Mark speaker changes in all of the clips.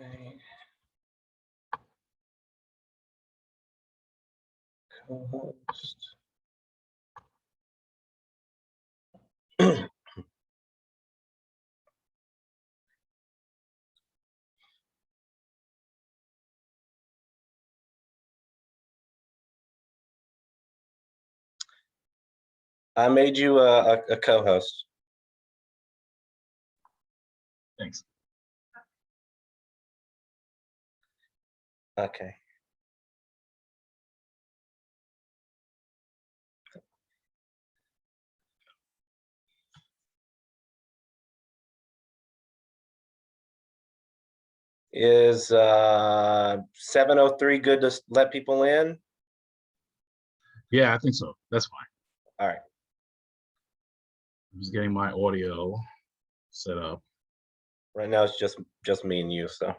Speaker 1: right. Co-host. I made you a co-host.
Speaker 2: Thanks.
Speaker 1: Okay. Is 7:03 good to let people in?
Speaker 2: Yeah, I think so. That's fine.
Speaker 1: All right.
Speaker 2: I'm just getting my audio set up.
Speaker 1: Right now it's just me and you, so.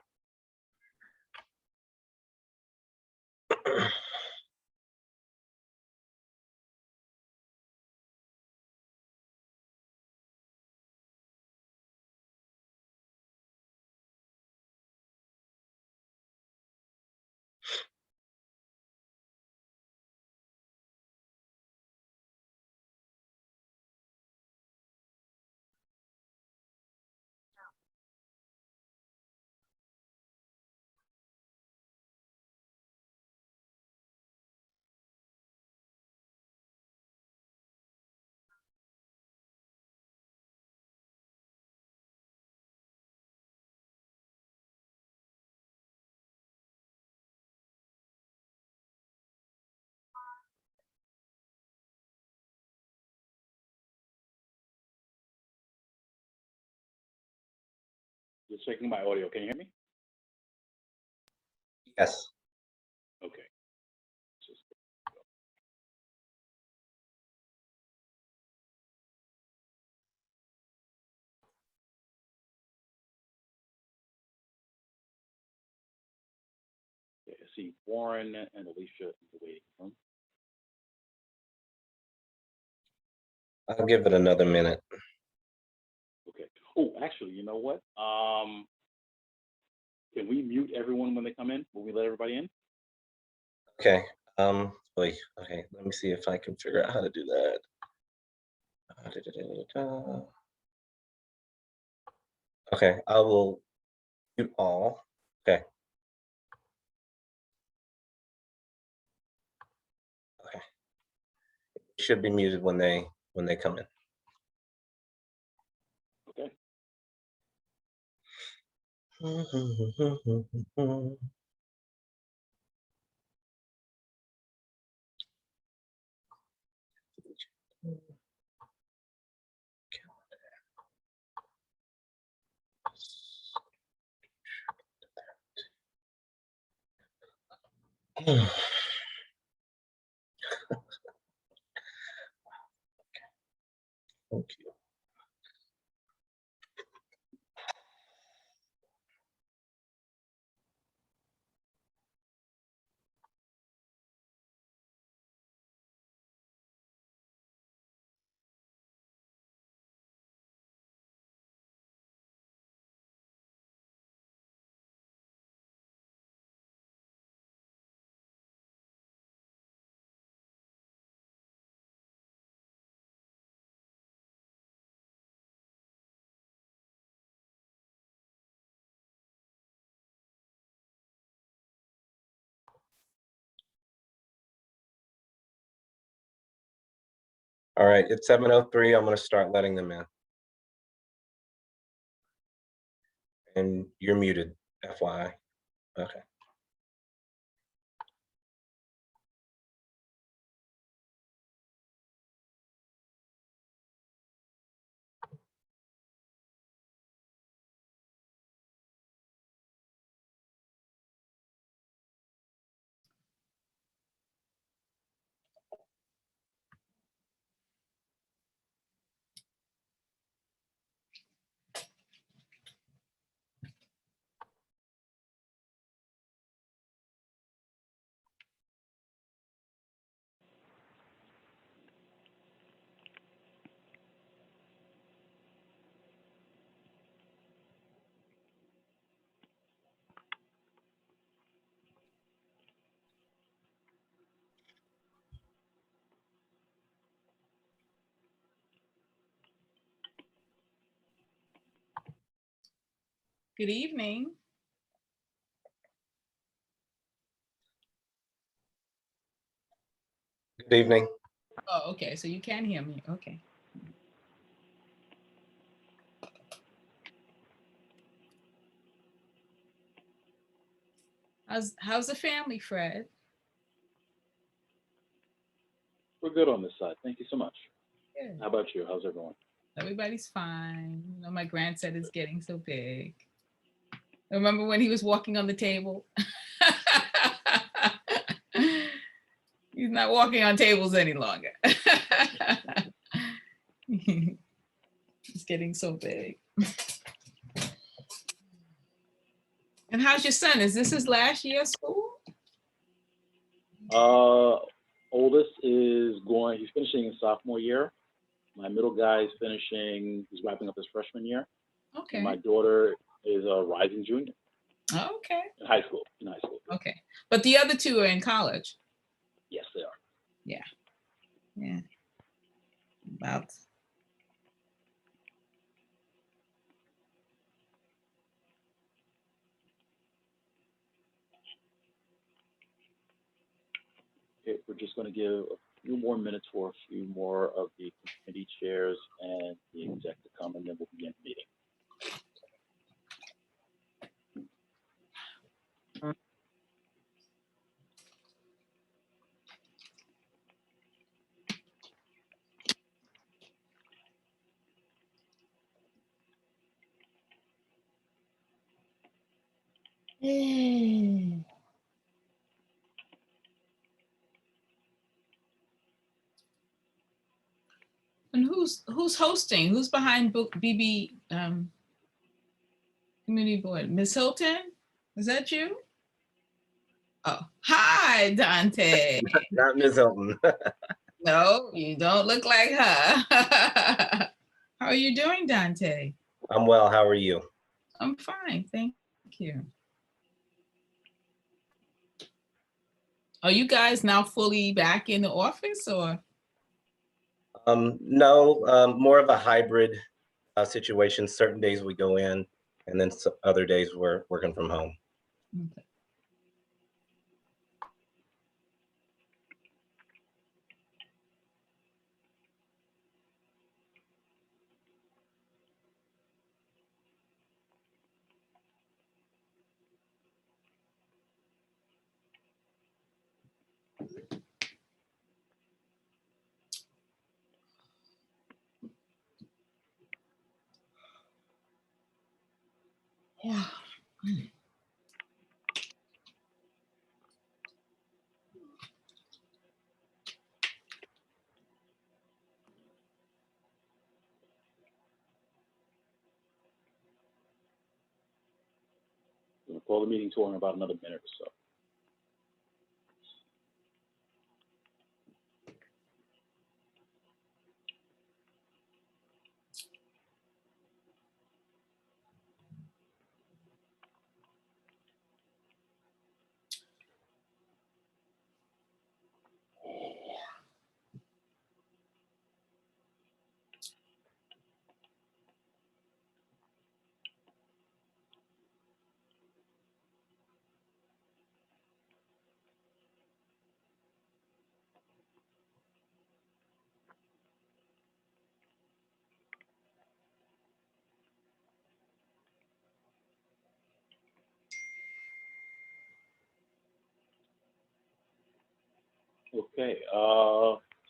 Speaker 3: Just checking my audio. Can you hear me?
Speaker 1: Yes.
Speaker 3: Okay. Just yeah, I see Warren and Alicia in the waiting room.
Speaker 1: I'll give it another minute.
Speaker 3: Okay. Oh, actually, you know what? Can we mute everyone when they come in? Will we let everybody in?
Speaker 1: Okay. Wait, okay, let me see if I can figure out how to do that. Okay, I will mute all. Okay. Okay. Should be muted when they come in.
Speaker 3: Okay.
Speaker 1: Thank you. All right, it's 7:03. I'm gonna start letting them in. And you're muted, FYI. Okay.
Speaker 4: Good evening.
Speaker 1: Good evening.
Speaker 4: Oh, okay, so you can hear me, okay. How's the family, Fred?
Speaker 3: We're good on this side. Thank you so much.
Speaker 4: Good.
Speaker 3: How about you? How's everyone?
Speaker 4: Everybody's fine. You know, my grandson is getting so big. Remember when he was walking on the table? He's not walking on tables any longer. He's getting so big. And how's your son? Is this his last year of school?
Speaker 3: Oldest is he's finishing his sophomore year. My middle guy is he's wrapping up his freshman year.
Speaker 4: Okay.
Speaker 3: And my daughter is a rising junior.
Speaker 4: Okay.
Speaker 3: In high school.
Speaker 4: Okay. But the other two are in college.
Speaker 3: Yes, they are.
Speaker 4: Yeah. Yeah. About.
Speaker 3: Okay, we're just going to give a few more minutes for a few more of the committee chairs and the exec to come, and then we'll begin the meeting.
Speaker 4: And who's hosting? Who's behind BB Community Board? Ms. Hilton? Is that you? Oh, hi, Dante.
Speaker 1: Not Ms. Hilton.
Speaker 4: No, you don't look like her. How are you doing, Dante?
Speaker 1: I'm well. How are you?
Speaker 4: I'm fine, thank you. Are you guys now fully back in the office, or?
Speaker 1: No, more of a hybrid situation. Certain days we go in, and then other days we're working from home.
Speaker 4: Okay. Yeah.
Speaker 3: We'll call the meeting to order in about another minute or so. Okay,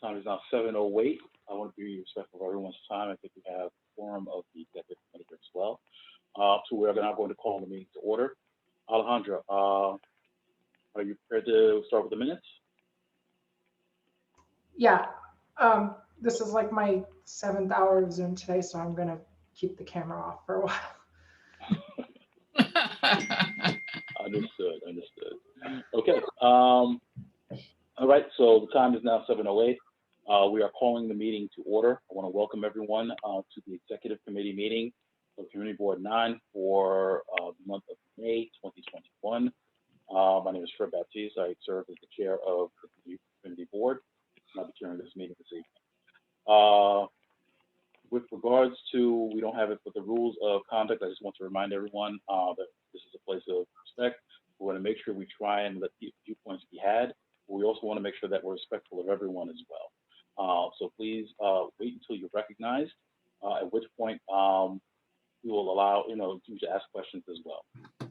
Speaker 3: time is now 7:08. I want to be respectful of everyone's time. I think we have a quorum of the executive committee as well. So we're now going to call the meeting to order. Alejandra, are you prepared to start with the minutes?
Speaker 5: Yeah, this is like my 7th hour of Zoom today, so I'm gonna keep the camera off for a while.
Speaker 3: Understood. Okay. All right. So the time is now 7:08. We are calling the meeting to order. I want to welcome everyone to the Executive Committee meeting of Community Board 9 for the month of May 2021. My name is Fred Baptiste. I serve as the chair of the Community Board, and I'll be chairing this meeting this evening. With regards to, we don't have it, but the rules of conduct, I just want to remind everyone that this is a place of respect. We want to make sure we try and let viewpoints be had. But we also want to make sure that we're respectful of everyone as well. So please wait until you're recognized, at which point we will allow you to ask questions as well.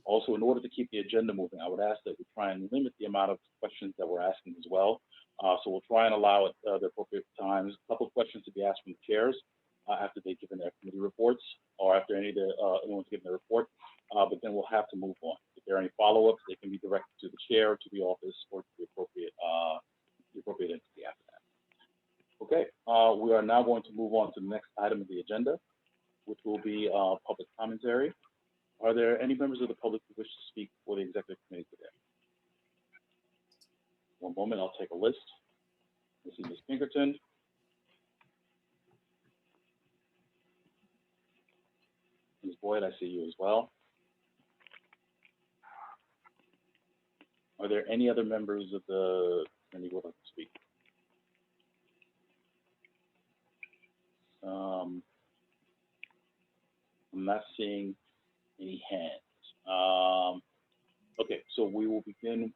Speaker 3: Also, in order to keep the agenda moving, I would ask that we try and limit the amount of questions that we're asking as well. So we'll try and allow at the appropriate times a couple of questions to be asked from the chairs after they've given their committee reports or after anyone's given their report. But then we'll have to move on. If there are any follow-ups, they can be directed to the chair, to the office, or to the appropriate entity after that. Okay, we are now going to move on to the next item of the agenda, which will be public commentary. Are there any members of the public who wish to speak for the executive committee today? One moment, I'll take a list. I see Ms. Pinkerton. Ms. Boyd, I see you as well. Are there any other members of the committee who would like to speak? I'm not seeing any hands. Okay, so we will begin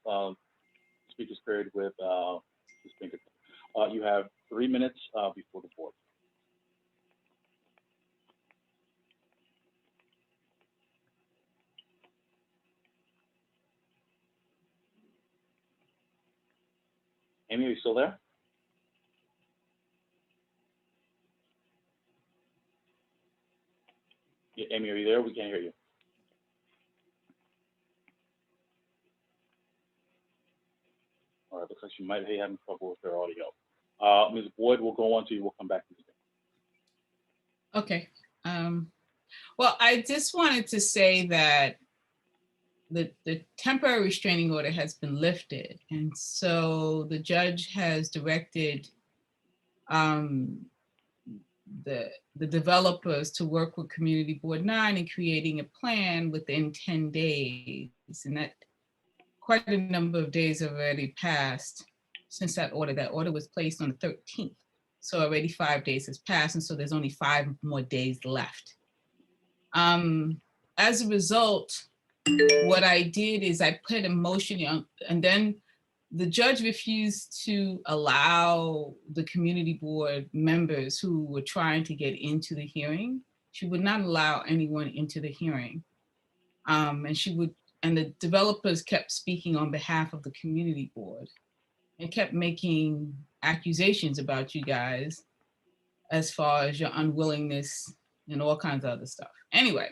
Speaker 3: speakers period with Ms. Pinkerton. You have 3 minutes before the board. Amy, are you still there? Yeah, Amy, are you there? We can't hear you. All right, looks like she might be having trouble with her audio. Ms. Boyd, we'll go on to you. We'll come back to you.
Speaker 4: Okay. Well, I just wanted to say that the temporary restraining order has been lifted. And so the judge has directed the developers to work with Community Board 9 in creating a plan within 10 days. And that quite a number of days have already passed since that order was placed on the 13th. So already 5 days has passed. And so there's only 5 more days left. As a result, what I did is I put a motion on, and then the judge refused to allow the community board members who were trying to get into the hearing. She would not allow anyone into the hearing. And the developers kept speaking on behalf of the community board and kept making accusations about you guys as far as your unwillingness and all kinds of other stuff. Anyway,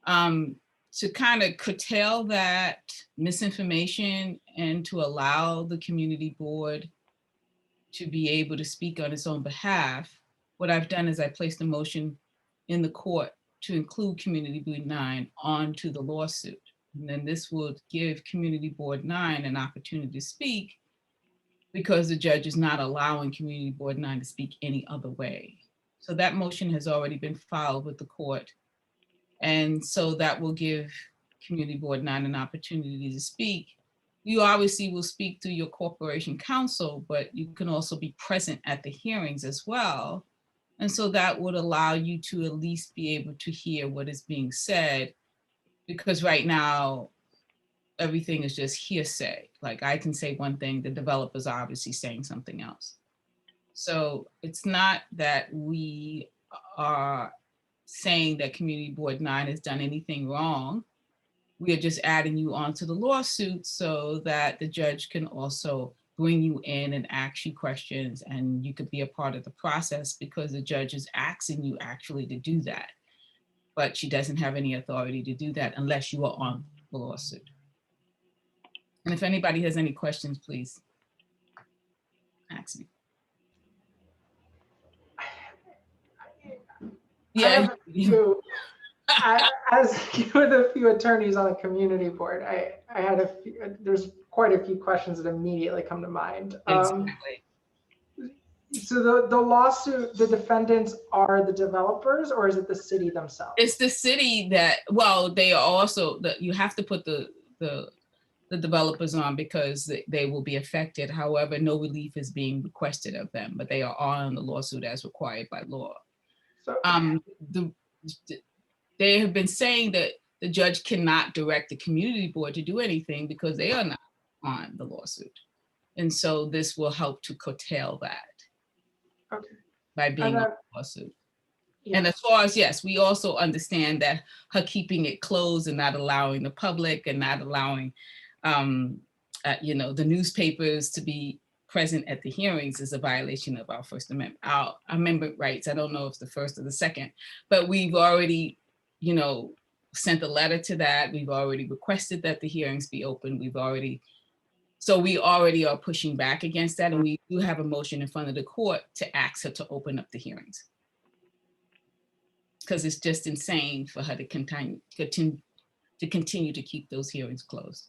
Speaker 4: to kind of curtail that misinformation and to allow the community board to be able to speak on its own behalf, what I've done is I placed a motion in the court to include Community Board 9 onto the lawsuit. And then this would give Community Board 9 an opportunity to speak because the judge is not allowing Community Board 9 to speak any other way. So that motion has already been filed with the court. And so that will give Community Board 9 an opportunity to speak. You obviously will speak through your corporation counsel, but you can also be present at the hearings as well. And so that would allow you to at least be able to hear what is being said, because right now, everything is just hearsay. Like I can say one thing, the developer's obviously saying something else. So it's not that we are saying that Community Board 9 has done anything wrong. We are just adding you onto the lawsuit so that the judge can also bring you in and ask you questions and you could be a part of the process because the judge is asking you actually to do that. But she doesn't have any authority to do that unless you are on the lawsuit. And if anybody has any questions, please ask me. Yeah.
Speaker 5: As with a few attorneys on the community board, I had a few, there's quite a few questions that immediately come to mind.
Speaker 4: Exactly.
Speaker 5: So the lawsuit, the defendants are the developers, or is it the city themselves?
Speaker 4: It's the city that, well, they are also, you have to put the developers on because they will be affected. However, no relief is being requested of them, but they are on the lawsuit as required by law.
Speaker 5: So,
Speaker 4: the, they have been saying that the judge cannot direct the community board to do anything because they are not on the lawsuit. And so this will help to curtail that
Speaker 5: okay.
Speaker 4: by being
Speaker 5: And
Speaker 4: on
Speaker 5: then,
Speaker 4: the lawsuit.
Speaker 5: yeah.
Speaker 4: And as far as, yes, we also understand that her keeping it closed and not allowing the public and not allowing, you know, the newspapers to be present at the hearings is a violation of our First Amendment, our amendment rights. I don't know if it's the first or the second, but we've already, you know, sent a letter to that. We've already requested that the hearings be open. So we already are pushing back against that. And we do have a motion in front of the court to ask her to open up the hearings. Because it's just insane for her to continue to keep those hearings closed.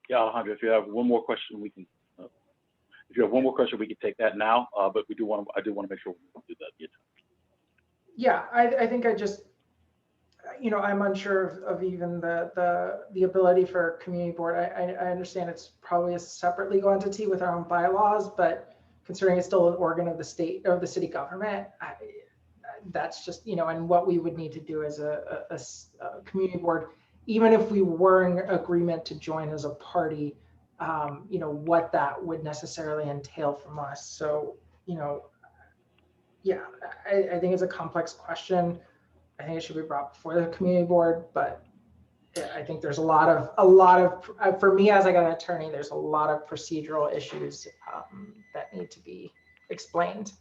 Speaker 3: Yeah, Alejandra, if you have one more question, we can. If you have one more question, we can take that now. But I do want to make sure we do that.
Speaker 5: Yeah, I think I just, you know, I'm unsure of even the ability for community board. I understand it's probably a separate legal entity with our own bylaws, but considering it's still an organ of the state or the city government, that's just, you know, and what we would need to do as a community board, even if we were in agreement to join as a party, you know, what that would necessarily entail from us. So, you know, yeah, I think it's a complex question. I think it should be brought before the community board, but I think there's a lot of, for me as like an attorney, there's a lot of procedural issues that need to be explained.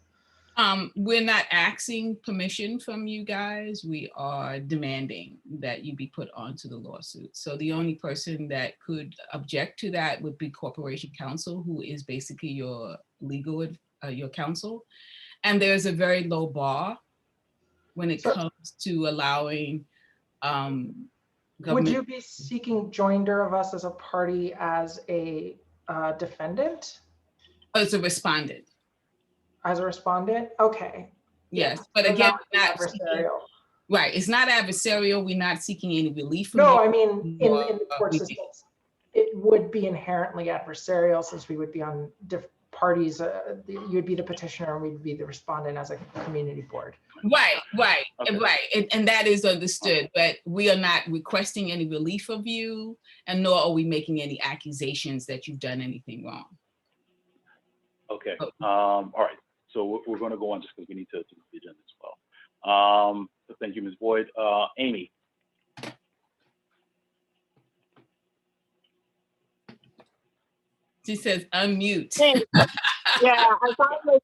Speaker 4: We're not asking permission from you guys. We are demanding that you be put onto the lawsuit. So the only person that could object to that would be Corporation Counsel, who is basically your legal, your counsel. And there's a very low bar when it comes to allowing government.
Speaker 5: Would you be seeking joinder of us as a party as a defendant?
Speaker 4: As a respondent.
Speaker 5: As a respondent? Okay.
Speaker 4: Yes,
Speaker 5: Yeah.
Speaker 4: but
Speaker 5: So
Speaker 4: again,
Speaker 5: that would be adversarial.
Speaker 4: Right, it's not adversarial. We're not seeking any relief from
Speaker 5: No,
Speaker 4: you.
Speaker 5: I mean, in the court
Speaker 4: we-
Speaker 5: systems, it would be inherently adversarial since we would be on different parties. You'd be the petitioner and we'd be the respondent as a community board.
Speaker 4: Right.
Speaker 3: Okay.
Speaker 4: Right. And that is understood, but we are not requesting any relief of you, and nor are we making any accusations that you've done anything wrong.
Speaker 3: Okay. All right. So we're going to go on just because we need to do the agenda as well. So thank you, Ms. Boyd. Amy.
Speaker 4: She says unmute.
Speaker 6: Yeah, I finally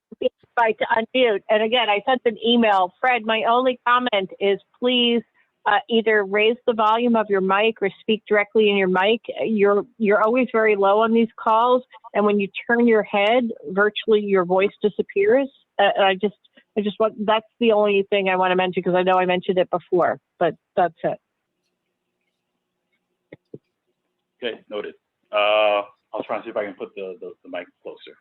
Speaker 6: right to unmute. And again, I sent an email. Fred, my only comment is please either raise the volume of your mic or speak directly in your mic. You're always very low on these calls, and when you turn your head, virtually your voice disappears. I just want, that's the only thing I want to mention because I know I mentioned it before, but that's it.
Speaker 3: Okay, noted. I'll try and see if I can put the mic closer.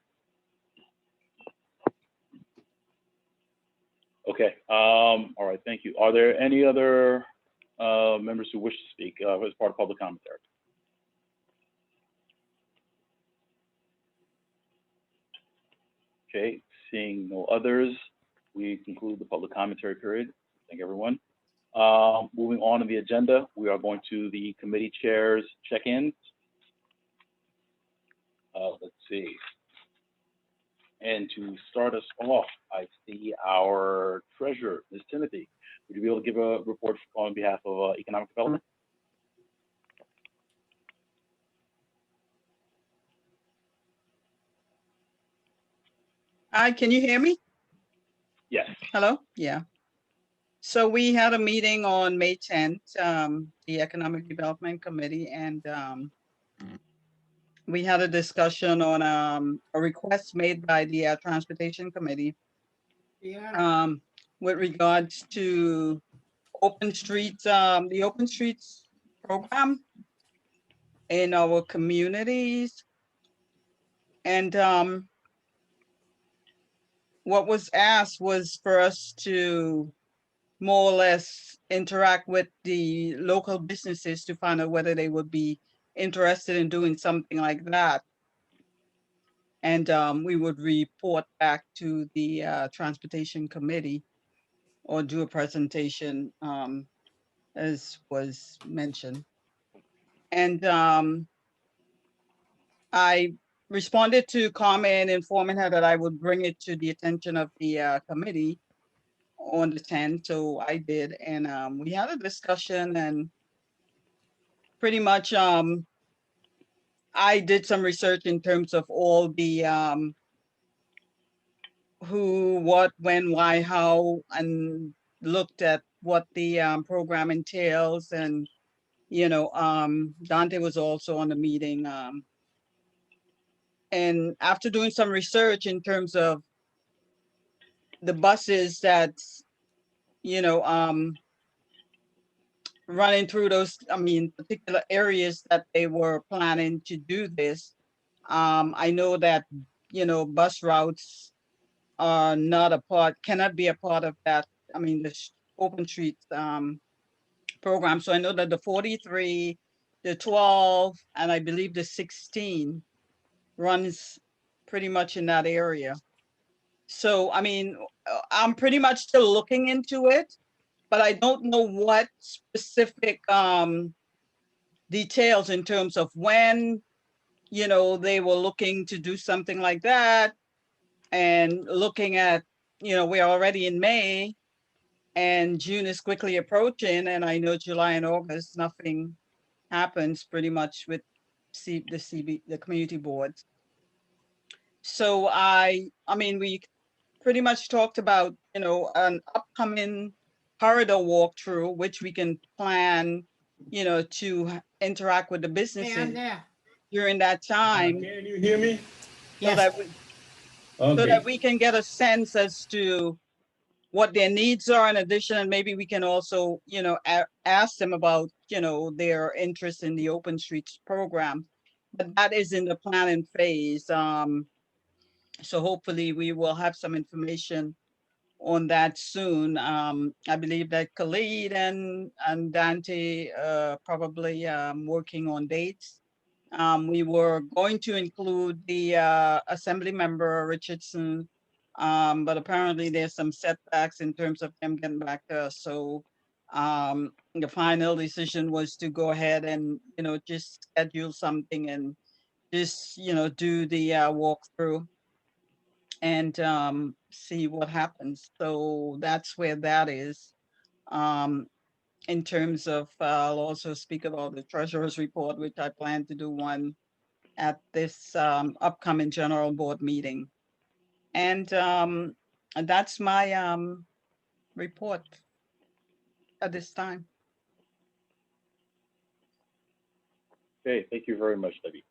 Speaker 3: Okay. All right. Thank you. Are there any other members who wish to speak as part of public commentary? Okay. Seeing no others, we conclude the public commentary period. Thank everyone. Moving on to the agenda, we are going to the committee chairs check-ins. Let's see. And to start us off, I see our treasurer, Ms. Timothy. Would you be able to give a report on behalf of economic development?
Speaker 7: Hi, can you hear me?
Speaker 3: Yes.
Speaker 7: Hello? Yeah. So we had a meeting on May 10th, the Economic Development Committee, and we had a discussion on a request made by the Transportation Committee with regards to open streets, the open streets program in our communities. And what was asked was for us to more or less interact with the local businesses to find out whether they would be interested in doing something like that. And we would report back to the Transportation Committee or do a presentation, as was mentioned. And I responded to Carmen, informing her that I would bring it to the attention of the committee on the 10th. So I did, and we had a discussion, and pretty much I did some research in terms of all the who, what, when, why, how, and looked at what the program entails. And Dante was also on the meeting. And after doing some research in terms of the buses that, running through those, particular areas that they were planning to do this, I know that, bus routes are not a part, cannot be a part of that. The open streets program. So I know that the 43, the 12, and I believe the 16 runs pretty much in that area. So, I'm pretty much still looking into it, but I don't know what specific details in terms of when, they were looking to do something like that. And looking at, we're already in May and June is quickly approaching. And I know July and August, nothing happens pretty much with the community boards. So we pretty much talked about, an upcoming corridor walkthrough, which we can plan, to interact with the businesses during that time.
Speaker 8: Can you hear me?
Speaker 7: So that we, so that we can get a sense as to what their needs are in addition, and maybe we can also, ask them about, their interest in the Open Streets program. But that is in the planning phase. So hopefully we will have some information on that soon. I believe that Khalid and Dante probably working on dates. We were going to include the Assembly member Richardson, but apparently there's some setbacks in terms of them getting back to us. So the final decision was to go ahead and, just schedule something and just, do the walkthrough and see what happens. So that's where that is. In terms of, I'll also speak about the treasurer's report, which I plan to do one at this upcoming general board meeting. And that's my report at this time.
Speaker 3: Okay, thank you very much, Debbie.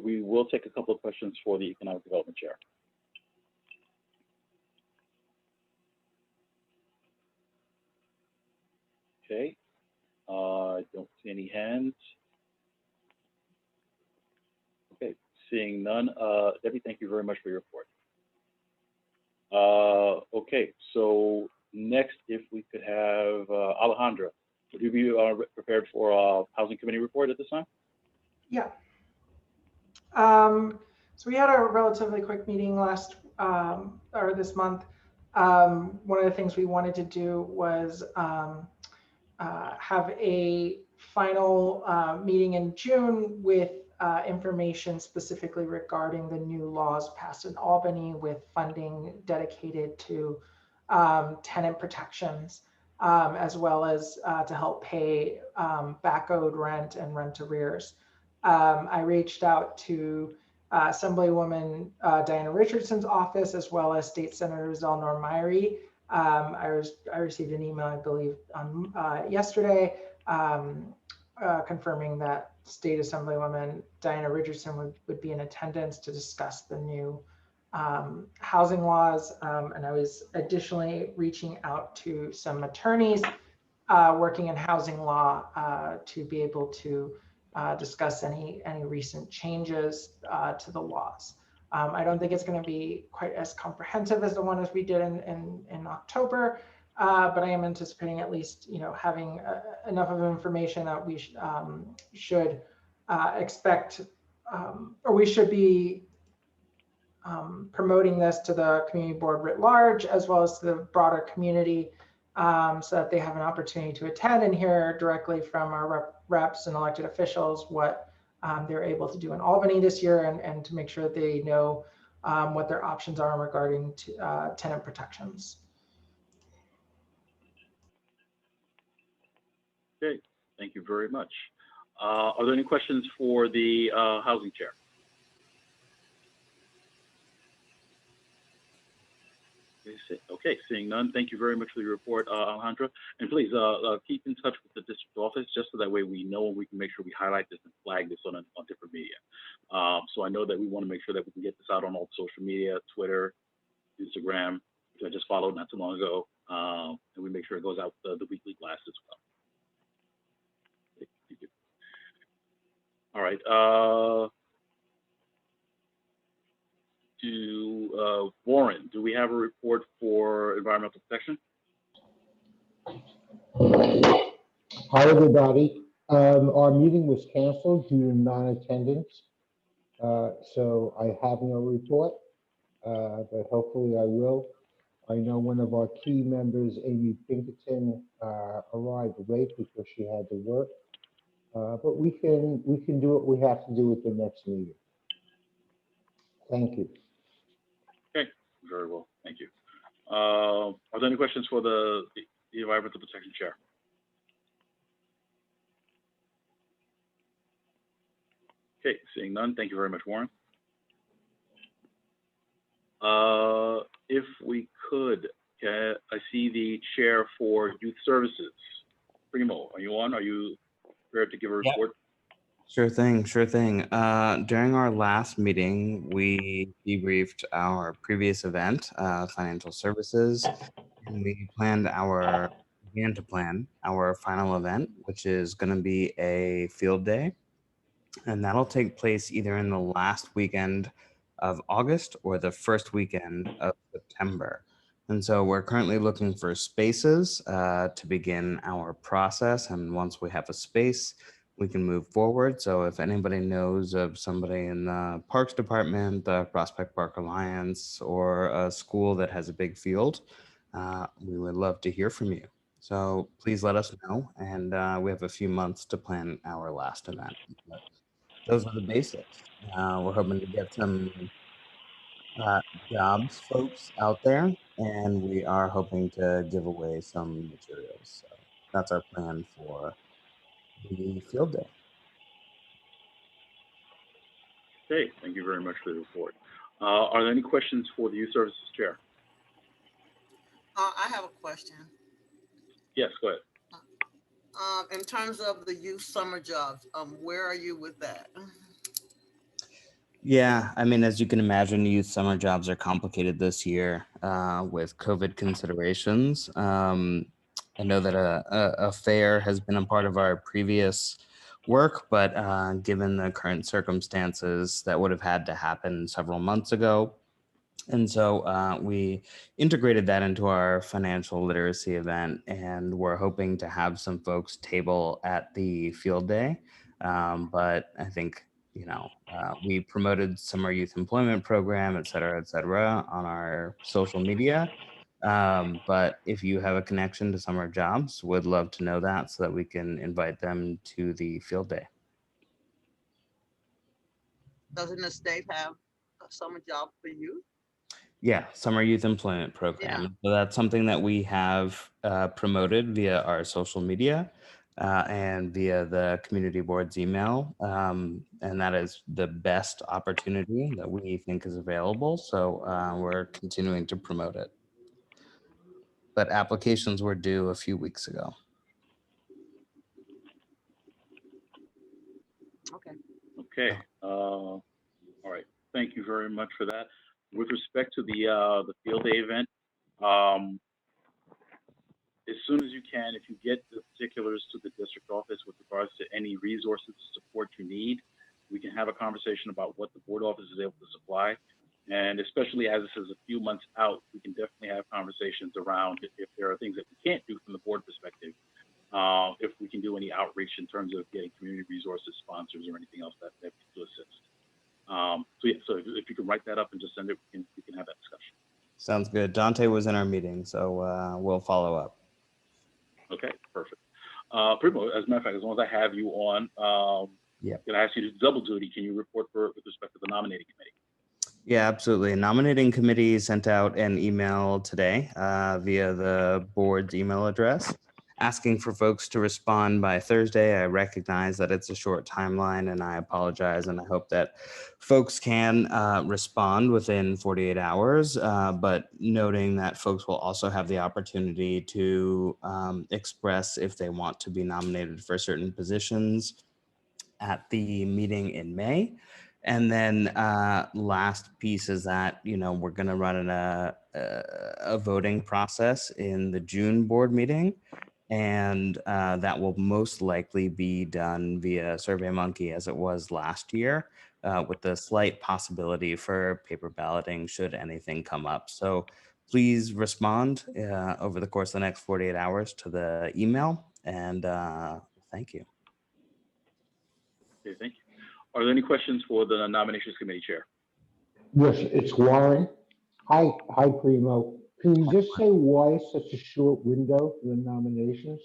Speaker 3: We will take a couple of questions for the Economic Development Chair. Okay, I don't see any hands. Okay, seeing none. Debbie, thank you very much for your report. Okay, so next, if we could have Alejandra, would you be prepared for a Housing Committee report at this time?
Speaker 5: Yeah. So we had a relatively quick meeting this month. One of the things we wanted to do was have a final meeting in June with information specifically regarding the new laws passed in Albany with funding dedicated to tenant protections, as well as to help pay back owed rent and rent arrears. I reached out to Assemblywoman Diana Richardson's office, as well as State Senator Zelnor Myrie. I received an email, I believe, on yesterday, confirming that State Assemblywoman Diana Richardson would be in attendance to discuss the new housing laws. And I was additionally reaching out to some attorneys working in housing law to be able to discuss any recent changes to the laws. I don't think it's going to be quite as comprehensive as the one as we did in October, but I am anticipating at least having enough of information that we should expect, or we should be promoting this to the community board writ large, as well as to the broader community, so that they have an opportunity to attend and hear directly from our reps and elected officials what they're able to do in Albany this year, and to make sure that they know what their options are regarding to, tenant protections.
Speaker 3: Okay, thank you very much. Are there any questions for the housing chair? Okay, seeing none, thank you very much for your report, Alejandra. And please keep in touch with the district office, just so that way we know, and we can make sure we highlight this and flag this on different media. So I know that we want to make sure that we can get this out on all social media, Twitter, Instagram, which I just followed not too long ago, and we make sure it goes out the weekly blast as well. Thank you. All right. Warren, do we have a report for environmental protection?
Speaker 8: Hi, everybody. Our meeting was canceled due to non-attendance. So I have no report, but hopefully I will. I know one of our key members, Amy Pinkerton, arrived late because she had to work. But we can do what we have to do at the next meeting. Thank you.
Speaker 3: Okay, very well, thank you. Are there any questions for the environmental protection chair? Okay, seeing none, thank you very much, Warren. If we could, I see the chair for youth services. Primo, are you on? Are you prepared to give a report?
Speaker 9: Sure thing, sure thing. During our last meeting, we debriefed our previous event, financial services, and we began to plan our final event, which is going to be a field day. And that'll take place either in the last weekend of August or the first weekend of September. And so we're currently looking for spaces to begin our process. And once we have a space, we can move forward. So if anybody knows of somebody in the Parks Department, the Prospect Park Alliance, or a school that has a big field, we would love to hear from you. So please let us know. And we have a few months to plan our last event. But those are the basics. We're hoping to get some jobs folks out there, and we are hoping to give away some materials. So that's our plan for the field day.
Speaker 3: Okay, thank you very much for the report. Are there any questions for the youth services chair?
Speaker 10: I have a question.
Speaker 3: Yes, go ahead.
Speaker 10: In terms of the youth summer jobs, where are you with that?
Speaker 9: Yeah, I mean, as you can imagine, youth summer jobs are complicated this year with COVID considerations. I know that a fair has been a part of our previous work, but given the current circumstances, that would have had to happen several months ago. And so we integrated that into our financial literacy event, and we're hoping to have some folks table at the field day. But I think, we promoted Summer Youth Employment Program, et cetera, on our social media. But if you have a connection to summer jobs, would love to know that so that we can invite them to the field day.
Speaker 10: Doesn't the state have a summer job for youth?
Speaker 9: Yeah, Summer Youth Employment Program. Yeah. So that's something that we have promoted via our social media and via the community board's email. And that is the best opportunity that we think is available. So we're continuing to promote it. But applications were due a few weeks ago.
Speaker 10: Okay.
Speaker 3: Okay. All right. Thank you very much for that. With respect to the field day event, as soon as you can, if you get the particulars to the district office with regards to any resources support you need, we can have a conversation about what the board office is able to supply. And especially as this is a few months out, we can definitely have conversations around if there are things that we can't do from the board perspective, if we can do any outreach in terms of getting community resources, sponsors, or anything else that to assist. So yeah, so if you can write that up and just send it, we can have that discussion.
Speaker 9: Sounds good. Dante was in our meeting, so we'll follow up.
Speaker 3: Okay, perfect. Primo, as a matter of fact, as long as I have you on,
Speaker 9: Yep.
Speaker 3: can I ask you to double duty? Can you report with respect to the nominating committee?
Speaker 9: Yeah, absolutely. Nominating committee sent out an email today via the board's email address asking for folks to respond by Thursday. I recognize that it's a short timeline and I apologize, and I hope that folks can respond within 48 hours, but noting that folks will also have the opportunity to express if they want to be nominated for certain positions at the meeting in May. And then last piece is that, we're going to run a voting process in the June board meeting. And that will most likely be done via SurveyMonkey as it was last year, with the slight possibility for paper balloting should anything come up. So please respond over the course of the next 48 hours to the email. And thank you.
Speaker 3: Okay, thank you. Are there any questions for the nominations committee chair?
Speaker 8: Yes, it's Warren. Hi, Primo. Can you just say why such a short window for the nominations?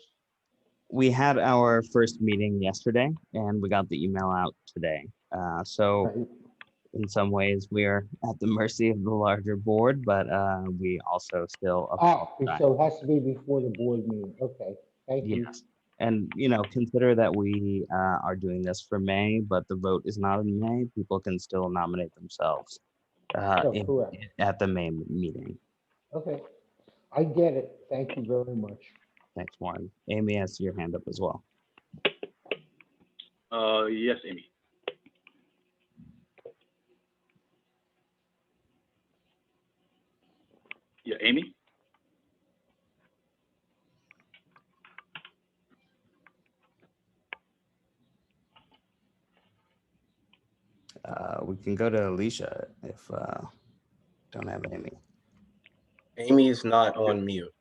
Speaker 9: We had our first meeting yesterday and we got the email out today. So
Speaker 8: Right.
Speaker 9: in some ways we're at the mercy of the larger board, but we also still.
Speaker 8: Oh, so it has to be before the board meeting. Okay, thank you.
Speaker 9: Yes. And, consider that we are doing this for May, but the vote is not in May. People can still nominate themselves
Speaker 8: Correct.
Speaker 9: at the May meeting.
Speaker 8: Okay, I get it. Thank you very much.
Speaker 9: Thanks, Warren. Amy, I see your hand up as well.
Speaker 3: Yes, Amy. Yeah, Amy?
Speaker 9: We can go to Alicia if don't have Amy.
Speaker 1: Amy is not on mute.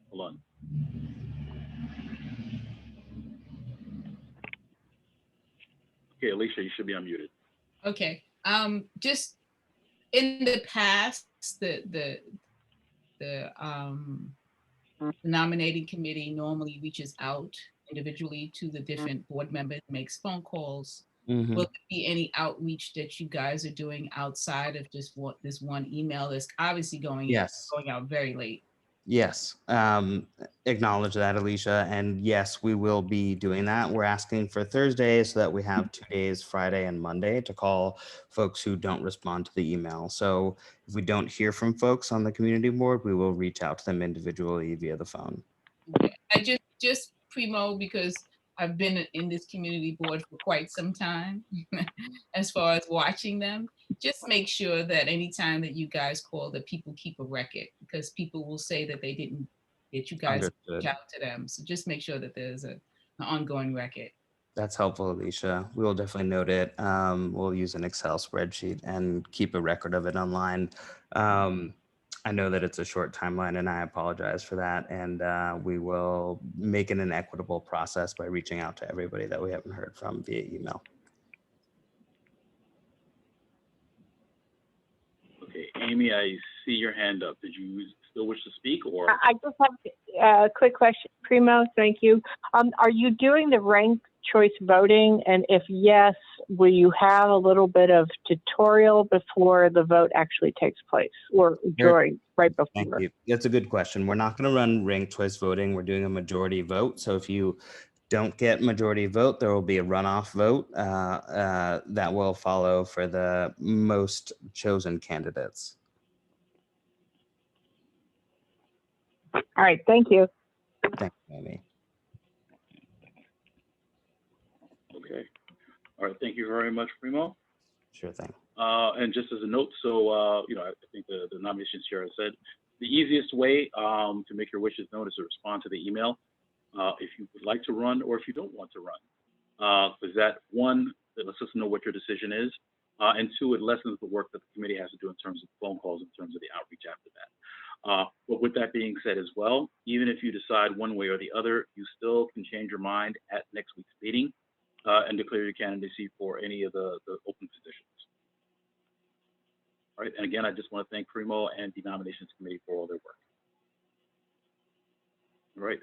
Speaker 3: Hold on. Okay, Alicia, you should be unmuted.
Speaker 4: Okay, just in the past, the nominating committee normally reaches out individually to the different board members, makes phone calls.
Speaker 9: Mhm.
Speaker 4: Will there be any outreach that you guys are doing outside of just this one email that's obviously going out very late?
Speaker 9: Yes, acknowledge that, Alicia. And yes, we will be doing that. We're asking for Thursday so that we have 2 days, Friday and Monday, to call folks who don't respond to the email. So if we don't hear from folks on the community board, we will reach out to them individually via the phone.
Speaker 4: Okay. I just Primo, because I've been in this community board for quite some time, as far as watching them, just make sure that anytime that you guys call, that people keep a record, because people will say that they didn't get you guys to reach out to them. So just make sure that there's an ongoing record.
Speaker 9: That's helpful, Alicia. We will definitely note it. We'll use an Excel spreadsheet and keep a record of it online. I know that it's a short timeline and I apologize for that. And we will make it an equitable process by reaching out to everybody that we haven't heard from via email.
Speaker 3: Okay, Amy, I see your hand up. Did you still wish to speak, or?
Speaker 6: I just have a quick question, Primo. Thank you. Are you doing the ranked choice voting? And if yes, will you have a little bit of tutorial before the vote actually takes place, or during, right before?
Speaker 9: Thank you. That's a good question. We're not going to run ranked choice voting. We're doing a majority vote. So if you don't get majority vote, there will be a runoff vote that will follow for the most chosen candidates.
Speaker 6: All right, thank you.
Speaker 9: Thank you, Amy.
Speaker 3: Okay. All right, thank you very much, Primo.
Speaker 9: Sure thing.
Speaker 3: And just as a note, so, I think the nominations chair has said, the easiest way to make your wishes known is to respond to the email if you would like to run or if you don't want to run. Because that, one, it lets us know what your decision is, and two, it lessens the work that the committee has to do in terms of phone calls, in terms of the outreach after that. But with that being said as well, even if you decide one way or the other, you still can change your mind at next week's meeting. and declare your candidacy for any of the open positions. All right, and again, I just want to thank Primo and the nominations committee for all their work. All right,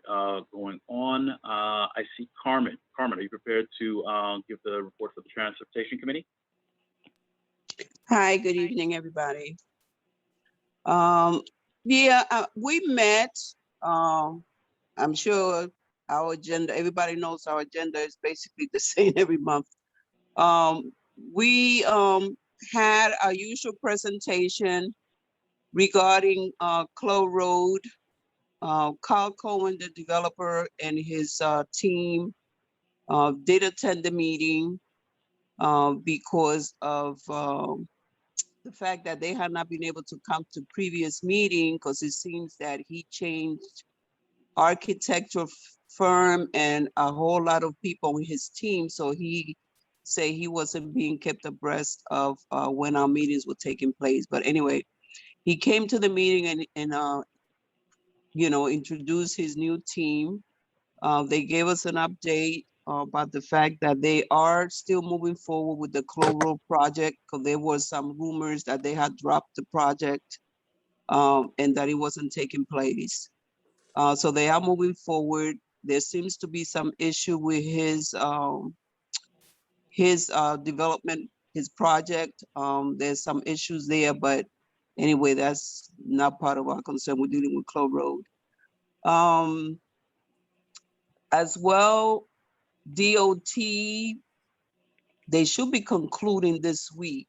Speaker 3: going on, I see Carmen. Carmen, are you prepared to give the report for the Transportation Committee?
Speaker 11: Hi, good evening, everybody. We met. I'm sure our agenda, everybody knows our agenda is basically the same every month. We had our usual presentation regarding Clow Road. Carl Cohen, the developer, and his team did attend the meeting because of the fact that they had not been able to come to previous meeting because it seems that he changed architectural firm and a whole lot of people on his team. So he said he wasn't being kept abreast of when our meetings were taking place. But anyway, he came to the meeting and introduced his new team. They gave us an update about the fact that they are still moving forward with the Clow Road project because there was some rumors that they had dropped the project and that it wasn't taking place. So they are moving forward. There seems to be some issue with his development, his project. There's some issues there, but anyway, that's not part of our concern. We're dealing with Clow Road. As well, DOT, they should be concluding this week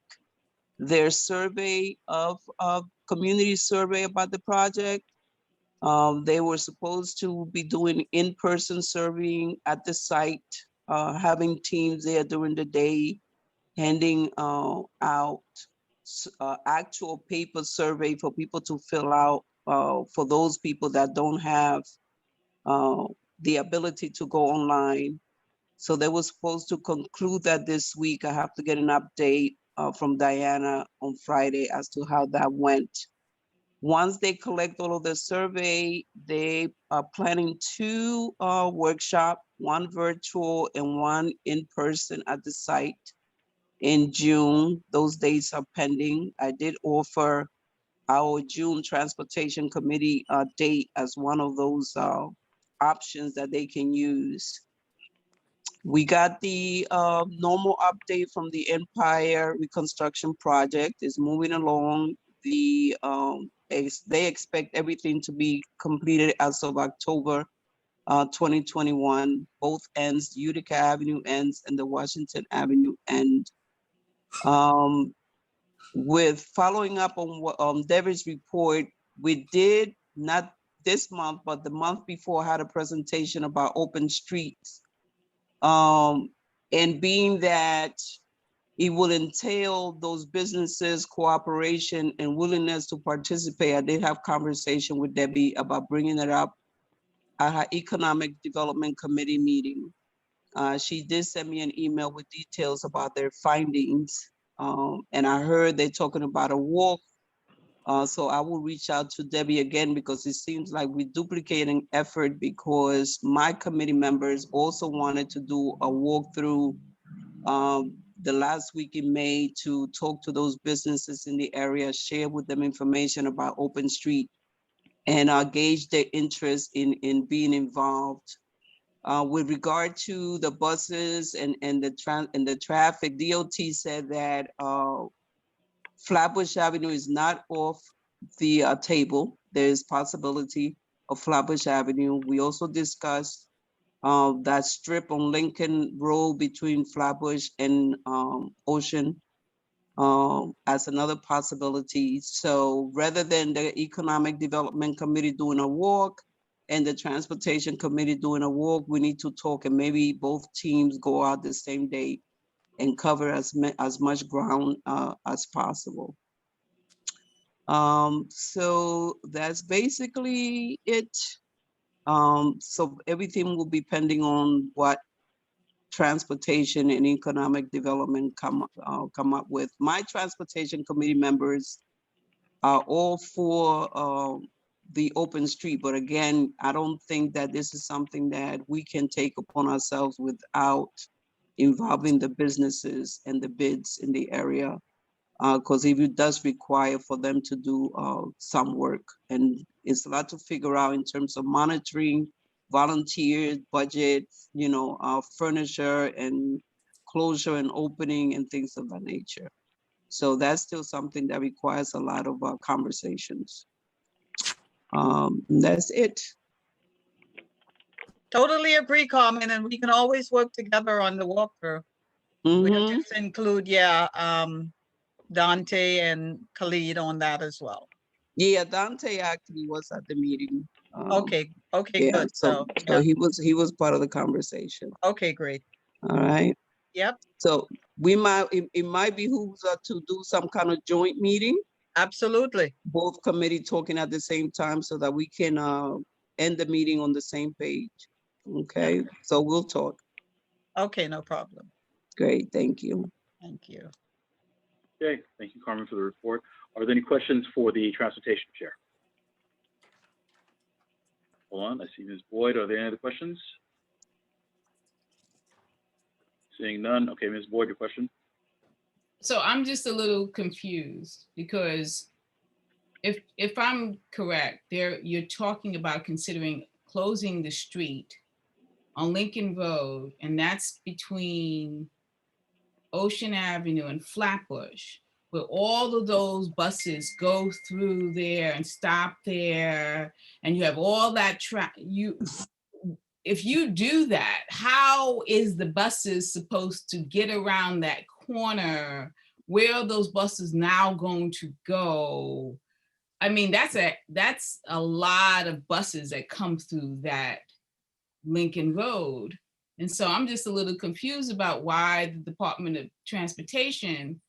Speaker 11: their survey of community survey about the project. They were supposed to be doing in-person surveying at the site, having teams there during the day, handing out actual paper survey for people to fill out for those people that don't have the ability to go online. So they were supposed to conclude that this week. I have to get an update from Diana on Friday as to how that went. Once they collect all of the survey, they are planning 2 workshops, one virtual and one in person at the site in June. Those dates are pending. I did offer our June Transportation Committee date as one of those options that they can use. We got the normal update from the Empire Reconstruction Project. Is moving along. They expect everything to be completed as of October 2021. Both ends, Utica Avenue ends and the Washington Avenue end. With following up on Debbie's report, we did, not this month, but the month before, had a presentation about open streets. And being that it will entail those businesses' cooperation and willingness to participate, I did have conversation with Debbie about bringing it up at her Economic Development Committee meeting. She did send me an email with details about their findings. And I heard they're talking about a walk. So I will reach out to Debbie again because it seems like we're duplicating effort because my committee members also wanted to do a walkthrough the last week in May to talk to those businesses in the area, share with them information about Open Street and gauge their interest in being involved. With regard to the buses and the traffic, DOT said that Flatbush Avenue is not off the table. There is possibility of Flatbush Avenue. We also discussed that strip on Lincoln Road between Flatbush and Ocean as another possibility. So rather than the Economic Development Committee doing a walk and the Transportation Committee doing a walk, we need to talk and maybe both teams go out the same day and cover as much ground as possible. So that's basically it. So everything will be pending on what Transportation and Economic Development come up with. My Transportation Committee members are all for the open street, but again, I don't think that this is something that we can take upon ourselves without involving the businesses and the bids in the area. Because it does require for them to do some work, and it's a lot to figure out in terms of monitoring, volunteers, budget, furniture and closure and opening and things of that nature. So that's still something that requires a lot of conversations. That's it.
Speaker 7: Totally agree, Carmen, and we can always work together on the walkthrough. We'll
Speaker 11: Mhm.
Speaker 7: just include, Dante and Khalid on that as well.
Speaker 11: Yeah, Dante actually was at the meeting.
Speaker 7: Okay,
Speaker 11: Yeah,
Speaker 7: good.
Speaker 11: so
Speaker 7: Yeah.
Speaker 11: he was part of the conversation.
Speaker 7: Okay, great.
Speaker 11: All right.
Speaker 7: Yep,
Speaker 11: So it might behoove us to do some kind of joint meeting,
Speaker 7: absolutely.
Speaker 11: both committee talking at the same time so that we can end the meeting on the same page. Okay, so we'll talk.
Speaker 7: Okay, no problem.
Speaker 11: Great, thank you.
Speaker 7: Thank you.
Speaker 3: Okay, thank you, Carmen, for the report. Are there any questions for the transportation chair? Hold on, I see Ms. Boyd. Are there any other questions? Seeing none. Okay, Ms. Boyd, your question?
Speaker 4: So I'm just a little confused because if I'm correct, you're talking about considering closing the street on Lincoln Road, and that's between Ocean Avenue and Flatbush, where all of those buses go through there and stop there, and you have all that if you do that, how is the buses supposed to get around that corner? Where are those buses now going to go? I mean, that's a lot of buses that come through that Lincoln Road. And so I'm just a little confused about why the Department of Transportation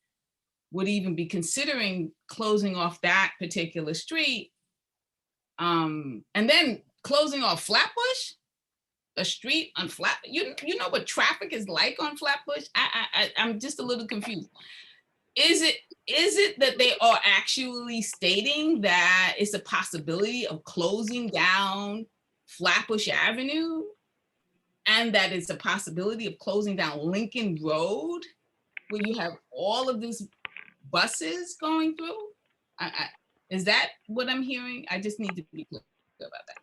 Speaker 4: would even be considering closing off that particular street. And then closing off Flatbush, a street on you know what traffic is like on Flatbush? I'm just a little confused. Is it that they are actually stating that it's a possibility of closing down Flatbush Avenue, and that it's a possibility of closing down Lincoln Road, where you have all of these buses going through? Is that what I'm hearing? I just need to be clear about that.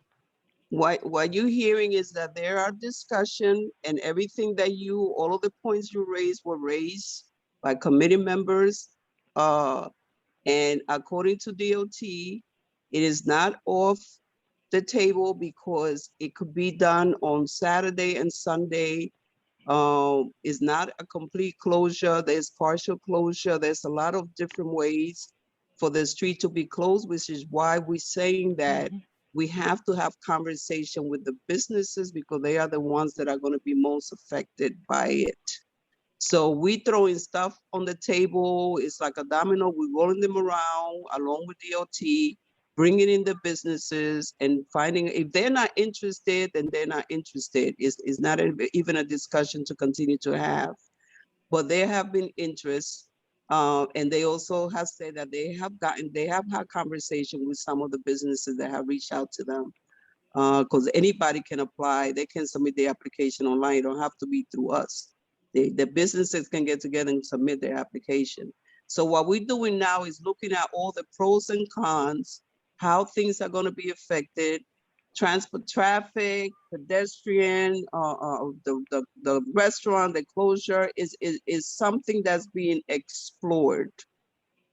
Speaker 11: What you're hearing is that there are discussion, and everything that all of the points you raised were raised by committee members. And according to DOT, it is not off the table because it could be done on Saturday and Sunday. It's not a complete closure. There's partial closure. There's a lot of different ways for the street to be closed, which is why we're saying that we have to have conversation with the businesses because they are the ones that are going to be most affected by it. So we throwing stuff on the table. It's like a domino. We're rolling them around along with DOT, bringing in the businesses and finding if they're not interested, then they're not interested. It's not even a discussion to continue to have. But there have been interest. And they also have said that they have had conversation with some of the businesses that have reached out to them. Because anybody can apply, they can submit their application online. It don't have to be through us. The businesses can get together and submit their application. So what we're doing now is looking at all the pros and cons, how things are going to be affected, transport, traffic, pedestrian, the restaurant, the closure is something that's being explored.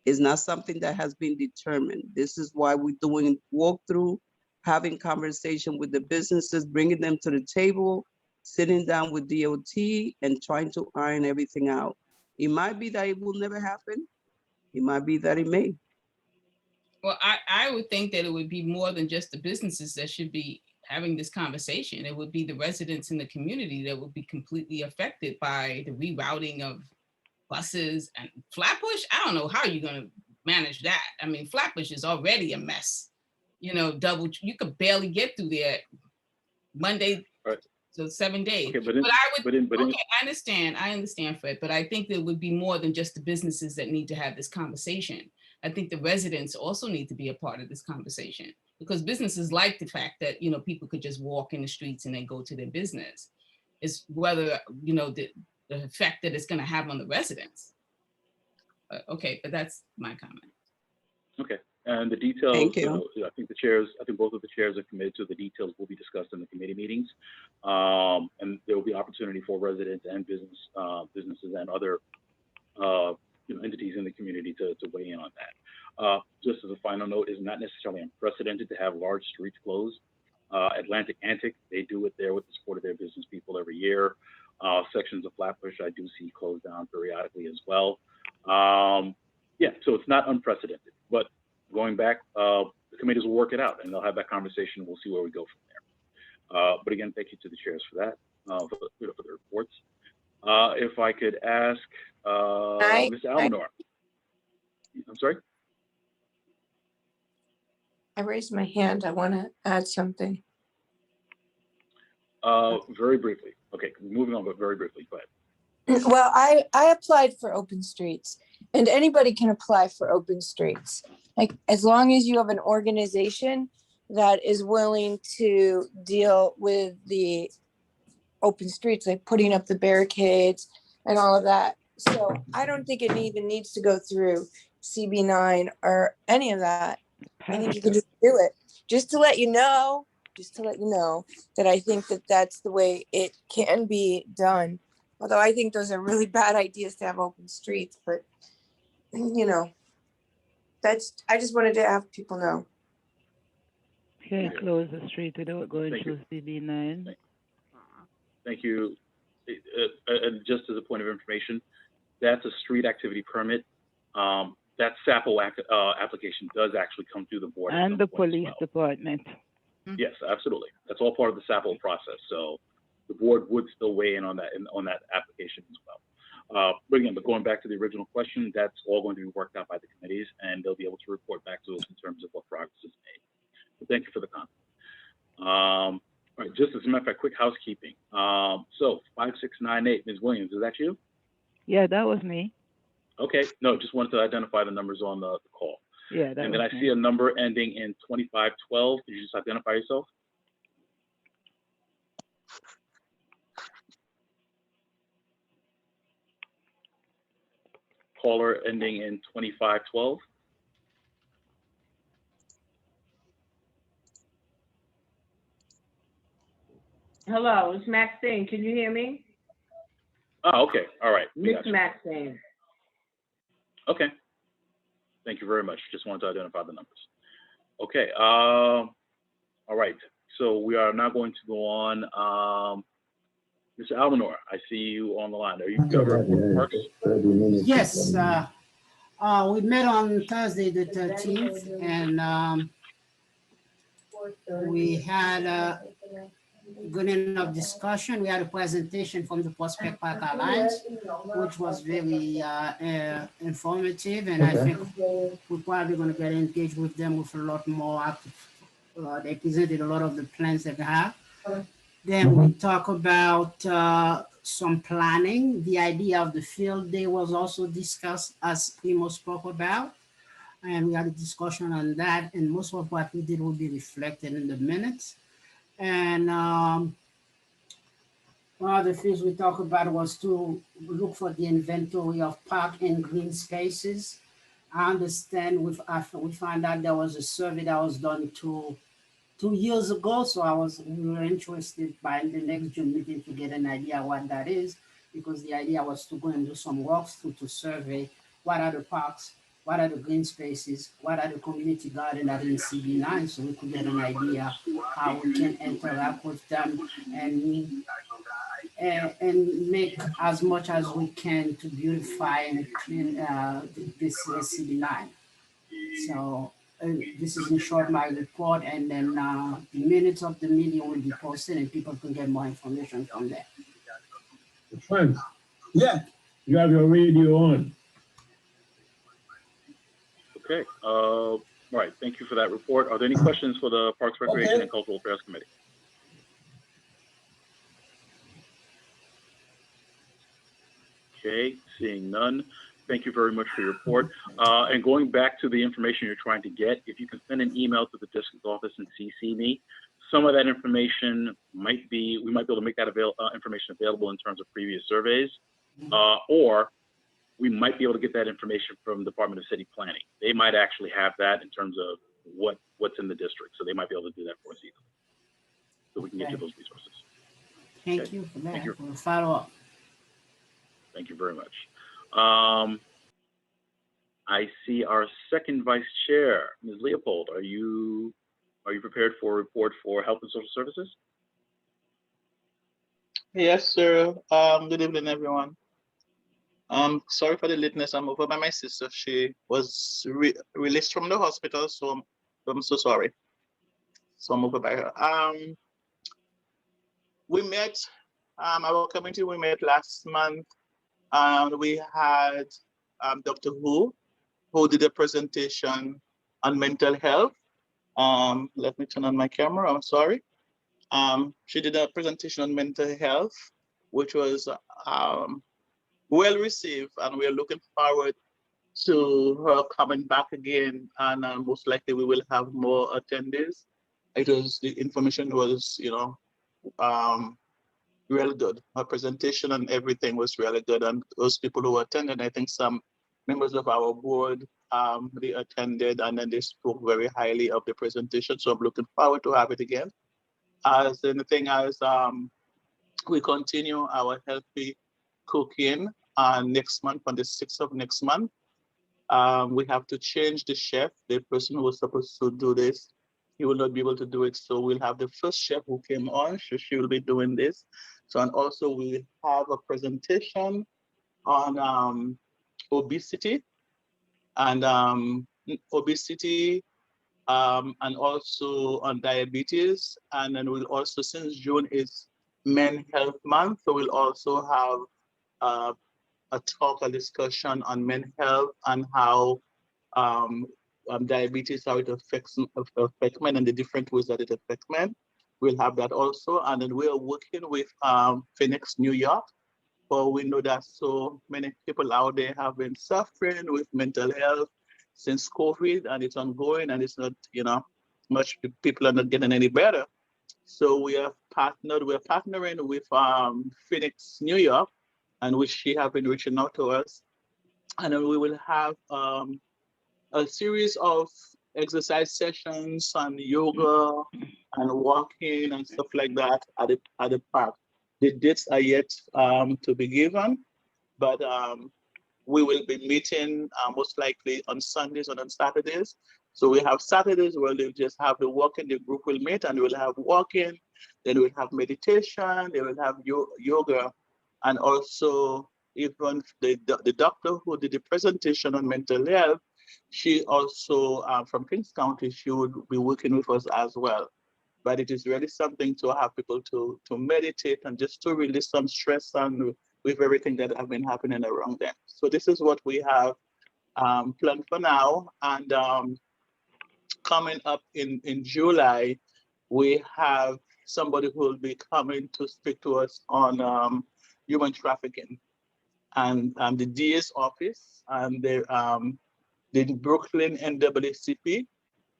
Speaker 11: It's not something that has been determined. This is why we're doing walkthrough, having conversation with the businesses, bringing them to the table, sitting down with DOT and trying to iron everything out. It might be that it will never happen. It might be that it may.
Speaker 4: Well, I would think that it would be more than just the businesses that should be having this conversation. It would be the residents in the community that would be completely affected by the rerouting of buses and Flatbush. I don't know how you're going to manage that. I mean, Flatbush is already a mess. You know, you could barely get through there Monday. Right. So 7 days. Okay, I understand, Fred, but I think there would be more than just the businesses that need to have this conversation. I think the residents also need to be a part of this conversation because businesses like the fact that, you know, people could just walk in the streets and then go to their business. It's whether, you know, the effect that it's going to have on the residents. Okay, but that's my comment.
Speaker 3: Okay, and the details,
Speaker 11: Thank you.
Speaker 3: I think both of the chairs are committed to the details will be discussed in the committee meetings. And there will be opportunity for residents and businesses and other entities in the community to weigh in on that. Just as a final note, it's not necessarily unprecedented to have large streets closed. Atlantic Antic, they do it there with the support of their business people every year. Sections of Flatbush, I do see closed down periodically as well. Yeah, so it's not unprecedented, but going back, the committees will work it out and they'll have that conversation. We'll see where we go from there. But again, thank you to the chairs for that, for the reports. If I could ask Ms. Almanor. I'm sorry?
Speaker 12: I raised my hand. I want to add something.
Speaker 3: Very briefly. Okay, moving on, but very briefly, go ahead.
Speaker 12: Well, I applied for Open Streets, and anybody can apply for Open Streets. Like, as long as you have an organization that is willing to deal with the open streets, like putting up the barricades and all of that. So I don't think it even needs to go through CB9 or any of that. I think you can just do it. Just to let you know that I think that that's the way it can be done. Although I think those are really bad ideas to have open streets, but you know, I just wanted to have people know.
Speaker 13: Can't close the street without going through CB9.
Speaker 3: Thank you. And just as a point of information, that's a street activity permit. That SAPO application does actually come through the board.
Speaker 13: And the police department.
Speaker 3: Yes, absolutely. That's all part of the SAPO process. So the board would still weigh in on that application as well. But again, going back to the original question, that's all going to be worked out by the committees, and they'll be able to report back to us in terms of what progress is made. So thank you for the comment. All right, just as a matter of fact, quick housekeeping. So 5698, Ms. Williams, is that you?
Speaker 13: Yeah, that was me.
Speaker 3: Okay, no, just wanted to identify the numbers on the call.
Speaker 13: Yeah, that
Speaker 3: and then
Speaker 13: was
Speaker 3: I see a number ending in 2512. Could you just identify yourself? Caller ending in 2512.
Speaker 14: Hello, it's Maxine. Can you hear me?
Speaker 3: Oh, okay. All right.
Speaker 14: Miss Maxine.
Speaker 3: Okay. Thank you very much. Just wanted to identify the numbers. Okay. All right. So we are now going to go on. Mr. Almanor, I see you on the line. Are you Parks?
Speaker 15: Yes. We met on Thursday the 13th, and we had a good enough discussion. We had a presentation from the Prospect Park Alliance, which was very informative, and I think we're probably going to get engaged with them with a lot more. They presented a lot of the plans that they have. Then we talk about some planning. The idea of the field day was also discussed, as Primo spoke about, and we had a discussion on that, and most of what we did will be reflected in the minutes. And one of the things we talked about was to look for the inventory of park and green spaces. I understand after we found out there was a survey that was done 2 years ago, so we were interested by the next June meeting to get an idea what that is, because the idea was to go and do some walkthrough to survey what are the parks, what are the green spaces, what are the community gardens that are in CB9, so we could get an idea how we can interact with them and make as much as we can to beautify and clean this CB9. So this is in short my report, and then the minutes of the meeting will be posted and people can get more information from there.
Speaker 16: Frank, yeah, you have your radio on.
Speaker 3: Okay. All right. Thank you for that report. Are there any questions for the Parks, Recreation, and Cultural Affairs Committee? Okay. Seeing none. Thank you very much for your report. And going back to the information you're trying to get, if you can send an email to the district office and CC me, some of that information we might be able to make that information available in terms of previous surveys. Or we might be able to get that information from the Department of City Planning. They might actually have that in terms of what's in the district. So they might be able to do that for us easily. So we can get you those resources.
Speaker 15: Thank
Speaker 3: Okay.
Speaker 15: you for that.
Speaker 3: Thank you.
Speaker 15: We'll follow up.
Speaker 3: Thank you very much. I see our second vice chair, Ms. Leopold. Are you prepared for a report for Health and Social Services?
Speaker 17: Yes, sir. Good evening, everyone. Sorry for the lateness. I'm over by my sister. She was released from the hospital, so I'm so sorry. So I'm over by her. We met, our committee, we met last month, and we had Dr. Hu did a presentation on mental health. Let me turn on my camera, I'm sorry. She did a presentation on mental health, which was well received, and we're looking forward to her coming back again, and most likely we will have more attendees. The information was, really good. Her presentation and everything was really good, and those people who attended, I think some members of our board, they attended, and then they spoke very highly of the presentation. So I'm looking forward to have it again. As anything as we continue our healthy cooking next month, on the 6th of next month. We have to change the chef. The person who was supposed to do this, he will not be able to do it. So we'll have the first chef who came on, she will be doing this. So, and also we have a presentation on obesity and and also on diabetes. And then we'll also, since June is Men Health Month, so we'll also have a discussion on men's health and how diabetes, how it affects men and the different ways that it affects men. We'll have that also. And then we are working with Phoenix, New York, for we know that so many people out there have been suffering with mental health since COVID, and it's ongoing, and it's not, much people are not getting any better. So we're partnering with Phoenix, New York, and which she have been reaching out to us. And then we will have a series of exercise sessions and yoga and walking and stuff like that at the park. The dates are yet to be given, but we will be meeting most likely on Sundays and on Saturdays. So we have Saturdays where they just have the walking, the group will meet, and we'll have walking, then we'll have meditation, they will have yoga, and also even the doctor who did the presentation on mental health, she also from Kings County, she would be working with us as well. But it is really something to have people to meditate and just to release some stress and with everything that have been happening around them. So this is what we have planned for now. And coming up in July, we have somebody who will be coming to speak to us on human trafficking. And the DA's office and the Brooklyn NAACP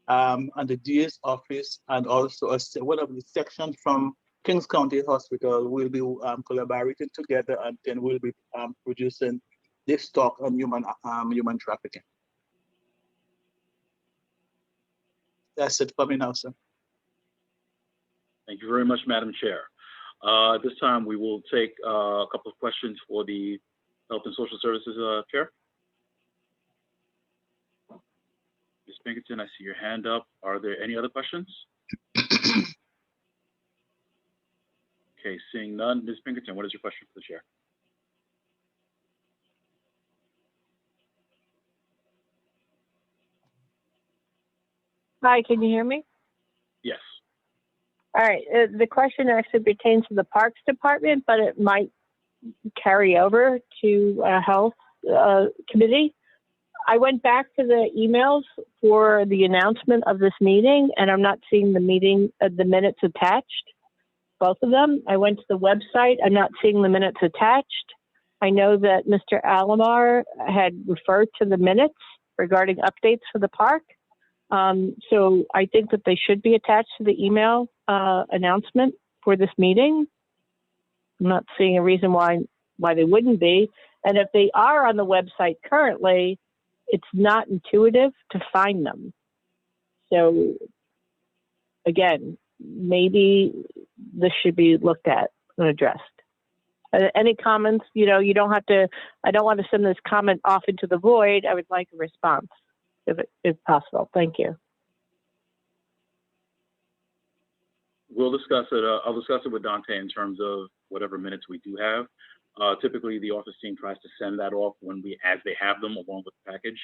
Speaker 17: and the DA's office, and also one of the sections from Kings County Hospital will be collaborating together, and then we'll be producing this talk on human trafficking. That's it for me now, sir.
Speaker 3: Thank you very much, Madam Chair. At this time, we will take a couple of questions for the Health and Social Services Chair. Ms. Pinkerton, I see your hand up. Are there any other questions? Okay, seeing none. Ms. Pinkerton, what is your question for the chair?
Speaker 6: Hi, can you hear me?
Speaker 3: Yes.
Speaker 6: All right, the question actually pertains to the Parks Department, but it might carry over to Health Committee. I went back to the emails for the announcement of this meeting, and I'm not seeing the minutes attached, both of them. I went to the website, I'm not seeing the minutes attached. I know that Mr. Alomar had referred to the minutes regarding updates for the park. So I think that they should be attached to the email announcement for this meeting. I'm not seeing a reason why why they wouldn't be. And if they are on the website currently, it's not intuitive to find them. So again, maybe this should be looked at and addressed. Any comments? You know, you don't have to, I don't want to send this comment off into the void. I would like a response if possible. Thank you.
Speaker 3: We'll discuss it. I'll discuss it with Dante in terms of whatever minutes we do have. Typically, the office team tries to send that off as they have them along with the package.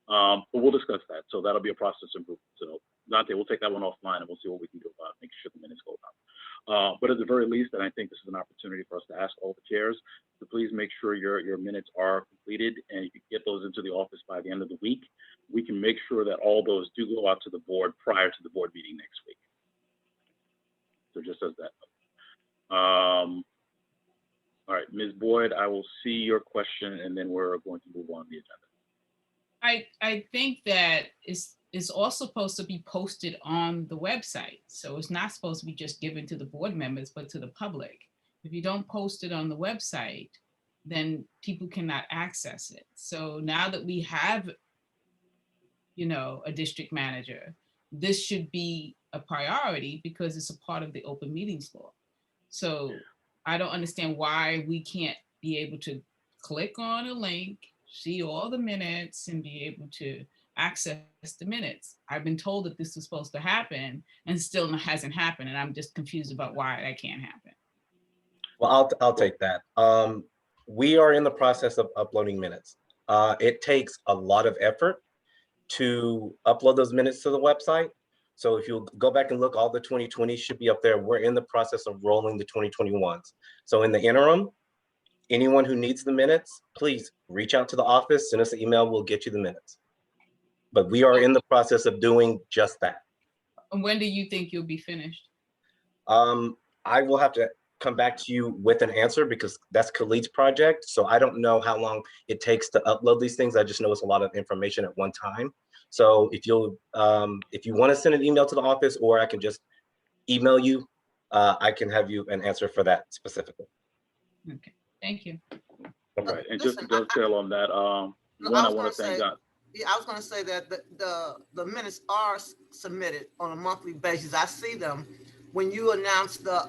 Speaker 3: But we'll discuss that. So that'll be a process improvement. So Dante, we'll take that one offline and we'll see what we can do about making sure the minutes go out. But at the very least, and I think this is an opportunity for us to ask all the chairs to please make sure your minutes are completed and you can get those into the office by the end of the week. We can make sure that all those do go out to the board prior to the board meeting next week. So just as that. All right, Ms. Boyd, I will see your question and then we're going to move on the agenda.
Speaker 4: I think that it's also supposed to be posted on the website. So it's not supposed to be just given to the board members, but to the public. If you don't post it on the website, then people cannot access it. So now that we have, you know, a district manager, this should be a priority because it's a part of the open meetings law. So I don't understand why we can't be able to click on a link, see all the minutes and be able to access the minutes. I've been told that this was supposed to happen and still hasn't happened. And I'm just confused about why that can't happen.
Speaker 1: Well, I'll take that. We are in the process of uploading minutes. It takes a lot of effort to upload those minutes to the website. So if you go back and look, all the 2020 should be up there. We're in the process of rolling the 2021s. So in the interim, anyone who needs the minutes, please reach out to the office, send us an email, we'll get you the minutes. But we are in the process of doing just that.
Speaker 4: And when do you think you'll be finished?
Speaker 1: I will have to come back to you with an answer because that's Khalid's project. So I don't know how long it takes to upload these things. I just know it's a lot of information at one time. So if you want to send an email to the office, or I can just email you, I can have you an answer for that specifically.
Speaker 4: Okay, thank you.
Speaker 3: All right, and just to dovetail on that, I want to thank God.
Speaker 10: Yeah, I was going to say that the minutes are submitted on a monthly basis. I see them when you announce the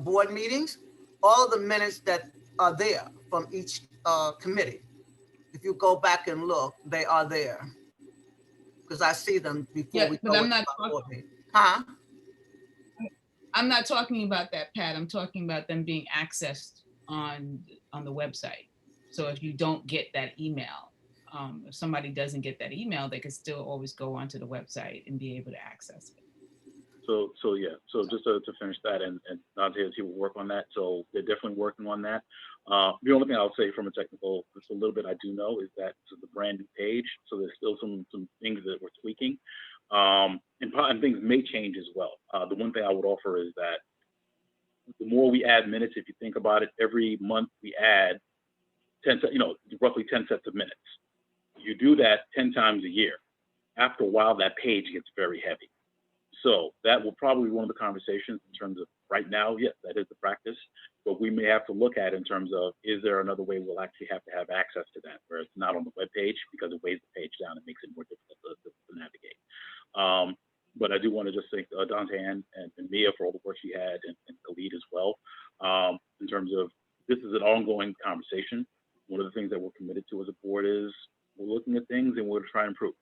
Speaker 10: board meetings. All of the minutes that are there from each committee. If you go back and look, they are there because I see them before we go.
Speaker 4: I'm not talking. I'm not talking about that, Pat. I'm talking about them being accessed on the website. So if you don't get that email, if somebody doesn't get that email, they can still always go onto the website and be able to access it.
Speaker 3: So yeah, so just to finish that, and Dante and he will work on that. So they're definitely working on that. The only thing I'll say from a technical, just a little bit I do know is that this is a brand new page. So there's still some things that we're tweaking, and things may change as well. The one thing I would offer is that the more we add minutes, if you think about it, every month we add 10, roughly 10 sets of minutes. You do that 10 times a year. After a while, that page gets very heavy. So that will probably be one of the conversations in terms of right now, yes, that is the practice, but we may have to look at in terms of, is there another way we'll actually have to have access to that where it's not on the web page because it weighs the page down and makes it more difficult to navigate. But I do want to just thank Dante and Mia for all the work she had and Khalid as well. In terms of, this is an ongoing conversation. One of the things that we're committed to as a board is we're looking at things and we're trying to improve.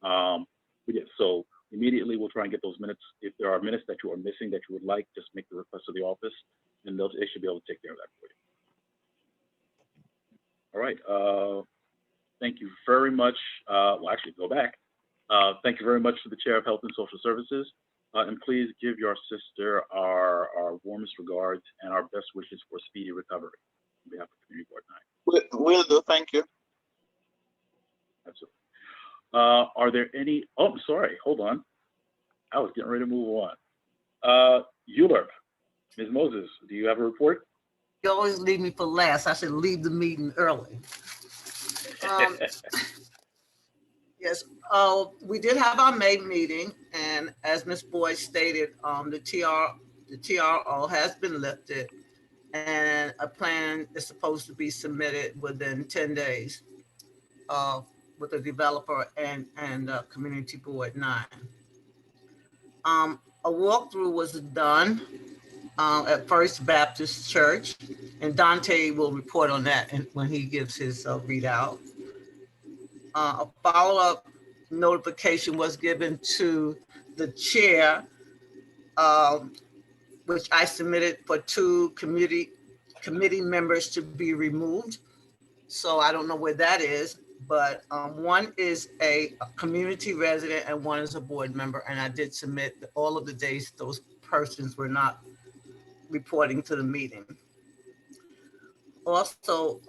Speaker 3: But yeah, so immediately we'll try and get those minutes. If there are minutes that you are missing that you would like, just make the request to the office and they should be able to take care of that for you. All right, thank you very much. Well, actually go back. Thank you very much to the Chair of Health and Social Services. And please give your sister our warmest regards and our best wishes for speedy recovery on behalf of Community Board 9.
Speaker 17: Will do, thank you.
Speaker 3: Absolutely. Are there any, oh, sorry, hold on. I was getting ready to move on. ULURP, Ms. Moses, do you have a report?
Speaker 10: You always leave me for last. I should leave the meeting early. Yes, we did have our May meeting, and as Ms. Boyd stated, the TRO has been lifted, and a plan is supposed to be submitted within 10 days with the developer and Community Board 9. A walkthrough was done at First Baptist Church, and Dante will report on that when he gives his readout. A follow-up notification was given to the chair, which I submitted for 2 committee members to be removed. So I don't know where that is, but one is a community resident and one is a board member. And I did submit all of the days those persons were not reporting to the meeting. Also,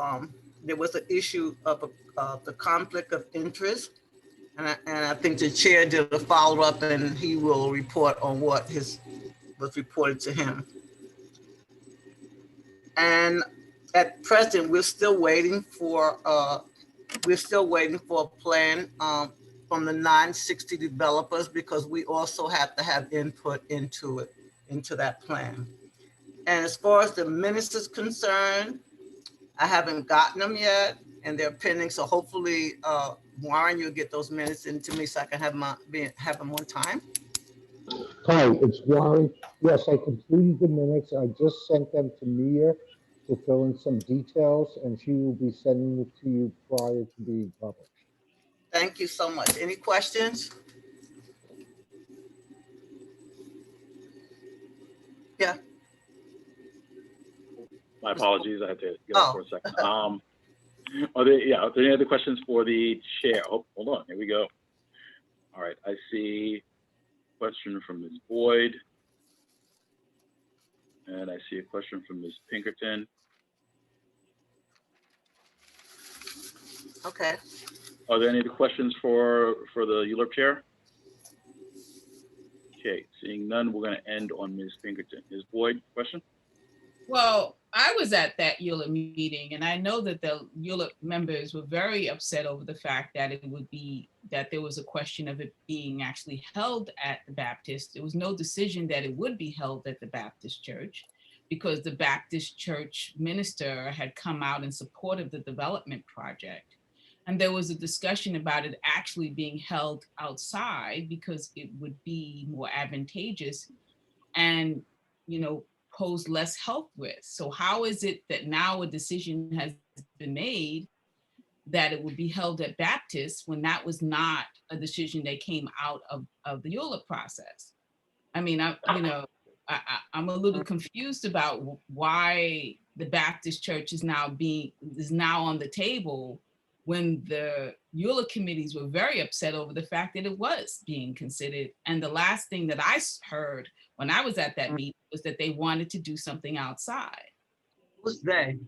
Speaker 10: there was an issue of the conflict of interest. And I think the chair did a follow-up and he will report on what was reported to him. And at present, we're still waiting for a plan from the 960 developers, because we also have to have input into that plan. And as far as the minutes is concerned, I haven't gotten them yet and they're pending. So hopefully, Warren, you'll get those minutes into me so I can have them on time.
Speaker 8: Hi, it's Warren. Yes, I completed the minutes. I just sent them to Mia to fill in some details, and she will be sending it to you prior to being published.
Speaker 10: Thank you so much. Any questions? Yeah.
Speaker 3: My apologies, I had to get off for a second. Are there any other questions for the chair? Oh, hold on, here we go. All right, I see a question from Ms. Boyd. And I see a question from Ms. Pinkerton.
Speaker 10: Okay.
Speaker 3: Are there any other questions for the ULURP chair? Okay, seeing none, we're going to end on Ms. Pinkerton. Ms. Boyd, question?
Speaker 4: Well, I was at that ULURP meeting, and I know that the ULURP members were very upset over the fact that there was a question of it being actually held at the Baptist. There was no decision that it would be held at the Baptist church, because the Baptist church minister had come out in support of the development project. And there was a discussion about it actually being held outside because it would be more advantageous and, pose less health risks. So how is it that now a decision has been made that it would be held at Baptist when that was not a decision that came out of the ULURP process? I mean, I'm a little confused about why the Baptist church is now on the table when the ULURP committees were very upset over the fact that it was being considered. And the last thing that I heard when I was at that meeting was that they wanted to do something outside.
Speaker 10: Who's they?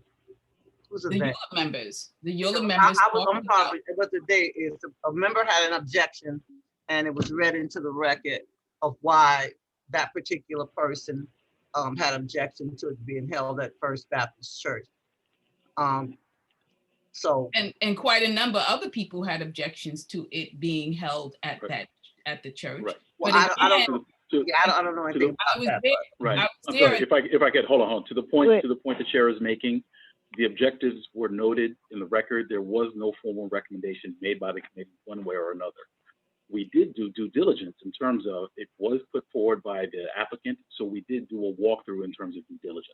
Speaker 10: Who's
Speaker 4: the ULURP members? The ULURP
Speaker 10: I'm
Speaker 4: members.
Speaker 10: sorry, what the day is, a member had an objection and it was read into the record of why that particular person had objection to it being held at First Baptist Church.
Speaker 4: And quite a number of other people had objections to it being held at the church.
Speaker 3: Right.
Speaker 10: Well,
Speaker 4: But
Speaker 10: I don't know anything about that.
Speaker 3: Right.
Speaker 4: I
Speaker 3: I'm
Speaker 4: was
Speaker 3: sorry,
Speaker 4: there.
Speaker 3: if I could hold on to the point the chair is making. The objectives were noted in the record. There was no formal recommendation made by the committee one way or another. We did do due diligence in terms of it was put forward by the applicant, so we did do a walkthrough in terms of due diligence.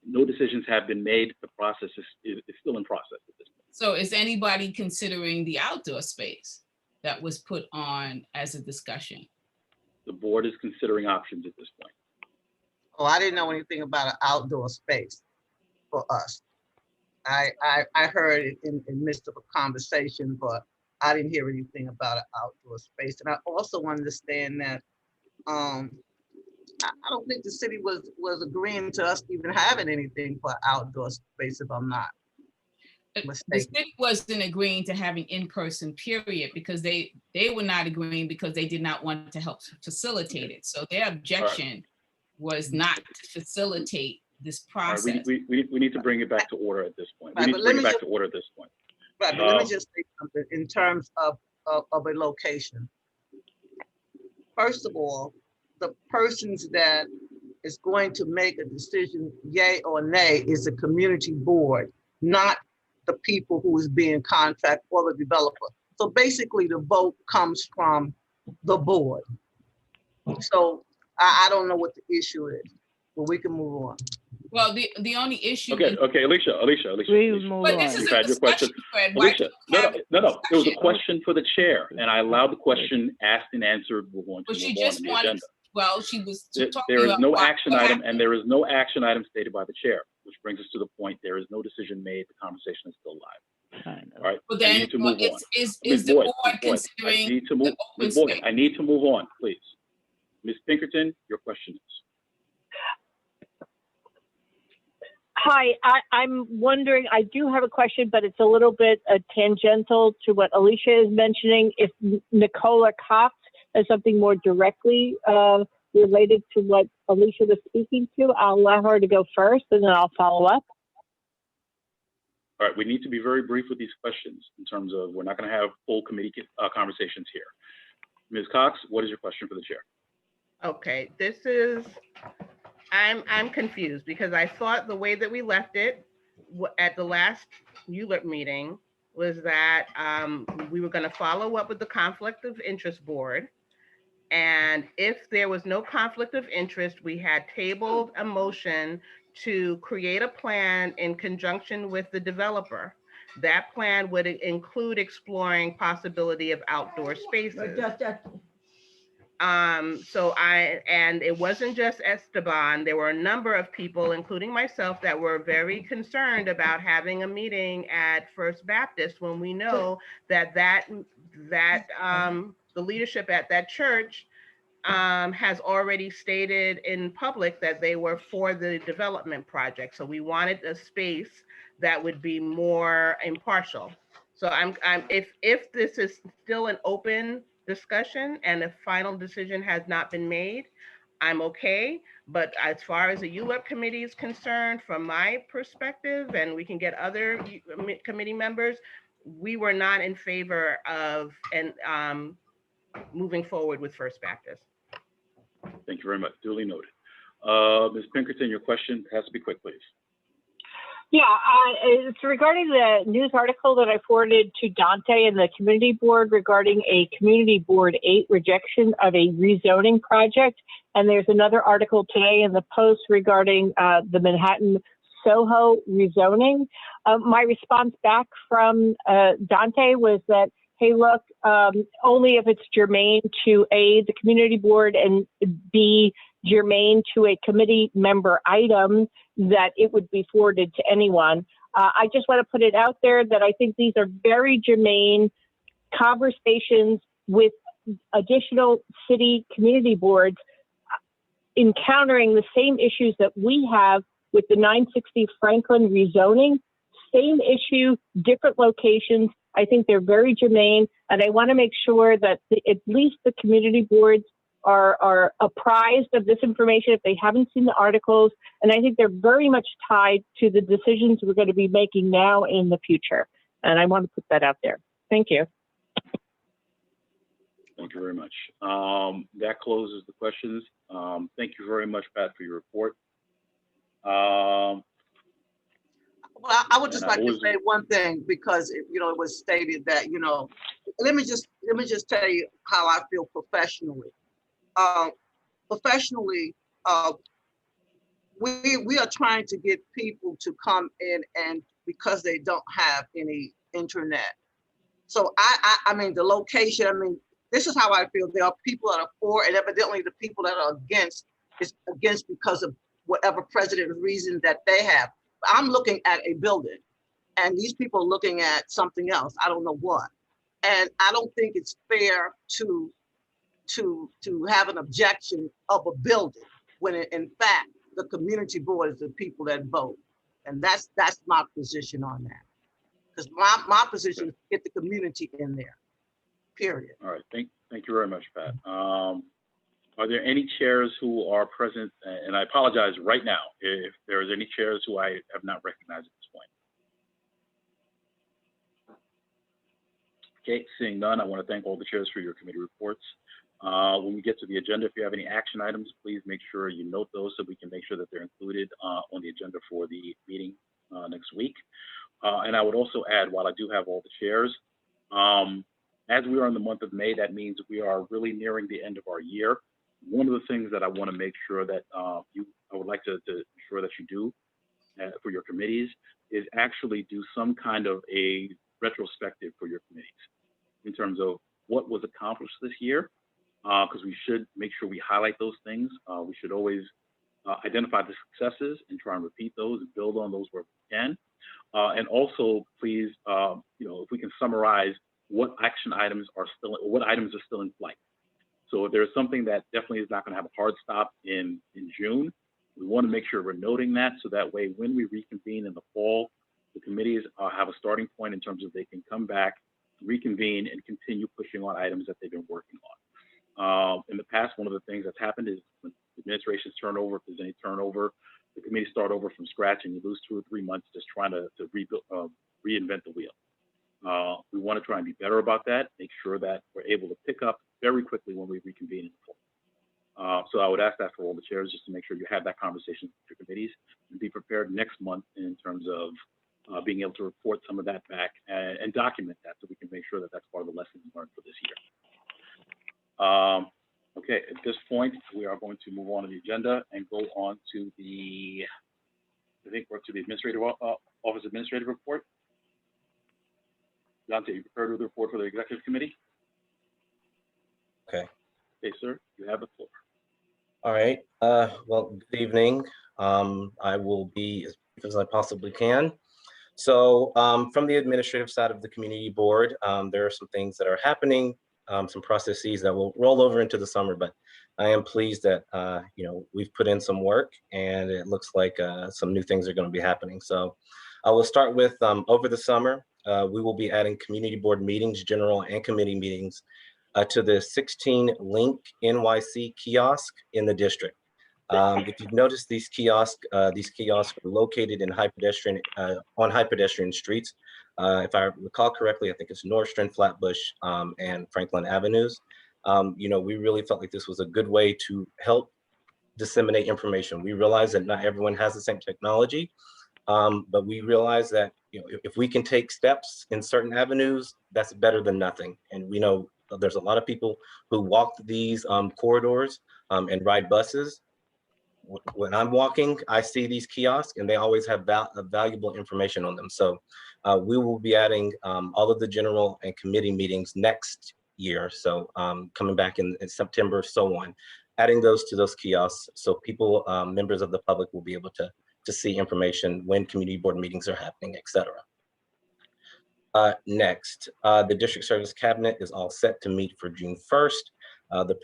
Speaker 3: No decisions have been made. The process is still in process at this point.
Speaker 4: So is anybody considering the outdoor space that was put on as a discussion?
Speaker 3: The board is considering options at this point.
Speaker 10: Oh, I didn't know anything about an outdoor space for us. I heard it in midst of a conversation, but I didn't hear anything about an outdoor space. And I also understand that I don't think the city was agreeing to us even having anything for outdoor space, if I'm not mistaken.
Speaker 4: The city wasn't agreeing to having in-person period because they were not agreeing because they did not want to help facilitate it. So their objection was not to facilitate this process.
Speaker 3: Right, we need to bring it back to order at this point.
Speaker 10: Right,
Speaker 3: We need to bring it back to order at this point.
Speaker 10: Right, but let me just say something in terms of a location. First of all, the persons that is going to make a decision, yay or nay, is the community board, not the people who is being contracted or the developer. So basically the vote comes from the board. So I don't know what the issue is, but we can move on.
Speaker 4: Well, the only issue.
Speaker 3: Okay, okay, Alicia.
Speaker 4: But this is
Speaker 3: You've
Speaker 4: a
Speaker 3: had your question.
Speaker 4: discussion, Fred. Why
Speaker 3: Alicia,
Speaker 4: can't we
Speaker 3: no,
Speaker 4: have
Speaker 3: it was a
Speaker 4: discussion?
Speaker 3: question for the chair, and I allowed the question asked and answered. We're going to
Speaker 4: But
Speaker 3: move
Speaker 4: she
Speaker 3: on
Speaker 4: just
Speaker 3: to the
Speaker 4: wanted,
Speaker 3: agenda.
Speaker 4: well, she was
Speaker 3: There
Speaker 4: talking
Speaker 3: is
Speaker 4: about
Speaker 3: no
Speaker 4: what
Speaker 3: action item,
Speaker 4: happened.
Speaker 3: and there is no action item stated by the chair, which brings us to the point, there is no decision made, the conversation is still live. All right,
Speaker 4: But
Speaker 3: I
Speaker 4: then
Speaker 3: need to move on.
Speaker 4: is
Speaker 3: Ms.
Speaker 4: the
Speaker 3: Boyd,
Speaker 4: board
Speaker 3: Ms. Boyd,
Speaker 4: considering
Speaker 3: I need to move,
Speaker 4: the
Speaker 3: Ms.
Speaker 4: open
Speaker 3: Boyd,
Speaker 4: space?
Speaker 3: I need to move on, please. Ms. Pinkerton, your question is.
Speaker 6: Hi, I'm wondering, I do have a question, but it's a little bit tangential to what Alicia is mentioning. If Nicola Cox has something more directly related to what Alicia was speaking to, I'll allow her to go first and then I'll follow up.
Speaker 3: All right, we need to be very brief with these questions in terms of, we're not going to have full committee conversations here. Ms. Cox, what is your question for the chair?
Speaker 18: Okay, this is, I'm confused because I thought the way that we left it at the last ULIP meeting was that we were going to follow up with the conflict of interest board. And if there was no conflict of interest, we had tabled a motion to create a plan in conjunction with the developer. That plan would include exploring possibility of outdoor spaces. And it wasn't just Esteban, there were a number of people, including myself, that were very concerned about having a meeting at First Baptist when we know that the leadership at that church has already stated in public that they were for the development project. So we wanted a space that would be more impartial. So if this is still an open discussion and a final decision has not been made, I'm okay. But as far as the ULEP committee is concerned, from my perspective, and we can get other committee members, we were not in favor of moving forward with First Baptist.
Speaker 3: Thank you very much, duly noted. Ms. Pinkerton, your question has to be quick, please.
Speaker 6: Yeah, it's regarding the news article that I forwarded to Dante and the community board regarding a community board 8 rejection of a rezoning project. And there's another article today in the Post regarding the Manhattan Soho rezoning. My response back from Dante was that, hey, look, only if it's germane to A, the community board, and B, germane to a committee member item, that it would be forwarded to anyone. I just want to put it out there that I think these are very germane conversations with additional city community boards encountering the same issues that we have with the 960 Franklin rezoning. Same issue, different locations. I think they're very germane, and I want to make sure that at least the community boards are apprised of this information if they haven't seen the articles. And I think they're very much tied to the decisions we're going to be making now and in the future. And I want to put that out there. Thank you.
Speaker 3: Thank you very much. That closes the questions. Thank you very much, Pat, for your report.
Speaker 10: Well, I would just like to say one thing, because it was stated that, let me just tell you how I feel professionally. Professionally, we are trying to get people to come in, and because they don't have any internet. So I mean, the location, this is how I feel. There are people that are for, and evidently the people that are against is against because of whatever president reason that they have. I'm looking at a building, and these people are looking at something else. I don't know what. And I don't think it's fair to have an objection of a building when in fact the community board is the people that vote. And that's my position on that. Because my position is to get the community in there, period.
Speaker 3: All right, thank you very much, Pat. Are there any chairs who are present? And I apologize right now if there is any chairs who I have not recognized at this point. Okay, seeing none, I want to thank all the chairs for your committee reports. When we get to the agenda, if you have any action items, please make sure you note those so we can make sure that they're included on the agenda for the meeting next week. And I would also add, while I do have all the chairs, as we are in the month of May, that means we are really nearing the end of our year. One of the things that I want to make sure that I would like to ensure that you do for your committees is actually do some kind of a retrospective for your committees in terms of what was accomplished this year, because we should make sure we highlight those things. We should always identify the successes and try and repeat those and build on those where we can. And also, please, if we can summarize what action items are still, or what items are still in flight. So if there's something that definitely is not going to have a hard stop in June, we want to make sure we're noting that, so that way when we reconvene in the fall, the committees have a starting point in terms of they can come back, reconvene, and continue pushing on items that they've been working on. In the past, one of the things that's happened is when administration's turnover, if there's any turnover, the committees start over from scratch and you lose 2 or 3 months just trying to rebuild, reinvent the wheel. We want to try and be better about that, make sure that we're able to pick up very quickly when we reconvene in the fall. So I would ask that for all the chairs, just to make sure you have that conversation with your committees and be prepared next month in terms of being able to report some of that back and document that, so we can make sure that that's part of the lessons learned for this year. Okay, at this point, we are going to move on to the agenda and go on to the, I think we're to the administrative office administrative report. Dante, you prepared with the report for the executive committee?
Speaker 1: Okay.
Speaker 3: Okay, sir, you have the floor.
Speaker 1: All right. Well, good evening. I will be as brief as I possibly can. So from the administrative side of the community board, there are some things that are happening, some processes that will roll over into the summer, but I am pleased that we've put in some work and it looks like some new things are going to be happening. So I will start with over the summer, we will be adding community board meetings, general and committee meetings to the 16 Link NYC kiosk in the district. If you've noticed, these kiosks are located in on high pedestrian streets. If I recall correctly, I think it's Nordstrom, Flatbush, and Franklin Avenues. We really felt like this was a good way to help disseminate information. We realize that not everyone has the same technology, but we realize that if we can take steps in certain avenues, that's better than nothing. And we know there's a lot of people who walk these corridors and ride buses. When I'm walking, I see these kiosks and they always have valuable information on them. So we will be adding all of the general and committee meetings next year. So coming back in September, so on, adding those to those kiosks. So people, members of the public will be able to see information when community board meetings are happening, et cetera. Next, the district service cabinet is all set to meet for June 1st. The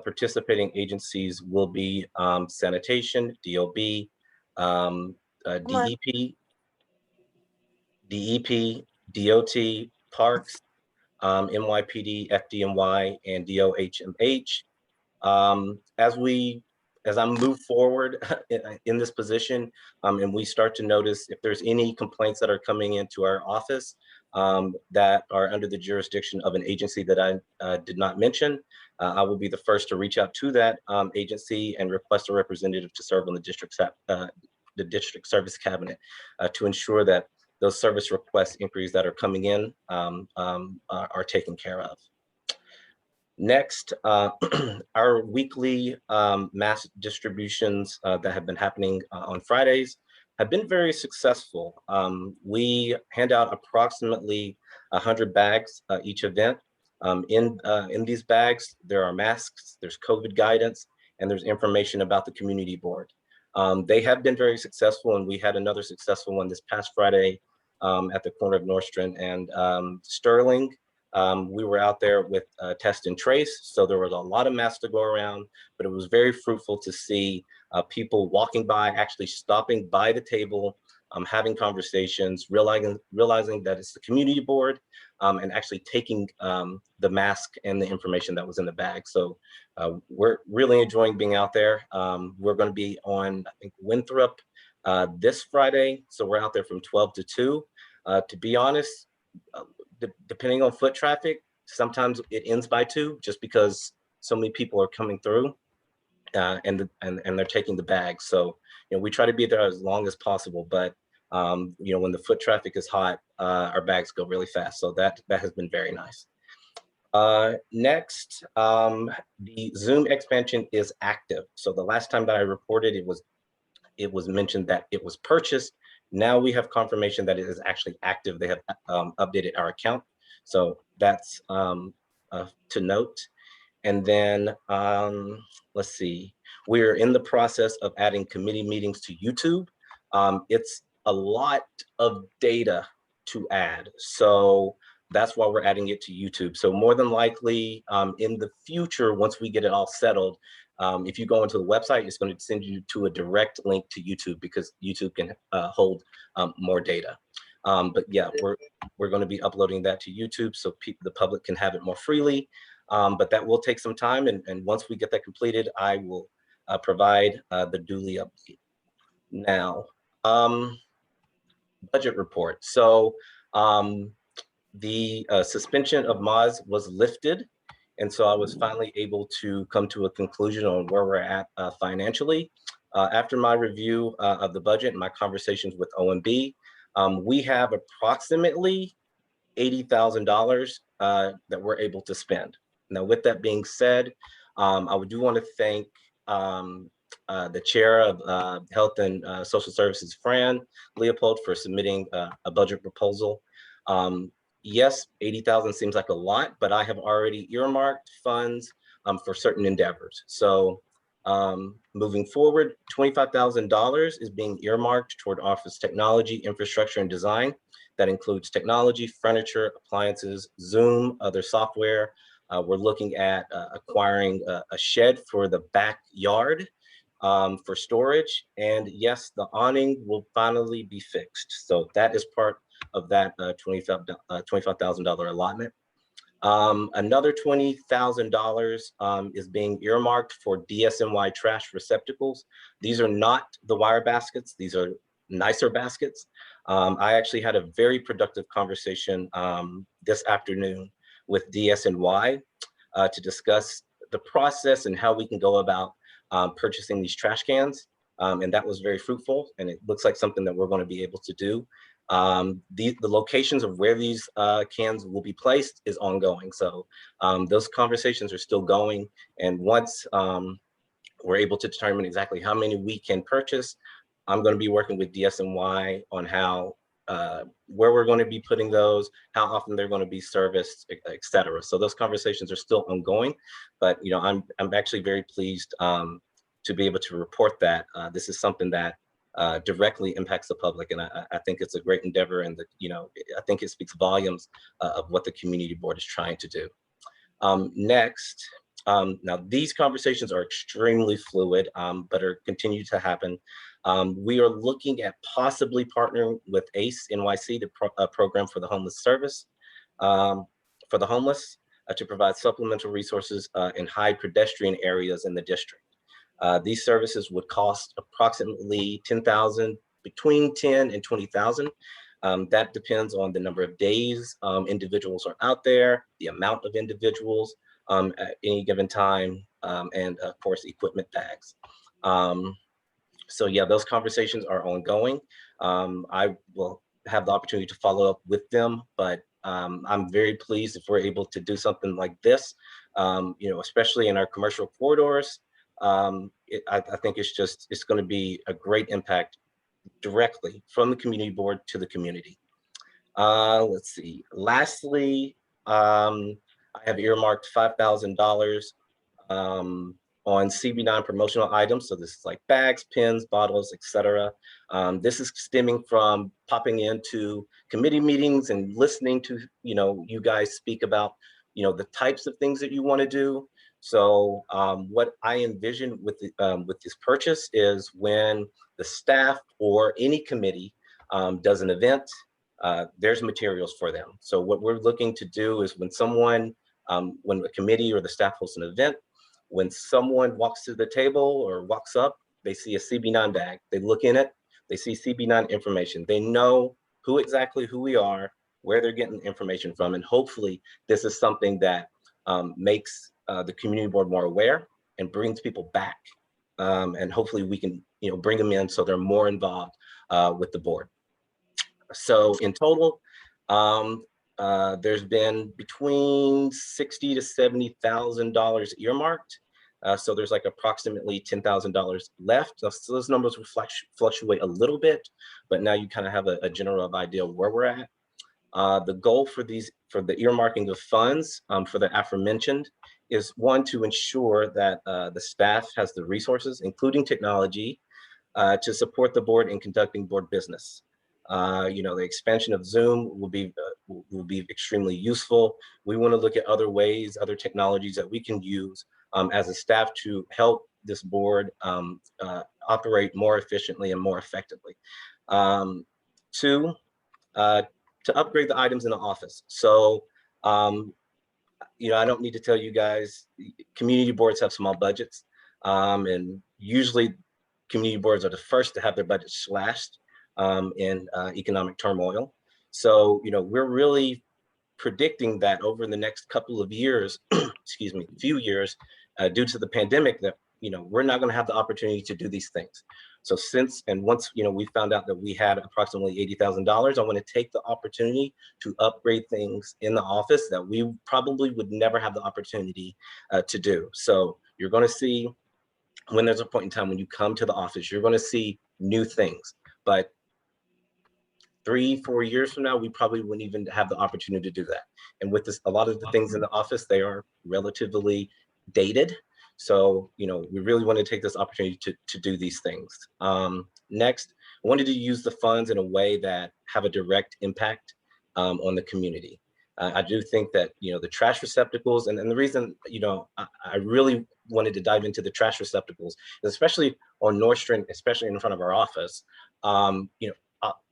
Speaker 1: participating agencies will be sanitation, DOB, DEP, DOT, parks, NYPD, FDNY, and DOHMH. As I move forward in this position, and we start to notice if there's any complaints that are coming into our office that are under the jurisdiction of an agency that I did not mention, I will be the first to reach out to that agency and request a representative to serve on the district service cabinet to ensure that those service request inquiries that are coming in are taken care of. Next, our weekly mass distributions that have been happening on Fridays have been very successful. We hand out approximately 100 bags each event. In these bags, there are masks, there's COVID guidance, and there's information about the community board. They have been very successful, and we had another successful one this past Friday at the corner of Nordstrom and Sterling. We were out there with test and trace, so there was a lot of masks to go around, but it was very fruitful to see people walking by, actually stopping by the table, having conversations, realizing that it's the community board, and actually taking the mask and the information that was in the bag. So we're really enjoying being out there. We're going to be on, I think, Winthrop this Friday, so we're out there from 12 to 2. To be honest, depending on foot traffic, sometimes it ends by 2, just because so many people are coming through and they're taking the bags. So, we try to be there as long as possible, but when the foot traffic is hot, our bags go really fast. So that has been very nice. Next, the Zoom expansion is active. So the last time that I reported, it was mentioned that it was purchased. Now we have confirmation that it is actually active. They have updated our account. So that's to note. And then let's see, we're in the process of adding committee meetings to YouTube. It's a lot of data to add. So that's why we're adding it to YouTube. So more than likely in the future, once we get it all settled, if you go into the website, it's going to send you to a direct link to YouTube because YouTube can hold more data. But yeah, we're going to be uploading that to YouTube so the public can have it more freely. But that will take some time. And once we get that completed, I will provide the duly update. Now, budget report. So the suspension of MOZ was lifted. And so I was finally able to come to a conclusion on where we're at financially. After my review of the budget and my conversations with OMB, we have approximately $80,000 that we're able to spend. Now, with that being said, I do want to thank the chair of Health and Social Services, Fran Leopold, for submitting a budget proposal. Yes, 80,000 seems like a lot, but I have already earmarked funds for certain endeavors. So moving forward, $25,000 is being earmarked toward office technology, infrastructure, and design. That includes technology, furniture, appliances, Zoom, other software. We're looking at acquiring a shed for the backyard for storage. And yes, the awning will finally be fixed. So that is part of that $25,000 allotment. Another $20,000 is being earmarked for DSNY trash receptacles. These are not the wire baskets. These are nicer baskets. I actually had a very productive conversation this afternoon with DSNY to discuss the process and how we can go about purchasing these trash cans. And that was very fruitful. And it looks like something that we're going to be able to do. The locations of where these cans will be placed is ongoing. So those conversations are still going. And once we're able to determine exactly how many we can purchase, I'm going to be working with DSNY on how, where we're going to be putting those, how often they're going to be serviced, et cetera. So those conversations are still ongoing, but I'm actually very pleased to be able to report that this is something that directly impacts the public, and I think it's a great endeavor, and I think it speaks volumes of what the community board is trying to do. Next, now these conversations are extremely fluid, but are continue to happen. We are looking at possibly partnering with ACE NYC, the program for the homeless service, for the homeless, to provide supplemental resources in high pedestrian areas in the district. These services would cost approximately $10,000, between $10,000 and $20,000. That depends on the number of days individuals are out there, the amount of individuals at any given time, and of course, equipment bags. So yeah, those conversations are ongoing. I will have the opportunity to follow up with them, but I'm very pleased if we're able to do something like this, especially in our commercial corridors. I think it's going to be a great impact directly from the community board to the community. Let's see. Lastly, I have earmarked $5,000 on CB9 promotional items. So this is like bags, pens, bottles, etc. This is stemming from popping into committee meetings and listening to you guys speak about the types of things that you want to do. So what I envision with this purchase is when the staff or any committee does an event, there's materials for them. So what we're looking to do is when a committee or the staff hosts an event, when someone walks to the table or walks up, they see a CB9 bag, they look in it, they see CB9 information, they know who we are, where they're getting information from, and hopefully this is something that makes the community board more aware and brings people back. And hopefully we can, bring them in so they're more involved with the board. So in total, there's been between $60,000 to $70,000 earmarked. So there's like approximately $10,000 left. So those numbers will fluctuate a little bit, but now you kind of have a general idea of where we're at. The goal for the earmarking of funds for the aforementioned is one, to ensure that the staff has the resources, including technology, to support the board in conducting board business. The expansion of Zoom will be extremely useful. We want to look at other ways, other technologies that we can use as a staff to help this board operate more efficiently and more effectively. Two, to upgrade the items in the office. So, I don't need to tell you guys, community boards have small budgets, and usually community boards are the first to have their budgets slashed in economic turmoil. So, we're really predicting that over the next couple of years, few years, due to the pandemic, that, we're not going to have the opportunity to do these things. So once, we found out that we had approximately $80,000, I want to take the opportunity to upgrade things in the office that we probably would never have the opportunity to do. So you're going to see, when there's a point in time when you come to the office, you're going to see new things. But 3-4 years from now, we probably wouldn't even have the opportunity to do that. And with this, a lot of the things in the office, they are relatively dated. So, we really want to take this opportunity to do these things. Next, I wanted to use the funds in a way that have a direct impact on the community. I do think that, the trash receptacles, and the reason, I really wanted to dive into the trash receptacles, especially on North Street, especially in front of our office. A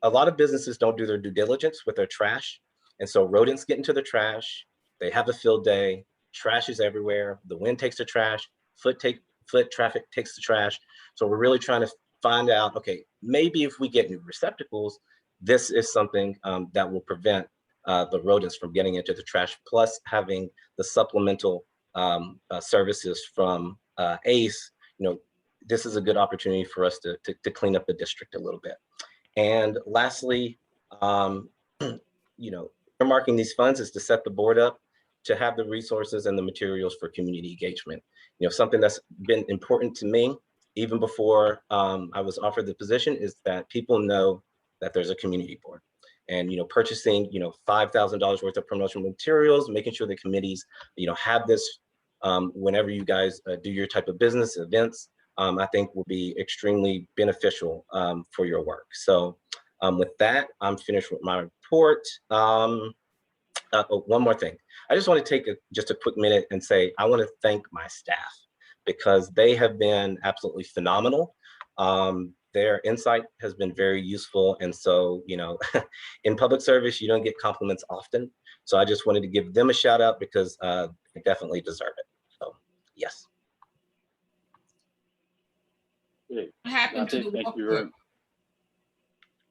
Speaker 1: lot of businesses don't do their due diligence with their trash. And so rodents get into the trash, they have a field day, trash is everywhere, the wind takes the trash, foot traffic takes the trash. So we're really trying to find out, okay, maybe if we get new receptacles, this is something that will prevent the rodents from getting into the trash, plus having the supplemental services from ACE. This is a good opportunity for us to clean up the district a little bit. And lastly, earmarking these funds is to set the board up to have the resources and the materials for community engagement. Something that's been important to me, even before I was offered the position, is that people know that there's a community board. And, purchasing, $5,000 worth of promotional materials, making sure the committees, have this whenever you guys do your type of business events, I think will be extremely beneficial for your work. So with that, I'm finished with my report. One more thing. I just want to take just a quick minute and say, I want to thank my staff because they have been absolutely phenomenal. Their insight has been very useful. And so, in public service, you don't get compliments often. So I just wanted to give them a shout out because they definitely deserve it. So, yes.
Speaker 3: Great.
Speaker 4: What happened to the walkthrough?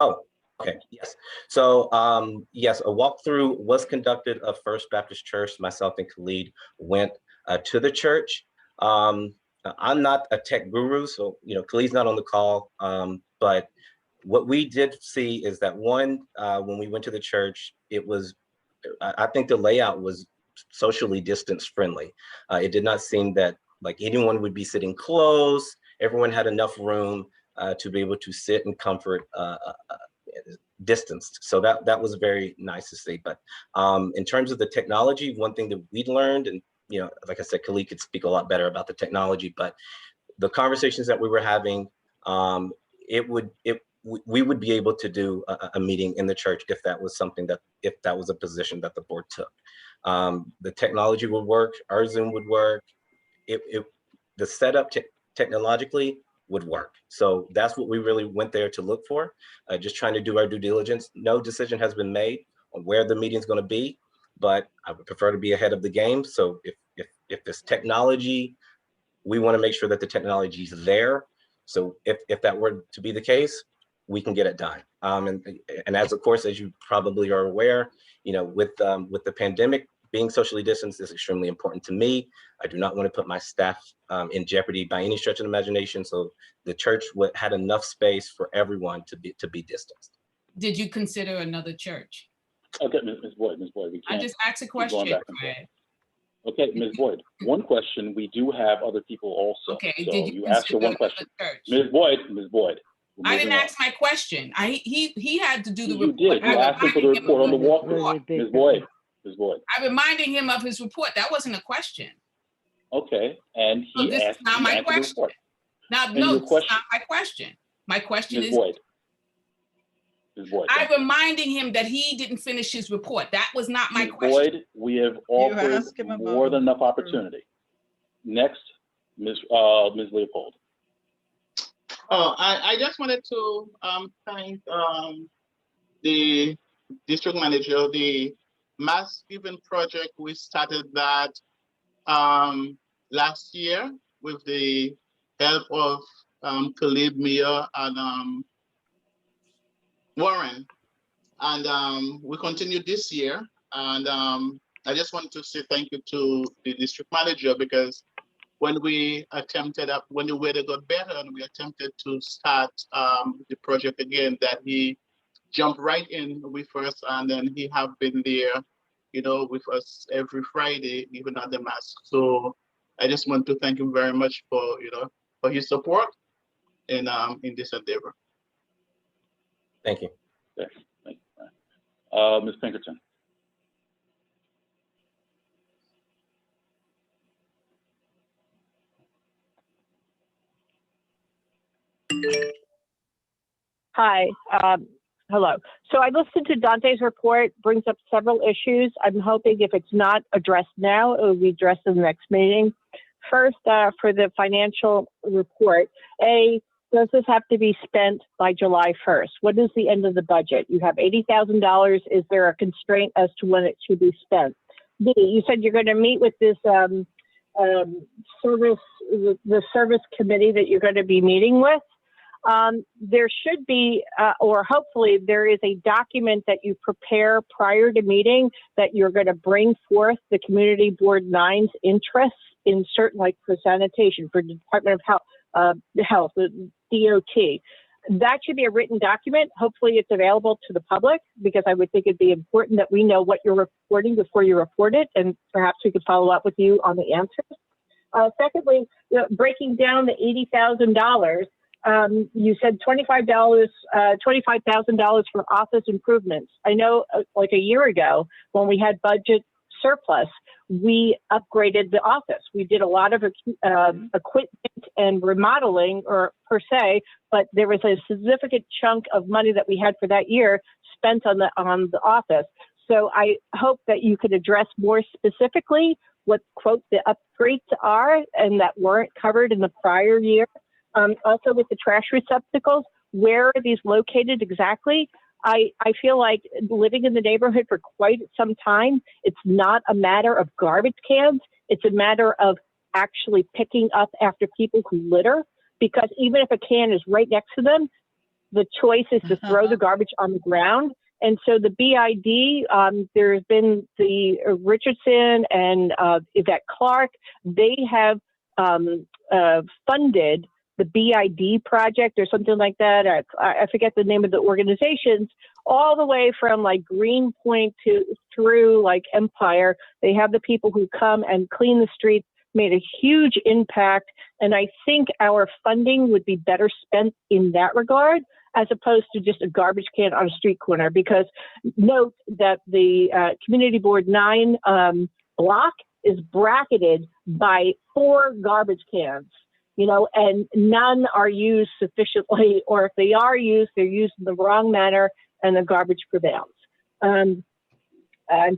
Speaker 1: Oh, okay, yes. So, yes, a walkthrough was conducted of First Baptist Church. Myself and Khalid went to the church. I'm not a tech guru, so, Khalid's not on the call, but what we did see is that one, when we went to the church, I think the layout was socially distance friendly. It did not seem that like anyone would be sitting close. Everyone had enough room to be able to sit in comfort, distanced. So that was very nice to see. But in terms of the technology, one thing that we learned, and like I said, Khalid could speak a lot better about the technology, but the conversations that we were having, we would be able to do a meeting in the church if that was a position that the board took. The technology would work, our Zoom would work. The setup technologically would work. So that's what we really went there to look for, just trying to do our due diligence. No decision has been made on where the meeting's going to be, but I would prefer to be ahead of the game. So if this technology, we want to make sure that the technology is there. So if that were to be the case, we can get it done. And as of course, as you probably are aware, with the pandemic, being socially distanced is extremely important to me. I do not want to put my staff in jeopardy by any stretch of the imagination. So the church had enough space for everyone to be distanced.
Speaker 4: Did you consider another church?
Speaker 3: Okay, Ms. Boyd, we
Speaker 4: I
Speaker 3: can't
Speaker 4: just asked a
Speaker 3: keep going
Speaker 4: question,
Speaker 3: back and forth.
Speaker 4: Fred.
Speaker 3: Okay, Ms. Boyd, one question. We do have other people also.
Speaker 4: Okay,
Speaker 3: So
Speaker 4: did you
Speaker 3: you asked her
Speaker 4: consider
Speaker 3: one question.
Speaker 4: another church?
Speaker 3: Ms. Boyd.
Speaker 4: I didn't ask my question. He had to do the
Speaker 3: You
Speaker 4: report.
Speaker 3: did. You asked him for the report on the walkthrough. Ms. Boyd.
Speaker 4: I'm reminding him of his report. That wasn't a question.
Speaker 3: Okay, and
Speaker 4: So
Speaker 3: he
Speaker 4: this is
Speaker 3: asked
Speaker 4: not
Speaker 3: he
Speaker 4: my
Speaker 3: answered the
Speaker 4: question.
Speaker 3: report.
Speaker 4: Now,
Speaker 3: And
Speaker 4: no,
Speaker 3: your
Speaker 4: this is
Speaker 3: question-
Speaker 4: not my question. My question
Speaker 3: Ms.
Speaker 4: is,
Speaker 3: Boyd. Ms. Boyd.
Speaker 4: I'm reminding him that he didn't finish his report. That was not my
Speaker 3: Ms.
Speaker 4: question.
Speaker 3: Boyd, we have offered
Speaker 7: asked him about
Speaker 3: more than enough opportunity. Next, Ms. Leopold.
Speaker 17: Oh, I just wanted to thank the district manager. The Mass Giving Project, we started that last year with the help of Khalid Mia and Warren. And we continued this year. And I just want to say thank you to the district manager, because when we attempted, when the weather got better and we attempted to start the project again, that he jumped right in with us, and then he have been there, you know, with us every Friday, even at the mass. So I just want to thank him very much for, you know, for his support in this endeavor.
Speaker 1: Thank you.
Speaker 3: Thank you. Ms. Pinkerton.
Speaker 6: Hi, hello. So I listened to Dante's report, brings up several issues. I'm hoping if it's not addressed now, it will be addressed in the next meeting. First, for the financial report, does this have to be spent by July 1st? What is the end of the budget? You have $80,000. Is there a constraint as to when it should be spent? B, you said you're going to meet with this service committee that you're going to be meeting with. There should be, or hopefully there is a document that you prepare prior to meeting that you're going to bring forth the Community Board 9's interests in certain, like for sanitation, for the Department of Health, the DOT. That should be a written document. Hopefully it's available to the public, because I would think it'd be important that we know what you're reporting before you report it, and perhaps we could follow up with you on the answers. Secondly, breaking down the $80,000, you said $25,000 for office improvements. I know like a year ago when we had budget surplus, we upgraded the office. We did a lot of equipment and remodeling, or per se, but there was a significant chunk of money that we had for that year spent on the office. So I hope that you could address more specifically what, quote, the upgrades are and that weren't covered in the prior year. Also with the trash receptacles, where are these located exactly? I feel like living in the neighborhood for quite some time, it's not a matter of garbage cans. It's a matter of actually picking up after people who litter, because even if a can is right next to them, the choice is to throw the garbage on the ground. And so the BID, there's been the Richardson and Yvette Clark, they have funded the BID project or something like that. I forget the name of the organizations, all the way from like Greenpoint through like Empire. They have the people who come and clean the streets, made a huge impact. And I think our funding would be better spent in that regard, as opposed to just a garbage can on a street corner. Because note that the Community Board 9 block is bracketed by 4 garbage cans. You know, and none are used sufficiently, or if they are used, they're used in the wrong manner and the garbage prevails. I'm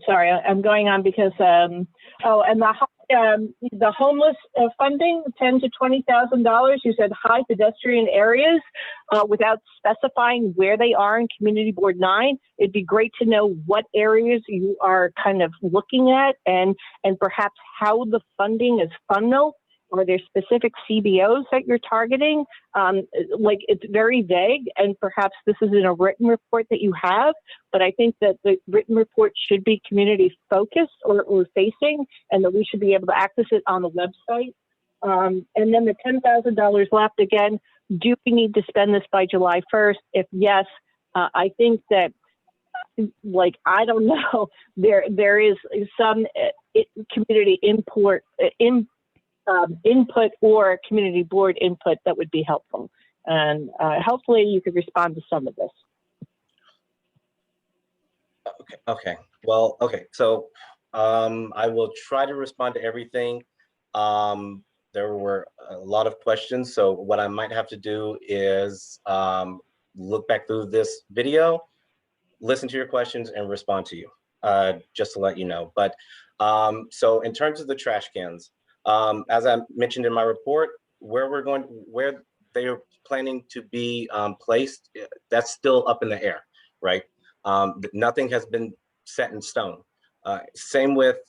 Speaker 6: sorry, I'm going on because, and the homeless funding, $10,000 to $20,000, you said high pedestrian areas without specifying where they are in Community Board 9. It'd be great to know what areas you are kind of looking at and perhaps how the funding is funneled Are there specific CBOs that you're targeting? Like, it's very vague, and perhaps this isn't a written report that you have, but I think that the written report should be community focused or facing, and that we should be able to access it on the website. And then the $10,000 left, again, do we need to spend this by July 1st? If yes, I think that, like, I don't know, there is some community input or community board input that would be helpful. And hopefully you could respond to some of this.
Speaker 1: Okay. Well, okay. So I will try to respond to everything. There were a lot of questions. So what I might have to do is look back through this video, listen to your questions, and respond to you, just to let you know. But so in terms of the trash cans, as I mentioned in my report, where they are planning to be placed, that's still up in the air, right? Nothing has been set in stone. Same with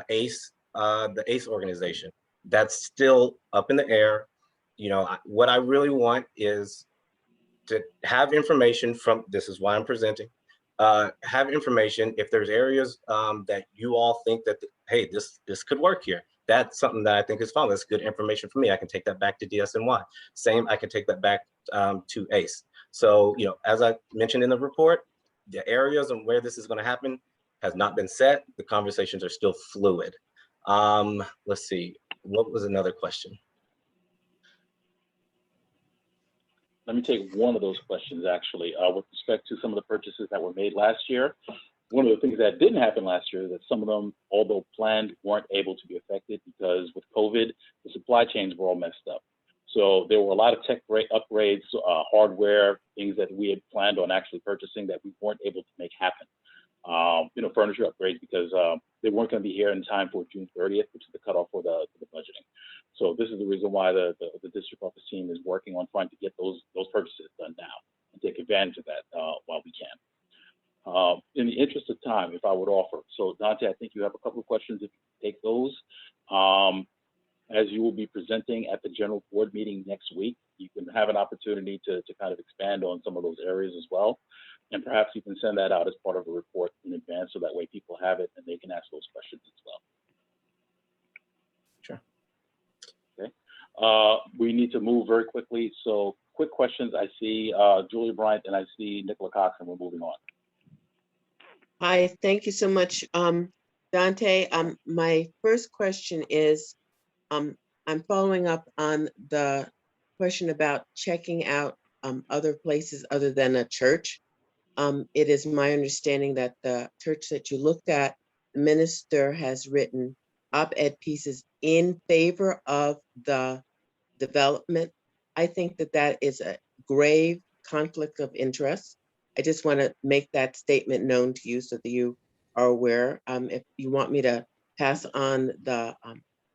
Speaker 1: ACE, the ACE organization. That's still up in the air. You know, what I really want is to have information from, this is why I'm presenting, have information if there's areas that you all think that, hey, this could work here. That's something that I think is fun. That's good information for me. I can take that back to DSNY. Same, I can take that back to ACE. So, you know, as I mentioned in the report, the areas and where this is going to happen has not been set. The conversations are still fluid. Let's see, what was another question?
Speaker 3: Let me take one of those questions, actually, with respect to some of the purchases that were made last year. One of the things that didn't happen last year is that some of them, although planned, weren't able to be affected because with COVID, the supply chains were all messed up. So there were a lot of tech upgrades, hardware, things that we had planned on actually purchasing that we weren't able to make happen. You know, furniture upgrades because they weren't going to be here in time for June 30th, which is the cutoff for the budgeting. So this is the reason why the district office team is working on trying to get those purchases done now and take advantage of that while we can. In the interest of time, if I would offer, so Dante, I think you have a couple of questions if you take those. As you will be presenting at the general board meeting next week, you can have an opportunity to kind of expand on some of those areas as well. And perhaps you can send that out as part of a report in advance so that way people have it and they can ask those questions as well.
Speaker 1: Sure.
Speaker 3: Okay. We need to move very quickly. So quick questions. I see Julia Bryant and I see Nicola Cox, and we're moving on.
Speaker 19: Hi, thank you so much. Dante, my first question is, I'm following up on the question about checking out other places other than a church. It is my understanding that the church that you looked at, the minister has written op-ed pieces in favor of the development. I think that that is a grave conflict of interest. I just want to make that statement known to you so that you are aware. If you want me to pass on the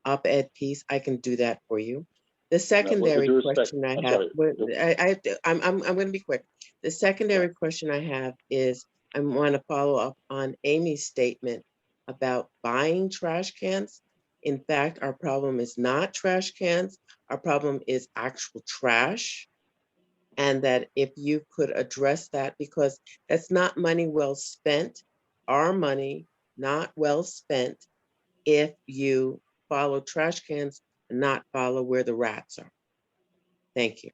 Speaker 19: op-ed piece, I can do that for you. The secondary question I have, I'm going to be quick. The secondary question I have is, I want to follow up on Amy's statement about buying trash cans. In fact, our problem is not trash cans. Our problem is actual trash. And that if you could address that, because that's not money well spent, our money not well spent if you follow trash cans and not follow where the rats are. Thank you.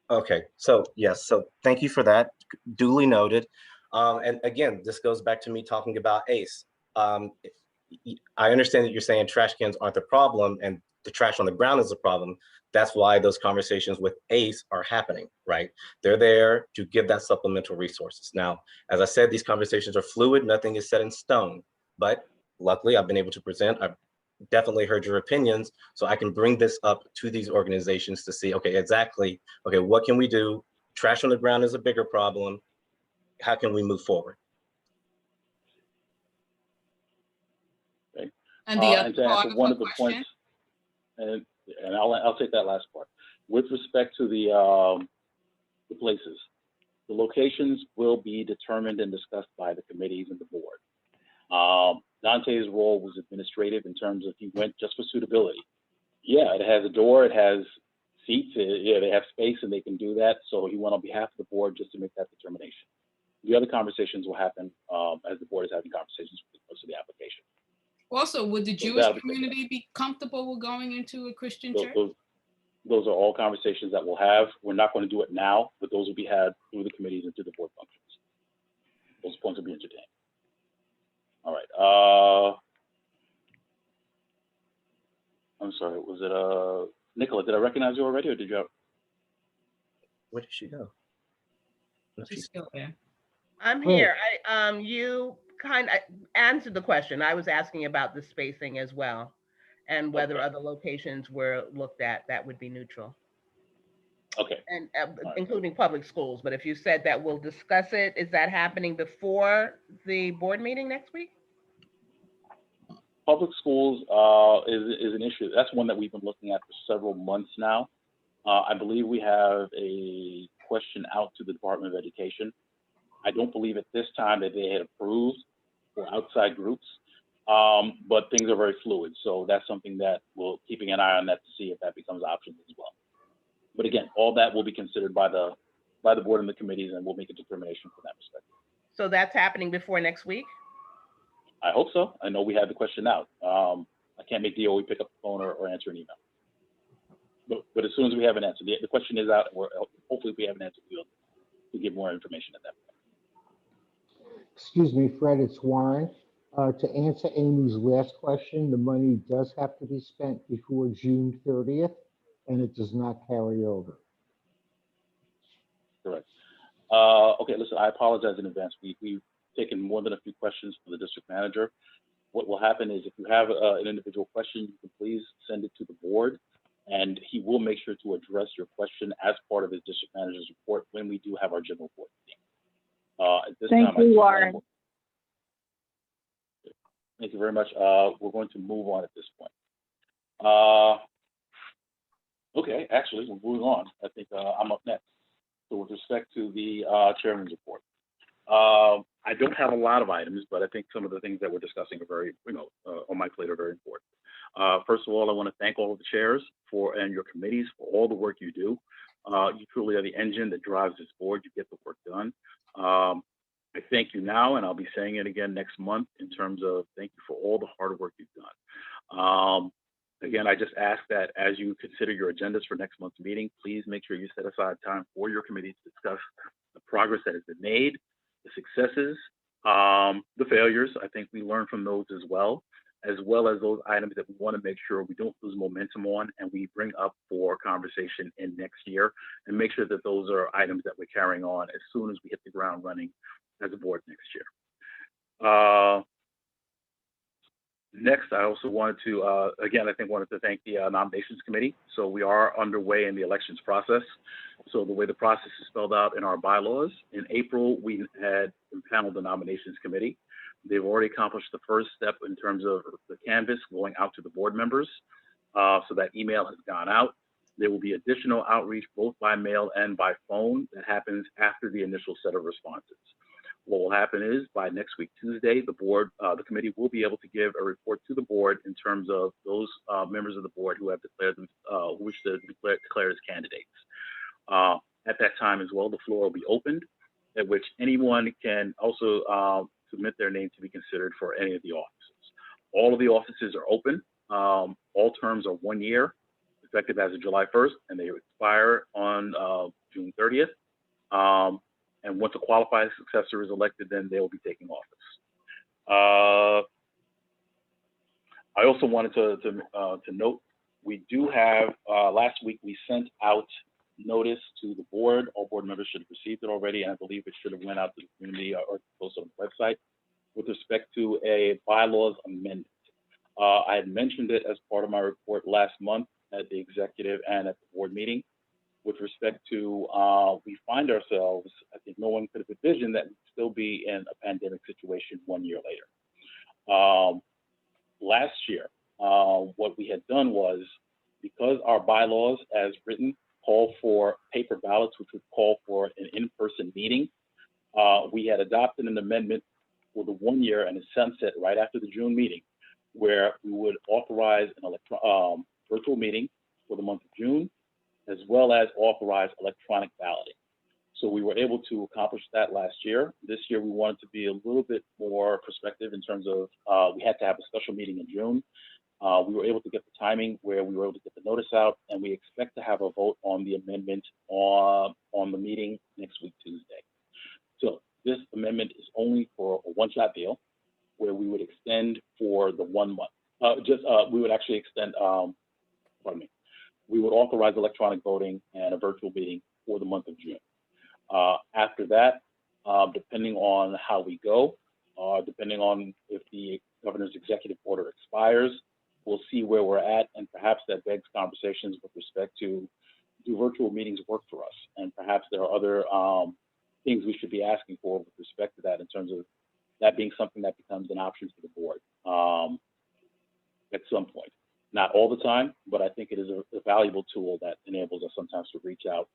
Speaker 1: Okay, so yes, so thank you for that, duly noted. And again, this goes back to me talking about ACE. I understand that you're saying trash cans aren't the problem and the trash on the ground is the problem. That's why those conversations with ACE are happening, right? They're there to give that supplemental resources. Now, as I said, these conversations are fluid, nothing is set in stone, but luckily I've been able to present. I've definitely heard your opinions, so I can bring this up to these organizations to see, okay, exactly, okay, what can we do? Trash on the ground is a bigger problem. How can we move forward?
Speaker 3: Okay.
Speaker 4: And the other
Speaker 3: and to
Speaker 4: part
Speaker 3: answer
Speaker 4: of
Speaker 3: one
Speaker 4: her
Speaker 3: of the
Speaker 4: question?
Speaker 3: points, and I'll take that last part. With respect to the places, the locations will be determined and discussed by the committees and the board. Dante's role was administrative in terms of he went just for suitability. Yeah, it has a door, it has seats, yeah, they have space and they can do that. So he went on behalf of the board just to make that determination. The other conversations will happen as the board is having conversations with regards to the application.
Speaker 4: Also, would the
Speaker 3: So
Speaker 4: Jewish
Speaker 3: that'll be
Speaker 4: community be comfortable with going into a Christian church?
Speaker 3: Those are all conversations that we'll have. We're not going to do it now, but those will be had through the committees and through the board functions. Those points will be entertained. All right. I'm sorry. Was it Nicola? Did I recognize you already, or did you have?
Speaker 1: Where did she go?
Speaker 4: She's still there.
Speaker 18: I'm here. You kind of answered the question. I was asking about the spacing as well, and whether other locations were looked at that would be neutral.
Speaker 3: Okay.
Speaker 18: And including public schools. But if you said that we'll discuss it, is that happening before the board meeting next week?
Speaker 3: Public schools is an issue. That's one that we've been looking at for several months now. I believe we have a question out to the Department of Education. I don't believe at this time that they had approved for outside groups, but things are very fluid. So that's something that we're keeping an eye on that to see if that becomes options as well. But again, all that will be considered by the board and the committees, and we'll make a determination from that perspective.
Speaker 18: So that's happening before next week?
Speaker 3: I hope so. I know we had the question out. I can't make DOE pick up the phone or answer an email. But as soon as we have an answer, the question is out. Hopefully, if we have an answer, we'll give more information at that point.
Speaker 8: Excuse me, Fred, it's Warren. To answer Amy's last question, the money does have to be spent before June 30th, and it does not carry over.
Speaker 3: Correct. Okay, listen, I apologize in advance. We've taken more than a few questions from the district manager. What will happen is if you have an individual question, you can please send it to the board, and he will make sure to address your question as part of his district manager's report when we do have our general board meeting. At this
Speaker 6: Thank
Speaker 3: time,
Speaker 6: you, Warren.
Speaker 3: Thank you very much. We're going to move on at this point. Okay, actually, we're moving on. I think I'm up next. So with respect to the chairman's report, I don't have a lot of items, but I think some of the things that we're discussing are very, on my plate are very important. First of all, I want to thank all of the chairs and your committees for all the work you do. You truly are the engine that drives this board. You get the work done. I thank you now, and I'll be saying it again next month in terms of thank you for all the hard work you've done. Again, I just ask that as you consider your agendas for next month's meeting, please make sure you set aside time for your committee to discuss the progress that has been made, the successes, the failures. I think we learn from those as well as those items that we want to make sure we don't lose momentum on and we bring up for conversation in next year, and make sure that those are items that we're carrying on as soon as we hit the ground running as a board next year. Next, I also wanted to, again, wanted to thank the nominations committee. So we are underway in the elections process. So the way the process is spelled out in our bylaws, in April, we had impaneled the nominations committee. They've already accomplished the first step in terms of the canvas going out to the board members. So that email has gone out. There will be additional outreach both by mail and by phone that happens after the initial set of responses. What will happen is by next week, Tuesday, the committee will be able to give a report to the board in terms of those members of the board who have declared who wish to declare as candidates. At that time as well, the floor will be opened, at which anyone can also submit their name to be considered for any of the offices. All of the offices are open. All terms are 1 year, effective as of July 1st, and they expire on June 30th. And once a qualified successor is elected, then they will be taking office. I also wanted to note, we do have, last week we sent out notice to the board. All board members should have received it already, and I believe it should have went out to the community or posted on the website with respect to a bylaws amendment. I had mentioned it as part of my report last month at the executive and at the board meeting. With respect to, we find ourselves, I think no one could have envisioned that we'd still be in a pandemic situation 1 year later. Last year, what we had done was, because our bylaws as written call for paper ballots, which would call for an in-person meeting, we had adopted an amendment for the 1 year and it sunset right after the June meeting, where we would authorize an virtual meeting for the month of June, as well as authorize electronic balloting. So we were able to accomplish that last year. This year, we wanted to be a little bit more prospective in terms of we had to have a special meeting in June. We were able to get the timing where we were able to get the notice out, and we expect to have a vote on the amendment on the meeting next week, Tuesday. So this amendment is only for a one-shot deal where we would extend for the 1 month. We would actually extend, pardon me, we would authorize electronic voting and a virtual meeting for the month of June. After that, depending on how we go, depending on if the governor's executive order expires, we'll see where we're at, and perhaps that begs conversations with respect to, do virtual meetings work for us? And perhaps there are other things we should be asking for with respect to that, in terms of that being something that becomes an option for the board at some point. Not all the time, but I think it is a valuable tool that enables us sometimes to reach out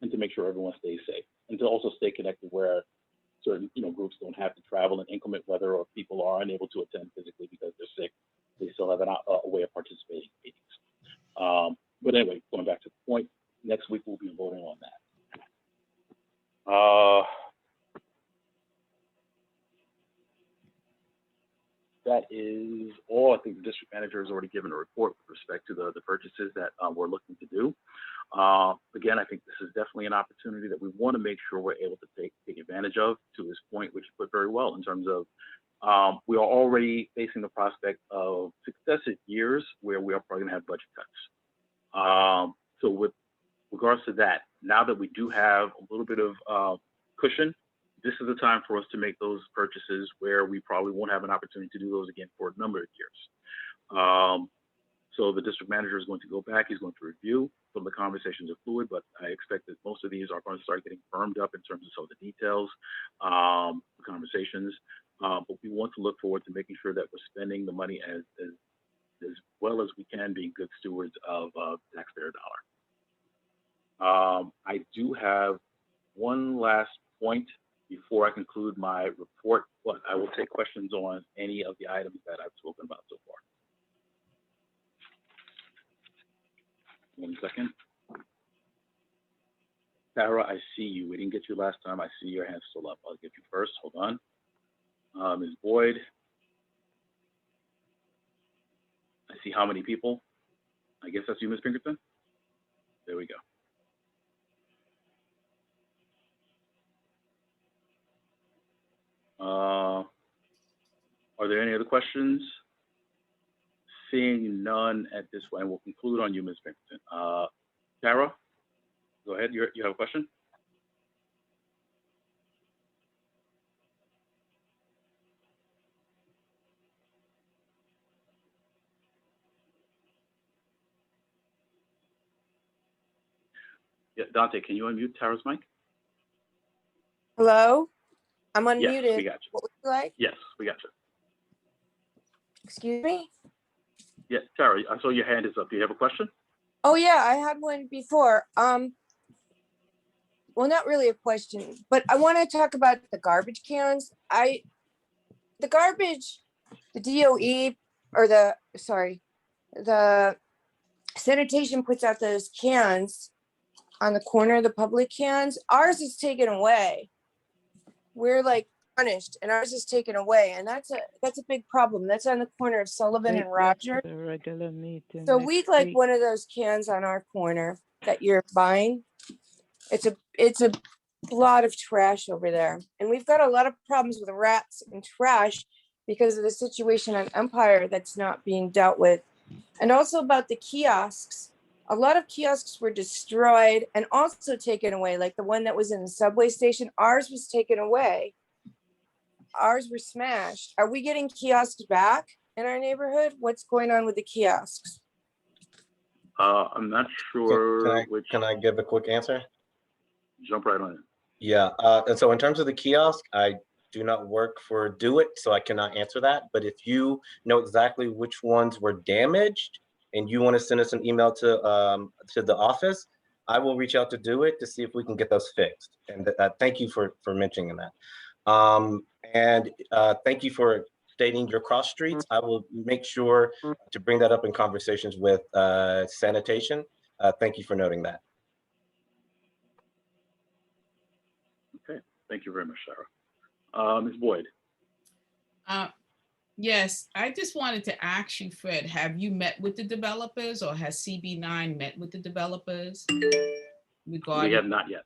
Speaker 3: and to make sure everyone stays safe, and to also stay connected where certain groups don't have to travel in inclement weather, or people are unable to attend physically because they're sick. They still have a way of participating in meetings. But anyway, going back to the point, next week we'll be voting on that. That is all. I think the district manager has already given a report with respect to the purchases that we're looking to do. Again, I think this is definitely an opportunity that we want to make sure we're able to take advantage of, to his point, which you put very well, in terms of we are already facing the prospect of successive years where we are probably going to have budget cuts. So with regards to that, now that we do have a little bit of cushion, this is the time for us to make those purchases where we probably won't have an opportunity to do those again for a number of years. So the district manager is going to go back, he's going to review. Some of the conversations are fluid, but I expect that most of these are going to start getting firmed up in terms of some of the details, the conversations. But we want to look forward to making sure that we're spending the money as well as we can, being good stewards of taxpayer dollar. I do have one last point before I conclude my report, but I will take questions on any of the items that I've spoken about so far. 1 second. Sarah, I see you. We didn't get you last time. I see your hand still up. I'll get you first. Hold on. Ms. Boyd. I see how many people? I guess that's you, Ms. Pinkerton? There we go. Are there any other questions? Seeing none at this point, we'll conclude on you, Ms. Pinkerton. Tara, go ahead. You have a question? Yeah, Dante, can you unmute Tara's mic?
Speaker 12: Hello? I'm
Speaker 3: Yes,
Speaker 12: unmuted.
Speaker 3: we got you.
Speaker 12: What would you like?
Speaker 3: Yes, we got you.
Speaker 12: Excuse me?
Speaker 3: Yeah, Tara, I saw your hand is up. Do you have a question?
Speaker 12: Oh yeah, I had one before. Well, not really a question, but I want to talk about the garbage cans. The garbage, the DOE or the sanitation puts out those cans on the corner of the public cans. Ours is taken away. We're like punished, and ours is taken away, and that's a big problem. That's on the corner of Sullivan and Roger.
Speaker 13: The regular meeting.
Speaker 12: So
Speaker 13: next
Speaker 12: we'd like
Speaker 13: week.
Speaker 12: one of those cans on our corner that you're buying. It's a lot of trash over there, and we've got a lot of problems with rats and trash because of the situation on Empire that's not being dealt with, and also about the kiosks. A lot of kiosks were destroyed and also taken away, like the one that was in the subway station. Ours was taken away. Ours were smashed. Are we getting kiosks back in our neighborhood? What's going on with the kiosks?
Speaker 3: I'm not sure which.
Speaker 1: Can I give a quick answer?
Speaker 3: Jump right on it.
Speaker 1: Yeah, and so in terms of the kiosk, I do not work for Do It, so I cannot answer that. But if you know exactly which ones were damaged and you want to send us an email to the office, I will reach out to Do It to see if we can get those fixed. And thank you for mentioning that. And thank you for stating your cross streets. I will make sure to bring that up in conversations with sanitation. Thank you for noting that.
Speaker 3: Okay, thank you very much, Sarah. Ms. Boyd.
Speaker 4: Yes, I just wanted to ask you, Fred, have you met with the developers, or has CB9 met with the developers?
Speaker 3: We have not yet.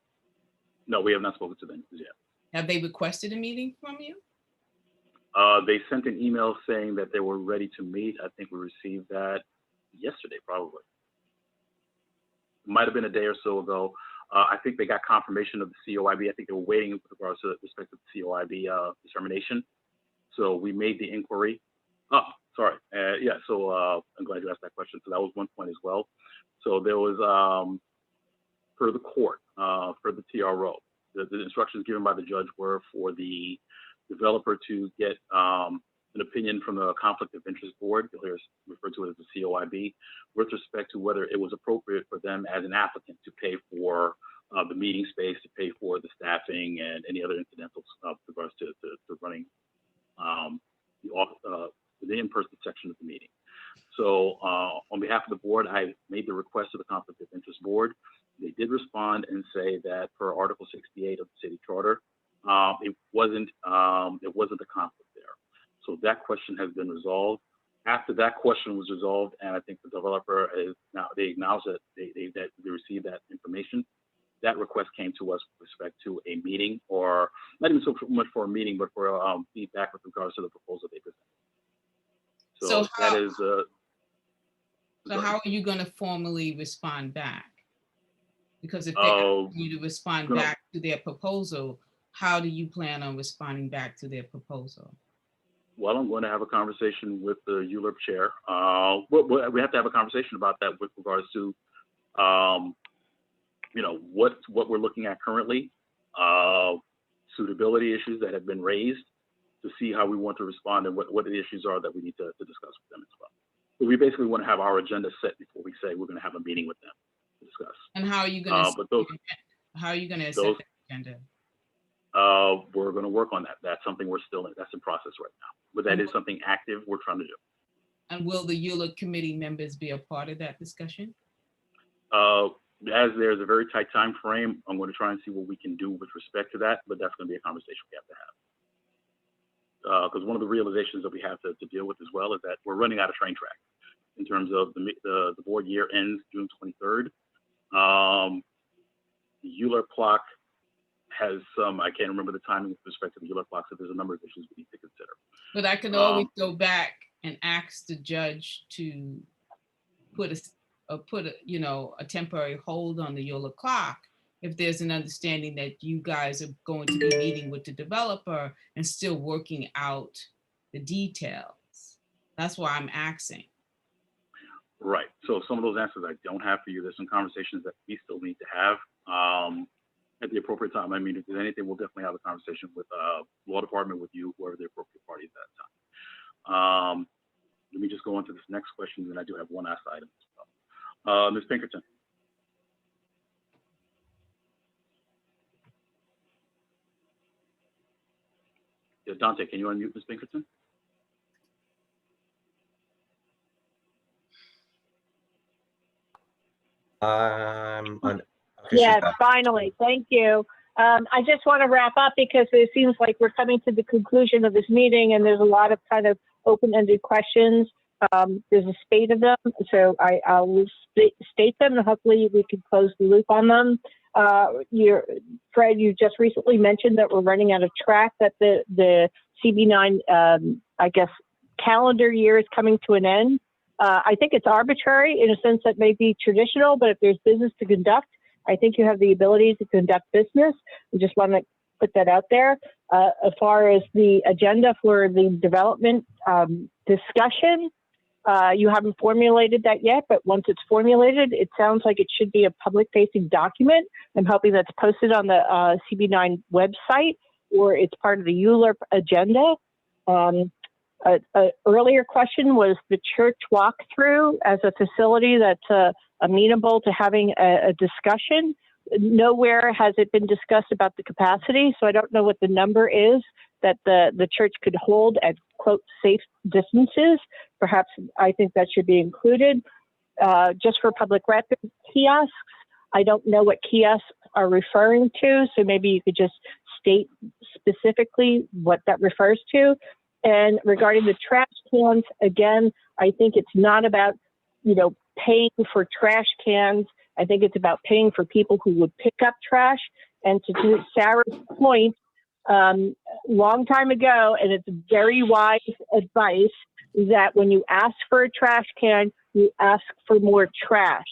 Speaker 3: No, we have not spoken to them yet.
Speaker 4: Have they requested a meeting from you?
Speaker 3: They sent an email saying that they were ready to meet. I think we received that yesterday, probably. It might have been a day or so ago. I think they got confirmation of the COIB. I think they were waiting with regards to respect to the COIB determination. So we made the inquiry. Oh, sorry. Yeah, so I'm glad you asked that question. So that was one point as well. So there was, per the court, for the TRO, the instructions given by the judge were for the developer to get an opinion from the Conflict of Interest Board, you'll hear us refer to it as the COIB, with respect to whether it was appropriate for them as an applicant to pay for the meeting space, to pay for the staffing and any other incidentals with regards to running the in-person section of the meeting. So on behalf of the board, I made the request to the Conflict of Interest Board. They did respond and say that per Article 68 of the city charter, it wasn't a conflict there. So that question has been resolved. After that question was resolved, and I think the developer is now, they acknowledge that they received that information. That request came to us with respect to a meeting, or not even so much for a meeting, but for feedback with regards to the proposal they presented. So that is.
Speaker 4: So how are you going to formally respond back? Because if they ask you to respond back to their proposal, how do you plan on responding back to their proposal?
Speaker 3: Well, I'm going to have a conversation with the ULURP chair. We have to have a conversation about that with regards to, you know, what we're looking at currently, suitability issues that have been raised, to see how we want to respond and what the issues are that we need to discuss with them as well. But we basically want to have our agenda set before we say we're going to have a meeting with them to discuss.
Speaker 4: And how are you going to? How are you going to set the agenda?
Speaker 3: We're going to work on that. That's something we're still in. That's in process right now. But that is something active we're trying to do.
Speaker 4: And will the ULURP committee members be a part of that discussion?
Speaker 3: As there's a very tight time frame, I'm going to try and see what we can do with respect to that. But that's going to be a conversation we have to have. Because one of the realizations that we have to deal with as well is that we're running out of train track in terms of the board year ends June 23rd. The ULURP clock has some, I can't remember the timing with respect to the ULURP clock, so there's a number of issues we need to consider.
Speaker 4: But I can always go back and ask the judge to put a temporary hold on the ULURP clock if there's an understanding that you guys are going to be meeting with the developer and still working out the details. That's why I'm asking.
Speaker 3: Right. So some of those answers I don't have for you. There's some conversations that we still need to have at the appropriate time. I mean, if there's anything, we'll definitely have a conversation with law department, with you, whoever the appropriate party is at that time. Let me just go on to this next question, and I do have one last item as well. Ms. Pinkerton. Yeah, Dante, can you unmute Ms. Pinkerton?
Speaker 6: Yes, finally, thank you. I just want to wrap up because it seems like we're coming to the conclusion of this meeting and there's a lot of kind of open-ended questions. There's a spate of them, so I'll state them and hopefully we can close the loop on them. Fred, you just recently mentioned that we're running out of track, that the CB9, I guess, calendar year is coming to an end. I think it's arbitrary in a sense that may be traditional, but if there's business to conduct, I think you have the ability to conduct business. I just want to put that out there. As far as the agenda for the development discussion, you haven't formulated that yet, but once it's formulated, it sounds like it should be a public-facing document. I'm hoping that's posted on the CB9 website, or it's part of the ULURP agenda. An earlier question was the church walkthrough as a facility that's amenable to having a discussion. nowhere has it been discussed about the capacity, so I don't know what the number is that the church could hold at, quote, safe distances. Perhaps I think that should be included. Just for public record kiosks, I don't know what kiosks are referring to, so maybe you could just state specifically what that refers to. And regarding the trash cans, again, I think it's not about, paying for trash cans. I think it's about paying for people who would pick up trash. And to Sarah's point, long time ago, and it's very wise advice, that when you ask for a trash can, you ask for more trash.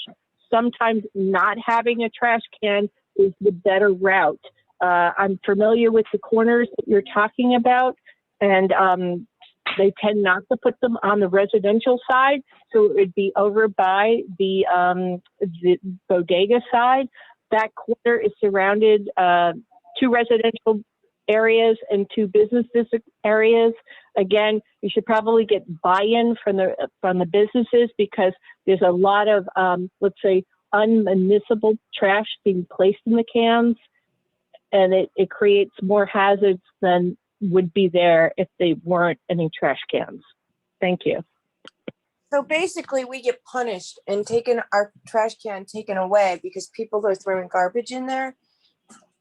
Speaker 6: Sometimes not having a trash can is the better route. I'm familiar with the corners that you're talking about, and they tend not to put them on the residential side, so it would be over by the bodega side. That corner is surrounded 2 residential areas and 2 business district areas. Again, you should probably get buy-in from the businesses, because there's a lot of let's say unmunicipal trash being placed in the cans, and it creates more hazards than would be there if they weren't any trash cans. Thank you.
Speaker 12: So basically, we get punished and our trash can taken away because people are throwing garbage in there.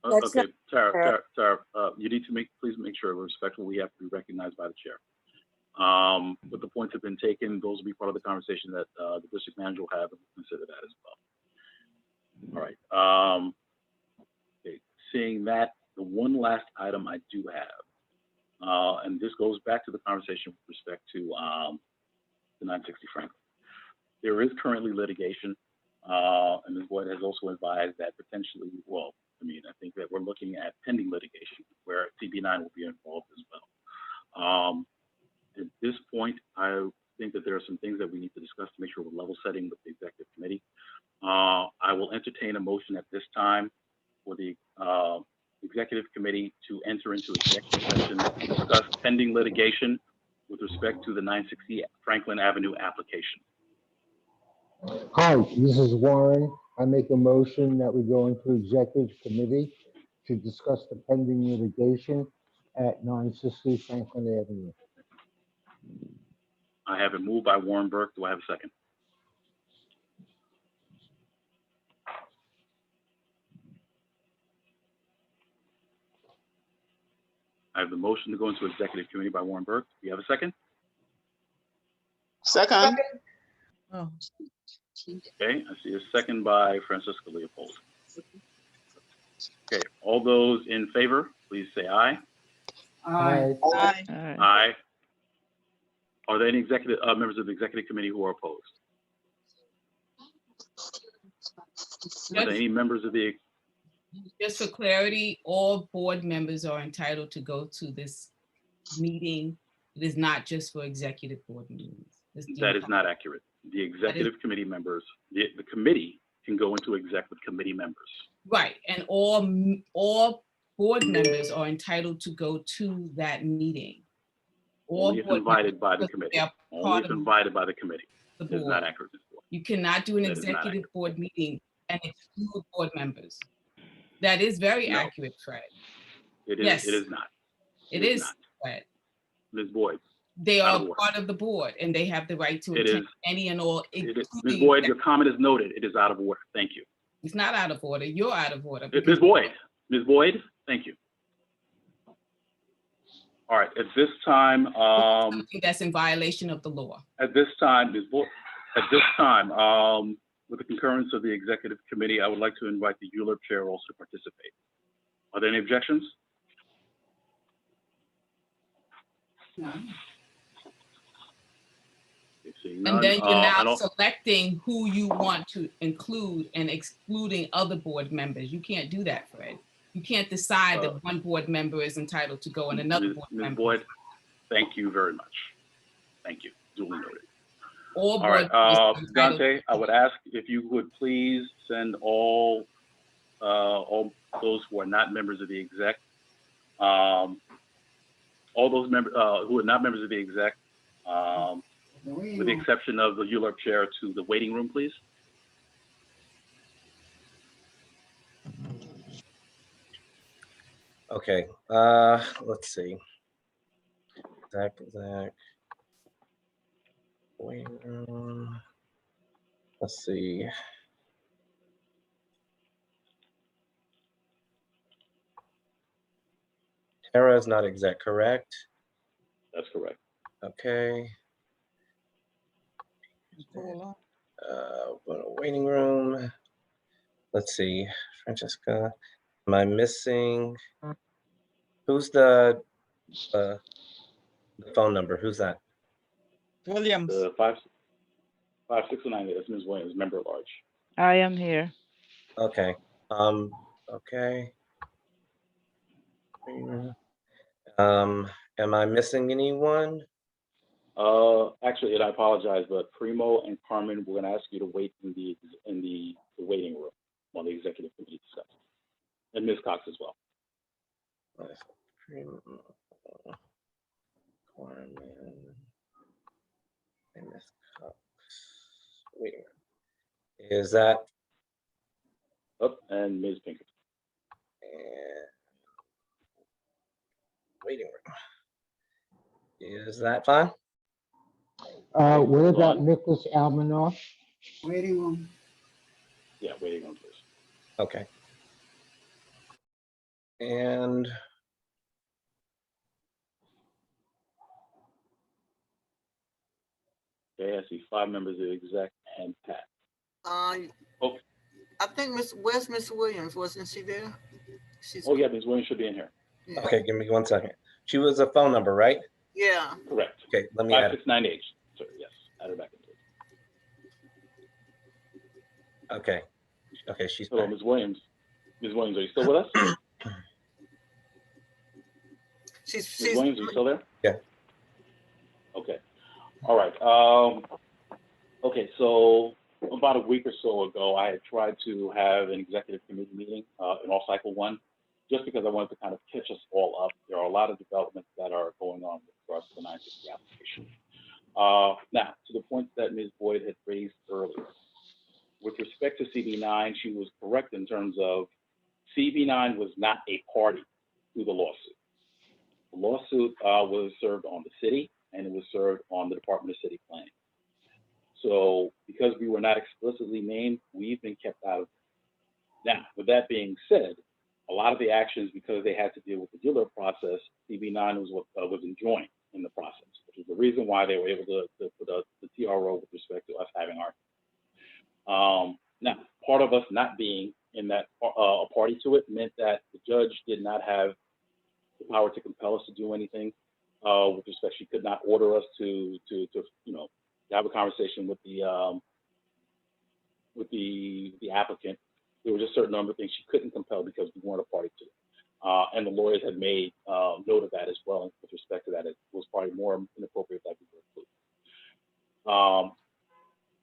Speaker 12: That's
Speaker 3: Okay,
Speaker 12: not fair.
Speaker 3: Tara, you need to please make sure we're respectful. We have to be recognized by the chair. But the points have been taken. Those will be part of the conversation that the district manager will have, and we'll consider that as well. All right. Okay. Seeing that, the one last item I do have, and this goes back to the conversation with respect to the 960 Franklin. There is currently litigation, and Ms. Boyd has also advised that potentially, I think that we're looking at pending litigation where TB9 will be involved as well. At this point, I think that there are some things that we need to discuss to make sure we're level setting with the executive committee. I will entertain a motion at this time for the executive committee to enter into executive session to discuss pending litigation with respect to the 960 Franklin Avenue application.
Speaker 8: Hi, this is Warren. I make a motion that we go into executive committee to discuss the pending litigation at 960 Franklin Avenue.
Speaker 3: I have it moved by Warren Burke. Do I have a second? I have the motion to go into executive committee by Warren Burke. Do you have a second?
Speaker 17: Second.
Speaker 7: Oh.
Speaker 3: Okay, I see a second by Francisco Leopold. Okay, all those in favor, please say aye.
Speaker 15: Aye.
Speaker 7: Aye.
Speaker 3: Aye. Are there any executive members of the executive committee who are opposed? Are there any members of the?
Speaker 4: Just for clarity, all board members are entitled to go to this meeting. It is not just for executive board meetings.
Speaker 3: That is not accurate. The executive committee members, the committee can go into executive committee members.
Speaker 4: Right, and all board members are entitled to go to that meeting.
Speaker 3: Only if invited by the committee. Only if invited by the committee. It is not accurate.
Speaker 4: You cannot do an executive board meeting and exclude board members. That is very accurate, Fred.
Speaker 3: It is.
Speaker 4: Yes.
Speaker 3: It is not.
Speaker 4: It is, Fred.
Speaker 3: Ms. Boyd.
Speaker 4: They are part of the board and they have the right to attend any and all.
Speaker 3: Ms. Boyd, your comment is noted. It is out of order. Thank you.
Speaker 4: It's not out of order. You're out of order.
Speaker 3: Ms. Boyd, thank you. All right, at this time,
Speaker 4: that's in violation of the law.
Speaker 3: At this time, Ms. Boyd, with the concurrence of the executive committee, I would like to invite the ULURP chair also to participate. Are there any objections?
Speaker 4: And then you're now selecting who you want to include and excluding other board members. You can't do that, Fred. You can't decide that one board member is entitled to go and another board member.
Speaker 3: Ms. Boyd, thank you very much. Thank you. Duly noted.
Speaker 4: All
Speaker 3: right, Dante, I would ask if you would please send all those who are not members of the exec, all those members who are not members of the exec, with the exception of the ULURP chair, to the waiting room, please.
Speaker 1: Okay, let's see. Zach. Wait, let's see. Tara is not exec, correct?
Speaker 3: That's correct.
Speaker 1: Okay. Waiting room. Let's see, Francesca. Am I missing? Who's the phone number? Who's that?
Speaker 7: Williams.
Speaker 3: The 5698, that's Ms. Williams, member at large.
Speaker 13: I am here.
Speaker 1: Okay. Okay. Am I missing anyone?
Speaker 3: Actually, and I apologize, but Primo and Carmen, we're gonna ask you to wait in the waiting room while the executive committee discusses. And Ms. Cox as well.
Speaker 1: Primo, Carmen, and Miss Cox. Waiting room. Is that?
Speaker 3: Oh, and Ms. Pinkerton.
Speaker 1: And waiting room. Is that fine?
Speaker 8: What about Nicholas Almanoff?
Speaker 15: Waiting room.
Speaker 3: Yeah, waiting room, please.
Speaker 1: Okay. And
Speaker 3: okay, I see 5 members of the exec and Pat.
Speaker 10: I think where's Miss Williams? Wasn't she there?
Speaker 3: Oh yeah, Ms. Williams should be in here.
Speaker 10: Yeah.
Speaker 1: okay, give me 1 second. She was a phone number, right?
Speaker 10: Yeah.
Speaker 3: Correct.
Speaker 1: Okay, let me add it.
Speaker 3: 5698. Sorry, yes, add her back into it.
Speaker 1: Okay. Okay, she's
Speaker 3: Hello,
Speaker 1: back.
Speaker 3: Ms. Williams. Ms. Williams, are you still with us?
Speaker 10: She's
Speaker 3: Ms. Williams, are you still there?
Speaker 1: Yeah.
Speaker 3: Okay. All right. Okay, so about a week or so ago, I had tried to have an executive committee meeting in all cycle 1, just because I wanted to kind of catch us all up. There are a lot of developments that are going on with regards to the 960 application. Now, to the point that Ms. Boyd had raised earlier, with respect to CB9, she was correct in terms of CB9 was not a party to the lawsuit. The lawsuit was served on the city, and it was served on the Department of City Planning. So because we were not explicitly named, we've been kept out of it. Now, with that being said, a lot of the actions, because they had to deal with the dealer process, CB9 was enjoined in the process, which is the reason why they were able to put the TRO with respect to us having our. Now, part of us not being in that a party to it meant that the judge did not have the power to compel us to do anything. With respect, she could not order us to have a conversation with the applicant. There were just a certain number of things she couldn't compel because we weren't a party to it. And the lawyers had made note of that as well. And with respect to that, it was probably more inappropriate that we were included.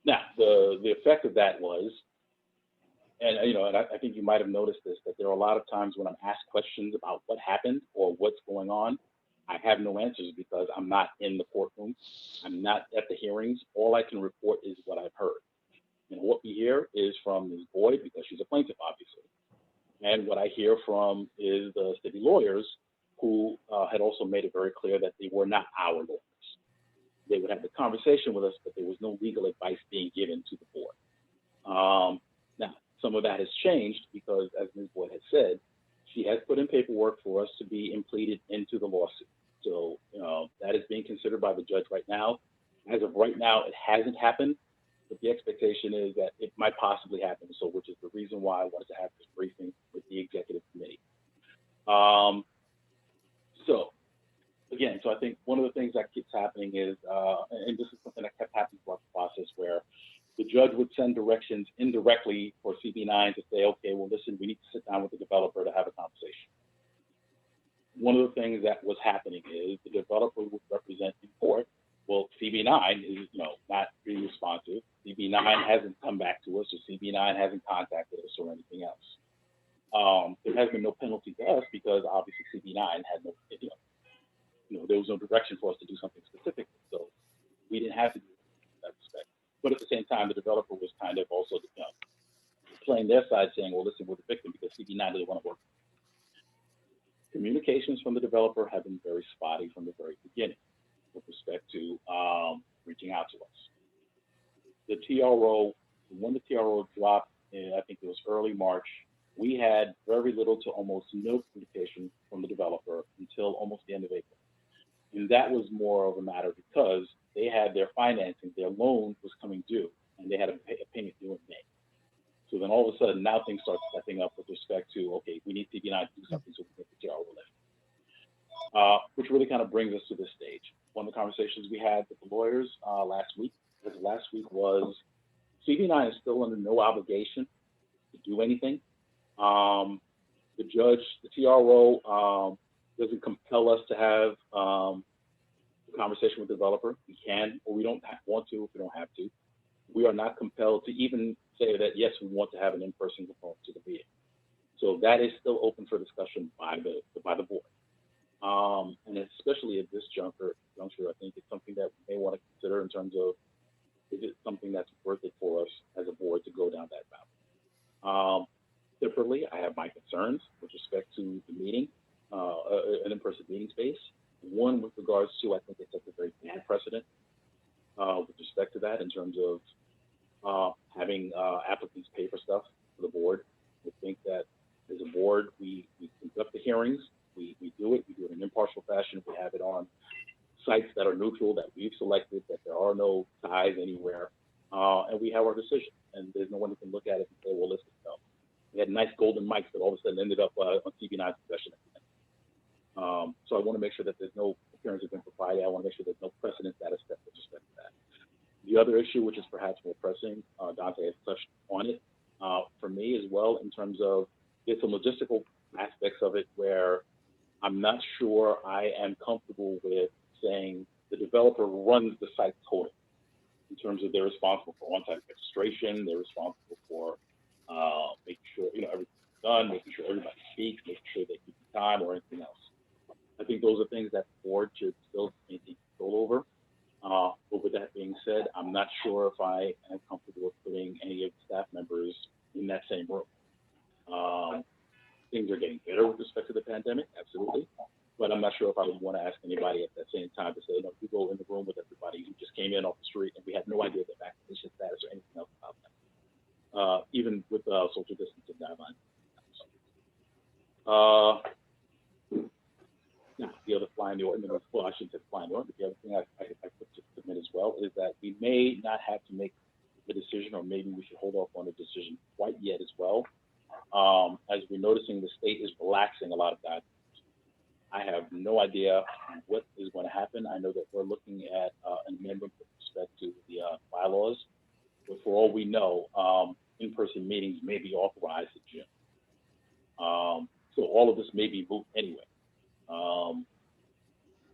Speaker 3: Now, the effect of that was, and I think you might have noticed this, that there are a lot of times when I'm asked questions about what happened or what's going on, I have no answers because I'm not in the courtroom. I'm not at the hearings. All I can report is what I've heard. And what we hear is from Ms. Boyd, because she's a plaintiff, obviously. And what I hear from is the city lawyers who had also made it very clear that they were not our lawyers. They would have the conversation with us, but there was no legal advice being given to the board. Now, some of that has changed because, as Ms. Boyd has said, she has put in paperwork for us to be impleaded into the lawsuit. So that is being considered by the judge right now. As of right now, it hasn't happened, but the expectation is that it might possibly happen. So, which is the reason why I wanted to have this briefing with the executive committee. So I think one of the things that keeps happening is, and this is something that kept happening throughout the process, where the judge would send directions indirectly for CB9 to say, okay, well, listen, we need to sit down with the developer to have a conversation. One of the things that was happening is the developer would represent in court. Well, CB9 is, not being responsive. CB9 hasn't come back to us, or CB9 hasn't contacted us or anything else. There has been no penalty to us because obviously CB9 had no, there was no direction for us to do something specific. So we didn't have to do it in that respect. But at the same time, the developer was kind of also, playing their side, saying, well, listen, we're the victim because CB9 doesn't want to work. communications from the developer have been very spotty from the very beginning with respect to reaching out to us. The TRO, when the TRO dropped, I think it was early March, we had very little to almost no communication from the developer until almost the end of April. And that was more of a matter because they had their financing, their loan was coming due, and they had a payment due in May. So then all of a sudden, now things start stepping up with respect to, okay, we need CB9 to do something so we can get the TRO lift. Which really kind of brings us to this stage. One of the conversations we had with the lawyers last week was CB9 is still under no obligation to do anything. The judge, the TRO, doesn't compel us to have a conversation with the developer. We can, or we don't want to if we don't have to. We are not compelled to even say that, yes, we want to have an in-person component to the meeting. So that is still open for discussion by the board. And especially at this juncture, I think it's something that we may want to consider in terms of, is it something that's worth it for us as a board to go down that route? Separately, I have my concerns with respect to the meeting, an in-person meeting space. One with regards to, I think it sets a very bad precedent with respect to that in terms of having applicants pay for stuff for the board. I think that as a board, we conduct the hearings, we do it in an impartial fashion. We have it on sites that are neutral, that we've selected, that there are no ties anywhere, and we have our decision. And there's no one who can look at it and say, well, listen, no. We had nice golden mics that all of a sudden ended up on CB9 discussion at the end. So I want to make sure that there's no appearance of impropriety. I want to make sure there's no precedent that is set with respect to that. The other issue, which is perhaps more pressing, Dante has touched on it, for me as well, in terms of there's some logistical aspects of it where I'm not sure I am comfortable with saying the developer runs the site totally in terms of they're responsible for on-site registration, they're responsible for making sure everything's done, making sure everybody speaks, making sure they keep the time or anything else. I think those are things that the board should still maintain control over. But with that being said, I'm not sure if I am comfortable with putting any of the staff members in that same room. Things are getting better with respect to the pandemic, absolutely. But I'm not sure if I would want to ask anybody at that same time to say, no, you go in the room with everybody who just came in off the street and we had no idea their vaccination status or anything else about that. Even with social distancing guidelines. Now, the other fly in the ointment, well, I shouldn't say fly in the ointment, the other thing I put to submit as well is that we may not have to make the decision, or maybe we should hold off on the decision quite yet as well. As we're noticing, the state is relaxing a lot of guidelines. I have no idea what is going to happen. I know that we're looking at an amendment with respect to the bylaws, but for all we know, in-person meetings may be authorized in June. So all of this may be moved anyway.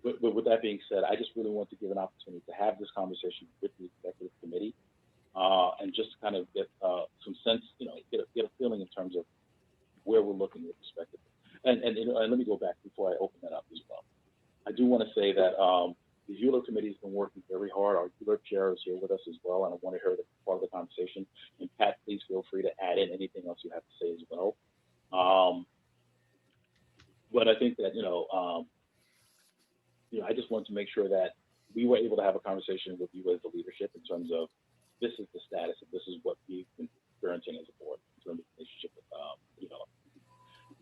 Speaker 3: But with that being said, I just really want to give an opportunity to have this conversation with the executive committee and just kind of get some sense, get a feeling in terms of where we're looking with respect to it. And let me go back before I open that up as well. I do want to say that the ULURP committee has been working very hard. Our ULURP chair is here with us as well, and I want to hear that part of the conversation. And Pat, please feel free to add in anything else you have to say as well. But I think that, I just want to make sure that we were able to have a conversation with you as the leadership in terms of this is the status and this is what we've been experiencing as a board in terms of the relationship with development.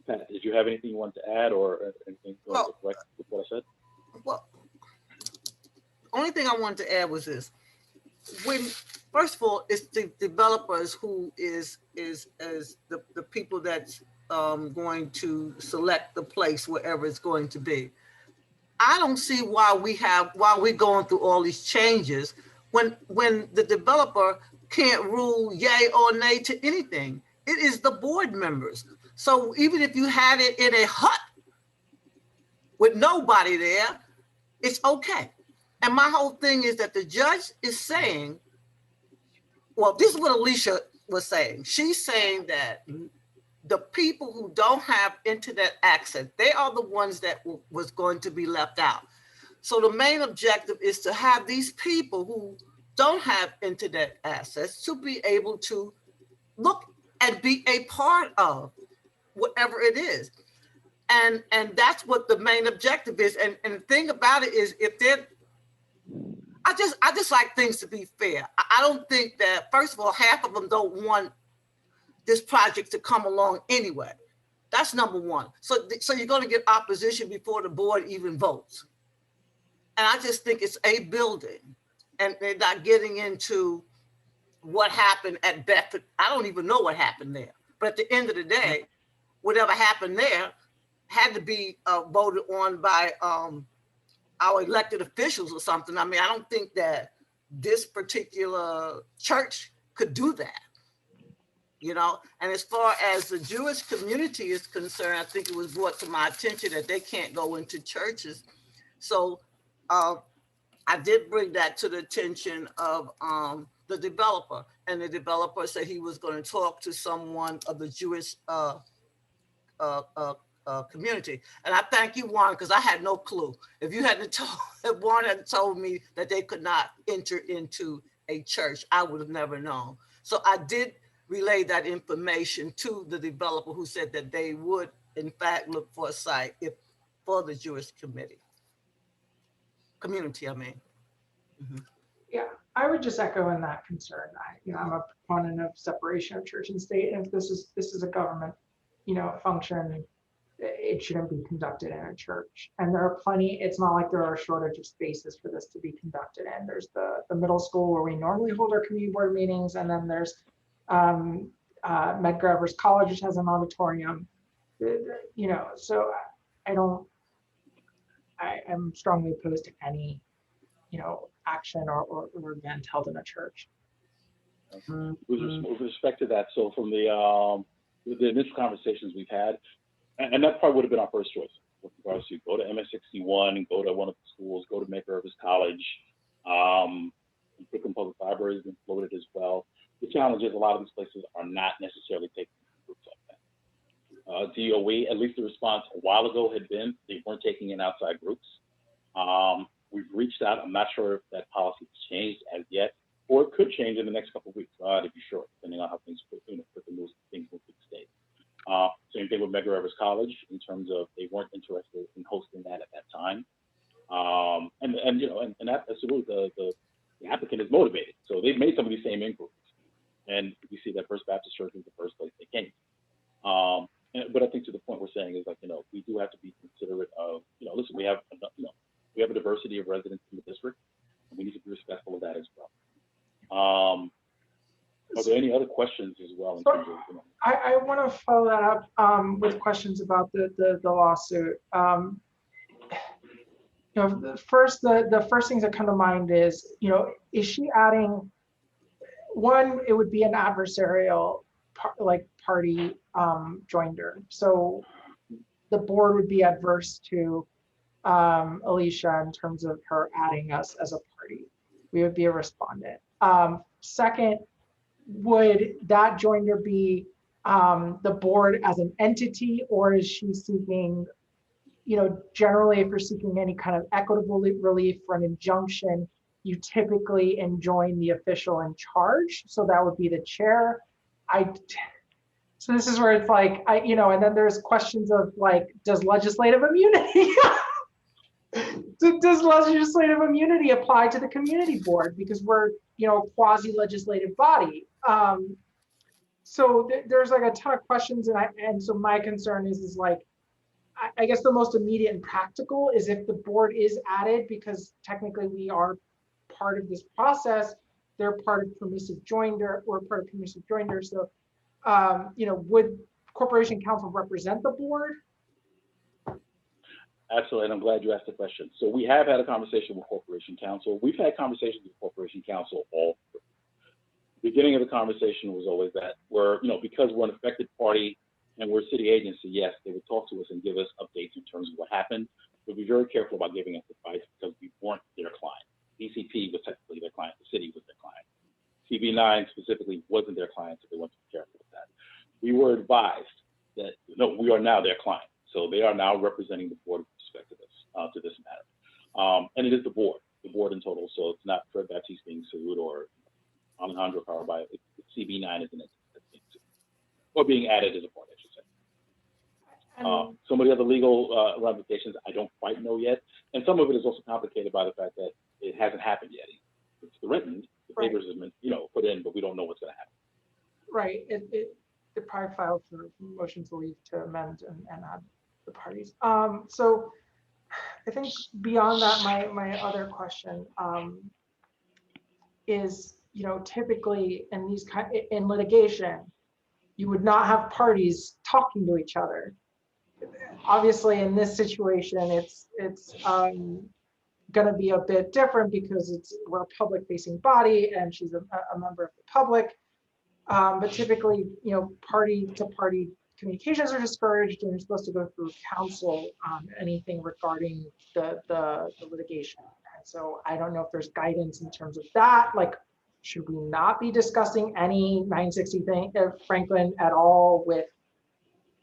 Speaker 3: Pat, did you have anything you want to add or anything you want to correct with what I said?
Speaker 10: Well, only thing I wanted to add was this. First of all, it's the developers who is the people that's going to select the place wherever it's going to be. I don't see why we're going through all these changes when the developer can't rule yay or nay to anything. It is the board members. So even if you had it in a hut with nobody there, it's okay. And my whole thing is that the judge is saying, well, this is what Alicia was saying. She's saying that the people who don't have internet access, they are the ones that was going to be left out. So the main objective is to have these people who don't have internet access to be able to look and be a part of whatever it is. And that's what the main objective is. And the thing about it is, if they're, I just like things to be fair. I don't think that, first of all, half of them don't want this project to come along anyway. That's number one. So you're going to get opposition before the board even votes. And I just think it's a building, and they're not getting into what happened at Bedford. I don't even know what happened there. But at the end of the day, whatever happened there had to be voted on by our elected officials or something. I mean, I don't think that this particular church could do that, you know? And as far as the Jewish community is concerned, I think it was brought to my attention that they can't go into churches. So I did bring that to the attention of the developer, and the developer said he was going to talk to someone of the Jewish community. And I thank you, Juan, because I had no clue. If you hadn't told, if Juan had told me that they could not enter into a church, I would have never known. So I did relay that information to the developer, who said that they would, in fact, look for a site for the Jewish community. I mean. Mm-hmm.
Speaker 5: Yeah, I would just echo in that concern. I'm a proponent of separation of church and state, and if this is a government, function, it shouldn't be conducted in a church. And there are plenty. It's not like there are a shortage of spaces for this to be conducted in. There's the middle school where we normally hold our community board meetings, and then there's Medgar Evers College, which has an auditorium. So I am strongly opposed to any, action or event held in a church.
Speaker 3: With respect to that, so from the initial conversations we've had, and that probably would have been our first choice with regards to go to MS61, go to one of the schools, go to Medgar Evers College, Brooklyn Public Library has been floated as well. The challenge is a lot of these places are not necessarily taking groups like that. DOE, at least the response a while ago had been they weren't taking in outside groups. We've reached out. I'm not sure if that policy has changed as yet, or it could change in the next couple of weeks, to be sure, depending on how things put the things move to the state. Same thing with Medgar Evers College in terms of they weren't interested in hosting that at that time. And that's absolutely the applicant is motivated. So they've made some of these same inquiries. And we see that First Baptist Church was the first place they came. But I think to the point we're saying is we do have to be considerate of, listen, we have a diversity of residents in the district, and we need to be respectful of that as well. Are there any other questions as well? In terms of,
Speaker 5: I want to follow that up with questions about the lawsuit. The first things that come to mind is, is she adding one? It would be an adversarial party joinder. So the board would be adverse to Alicia in terms of her adding us as a party. We would be a respondent. Second, would that joinder be the board as an entity, or is she seeking, generally if you're seeking any kind of equitable relief for an injunction, you typically enjoin the official in charge. So that would be the chair. So this is where it's and then there's questions of does legislative immunity does legislative immunity apply to the community board, because we're quasi-legislative body. So there's a ton of questions, and so my concern is I guess the most immediate and practical is if the board is added, because technically we are part of this process, they're part of permissive joinder, we're part of permissive joinder. So would Corporation Counsel represent the board?
Speaker 3: Absolutely, and I'm glad you asked the question. So we have had a conversation with Corporation Counsel. We've had conversations with Corporation Counsel all through. The beginning of the conversation was always that because we're an affected party and we're a city agency, yes, they would talk to us and give us updates in terms of what happened, but be very careful about giving us advice because we weren't their client. DCP was technically their client, the city was their client. CB9 specifically wasn't their client, so they want to be careful with that. We were advised that, we are now their client. So they are now representing the board with respect to this matter. And it is the board in total. So it's not Fred Baptiste being sued or Alejandro Caraballo. It's CB9 is an entity that's being sued, or being added as a part, I should say. Some of the other legal ramifications I don't quite know yet, and some of it is also complicated by the fact that it hasn't happened yet. It's written, the
Speaker 5: Right.
Speaker 3: papers have been, put in, but we don't know what's going to happen.
Speaker 5: Right, it probably filed for motion to leave to amend and add the parties. So I think beyond that, my other question is, typically in these in litigation, you would not have parties talking to each other. Obviously, in this situation, it's going to be a bit different because we're a public-facing body, and she's a member of the public. But typically, party-to-party communications are discouraged, and you're supposed to go through counsel on anything regarding the litigation. And so I don't know if there's guidance in terms of that. Like, should we not be discussing any 960 thing, Franklin, at all with,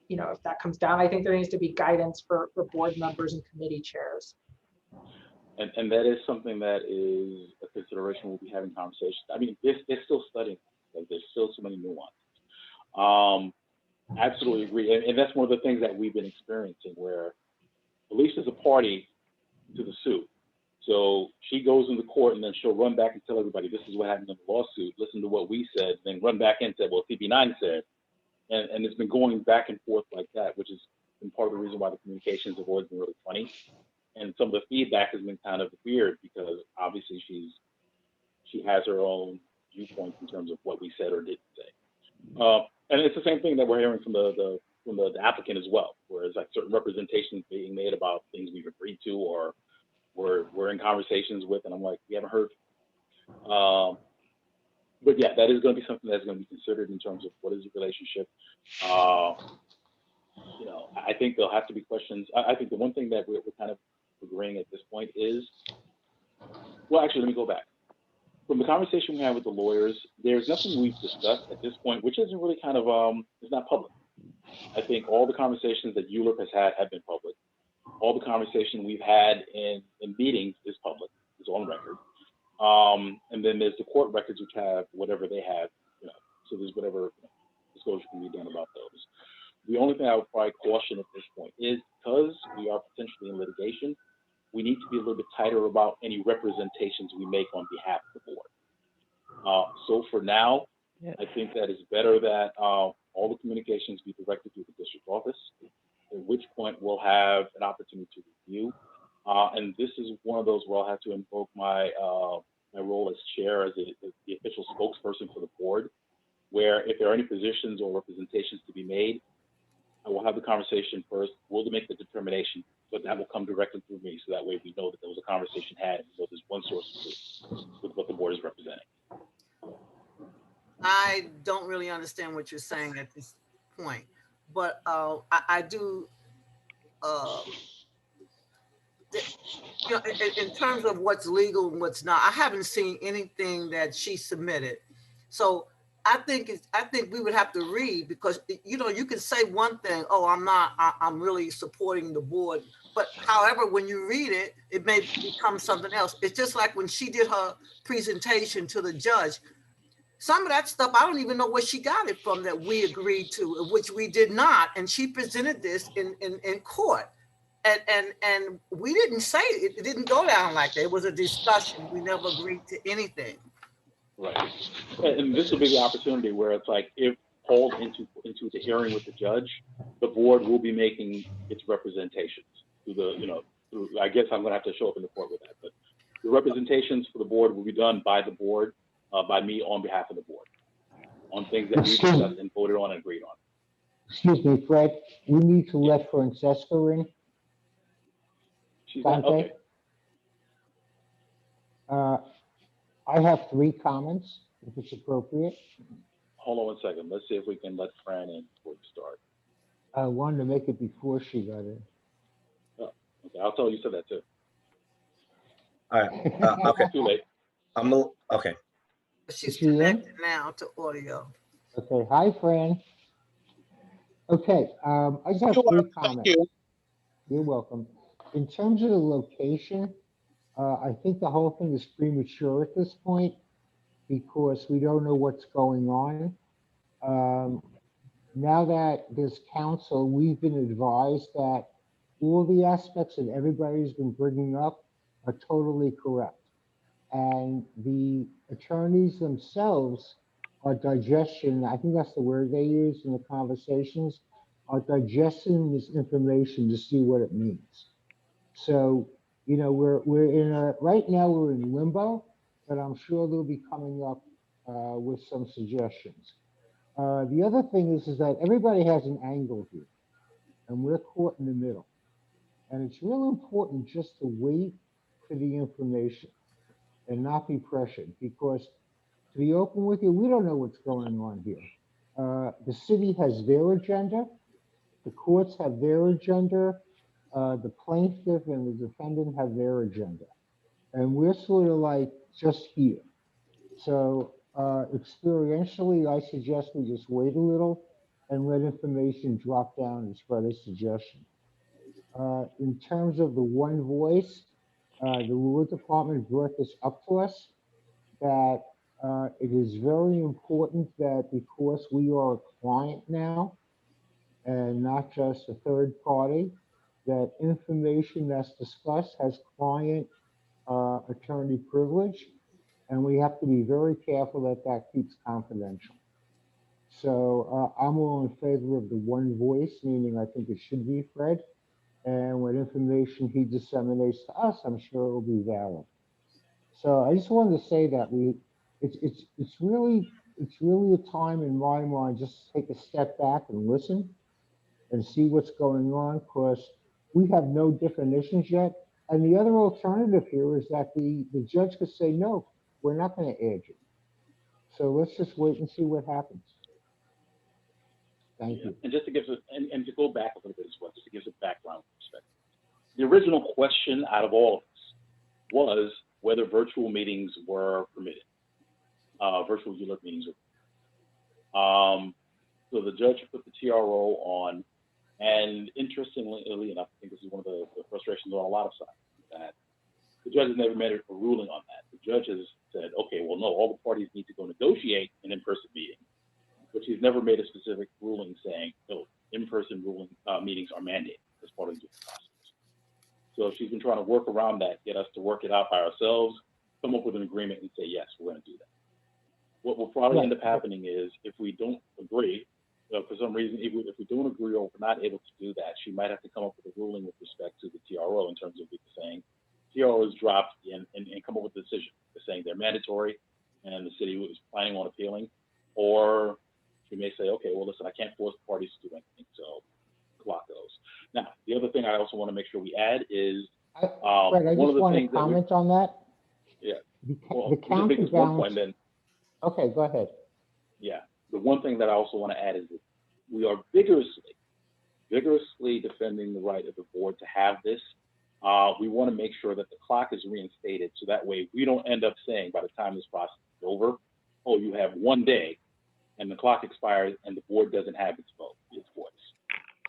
Speaker 5: if that comes down? I think there needs to be guidance for board members and committee chairs.
Speaker 3: And that is something that is a consideration. We'll be having conversations. I mean, they're still studying. Like, there's still so many nuances. Absolutely agree. And that's one of the things that we've been experiencing, where Alicia's a party to the suit. So she goes into court and then she'll run back and tell everybody, this is what happened in the lawsuit. Listen to what we said, then run back and say, well, CB9 said. And it's been going back and forth like that, which has been part of the reason why the communications have always been really funny. And some of the feedback has been kind of weird because obviously she has her own viewpoints in terms of what we said or didn't say. And it's the same thing that we're hearing from the applicant as well, where it's like certain representations being made about things we've agreed to or we're in conversations with, and I'm like, we haven't heard. But yeah, that is going to be something that's going to be considered in terms of what is the relationship. I think there'll have to be questions. I think the one thing that we're kind of agreeing at this point is, well, actually, let me go back. From the conversation we had with the lawyers, there's nothing we've discussed at this point, which isn't really kind of, it's not public. I think all the conversations that ULURP has had have been public. All the conversation we've had in meetings is public, is on record. And then there's the court records, which have whatever they have, so there's whatever disclosure can be done about those. The only thing I would probably caution at this point is, because we are potentially in litigation, we need to be a little bit tighter about any representations we make on behalf of the board. So for now, I think that it's better that all the communications be directed through the district office, at which point we'll have an opportunity to review. And this is one of those where I'll have to invoke my role as chair, as the official spokesperson for the board, where if there are any positions or representations to be made, I will have the conversation first. We'll make the determination, but that will come directly through me. So that way we know that there was a conversation had, so there's one source of truth with what the board is representing.
Speaker 10: I don't really understand what you're saying at this point, but I do, in terms of what's legal and what's not, I haven't seen anything that she submitted. So I think we would have to read, because you can say one thing, oh, I'm really supporting the board, but however, when you read it, it may become something else. It's just like when she did her presentation to the judge, some of that stuff, I don't even know where she got it from that we agreed to, which we did not. And she presented this in court. And we didn't say it. It didn't go down like that. It was a discussion. We never agreed to anything.
Speaker 3: Right. And this will be the opportunity where it's like, if called into the hearing with the judge, the board will be making its representations through the, I guess I'm going to have to show up in the court with that, but the representations for the board will be done by the board, by me on behalf of the board, on things that we discussed and voted on and agreed on.
Speaker 8: Excuse me, Fred, we need to let Francesca in.
Speaker 3: She's not, okay.
Speaker 8: I have 3 comments, if it's appropriate.
Speaker 3: Hold on 1 second. Let's see if we can let Fran in before we start.
Speaker 8: I wanted to make it before she got in.
Speaker 3: Oh, okay, I'll tell you said that too.
Speaker 1: All right. Okay.
Speaker 3: Too late.
Speaker 1: Okay.
Speaker 10: She's connected now to audio.
Speaker 8: Okay. Hi, Fran. Okay. I just have 3 comments. You're welcome. In terms of the location, I think the whole thing is premature at this point because we don't know what's going on. now that this council, we've been advised that all the aspects that everybody's been bringing up are totally correct. And the attorneys themselves are digestion, I think that's the word they use in the conversations, are digesting this information to see what it means. So, you know, we're in a, right now we're in limbo, but I'm sure they'll be coming up with some suggestions. The other thing is that everybody has an angle here, and we're caught in the middle. And it's real important just to wait for the information and not be pressured, because to be open with you, we don't know what's going on here. The city has their agenda, the courts have their agenda, the plaintiff and the defendant have their agenda. And we're sort of like just here. So experientially, I suggest we just wait a little and let information drop down as Fred's suggestion. In terms of the one voice, the law department brought this up to us, that it is very important that because we are a client now and not just a third party, that information that's discussed has client attorney privilege, and we have to be very careful that that keeps confidential. So I'm all in favor of the one voice, meaning I think it should be Fred. And what information he disseminates to us, I'm sure it will be valid. So I just wanted to say that it's really a time in my mind just to take a step back and listen and see what's going on, because we have no definitions yet. And the other alternative here is that the judge could say, no, we're not going to add you. So let's just wait and see what happens. Thank you.
Speaker 3: And just to give us, and to go back a little bit as well, just to give us a background perspective. The original question out of all of this was whether virtual meetings were permitted. Virtual ULURP meetings were. So the judge put the TRO on, and interestingly enough, I think this is one of the frustrations on a lot of sides, that the judge has never made a ruling on that. The judge has said, okay, well, no, all the parties need to go negotiate an in-person meeting, but she's never made a specific ruling saying, no, in-person meetings are mandated as part of the process. So she's been trying to work around that, get us to work it out by ourselves, come up with an agreement and say, yes, we're going to do that. What will probably end up happening is if we don't agree, for some reason, if we don't agree or we're not able to do that, she might have to come up with a ruling with respect to the TRO in terms of saying TRO is dropped and come up with a decision. They're saying they're mandatory and the city is planning on appealing, or she may say, okay, well, listen, I can't force the parties to do anything, so clock goes. Now, the other thing I also want to make sure we add is
Speaker 8: Fred, I
Speaker 3: one of
Speaker 8: just
Speaker 3: the
Speaker 8: want to
Speaker 3: things
Speaker 8: comment on that.
Speaker 3: Yeah.
Speaker 8: The counterbalance. Okay, go ahead.
Speaker 3: Yeah. The one thing that I also want to add is that we are vigorously defending the right of the board to have this. We want to make sure that the clock is reinstated so that way we don't end up saying by the time this process is over, oh, you have 1 day and the clock expires and the board doesn't have its voice.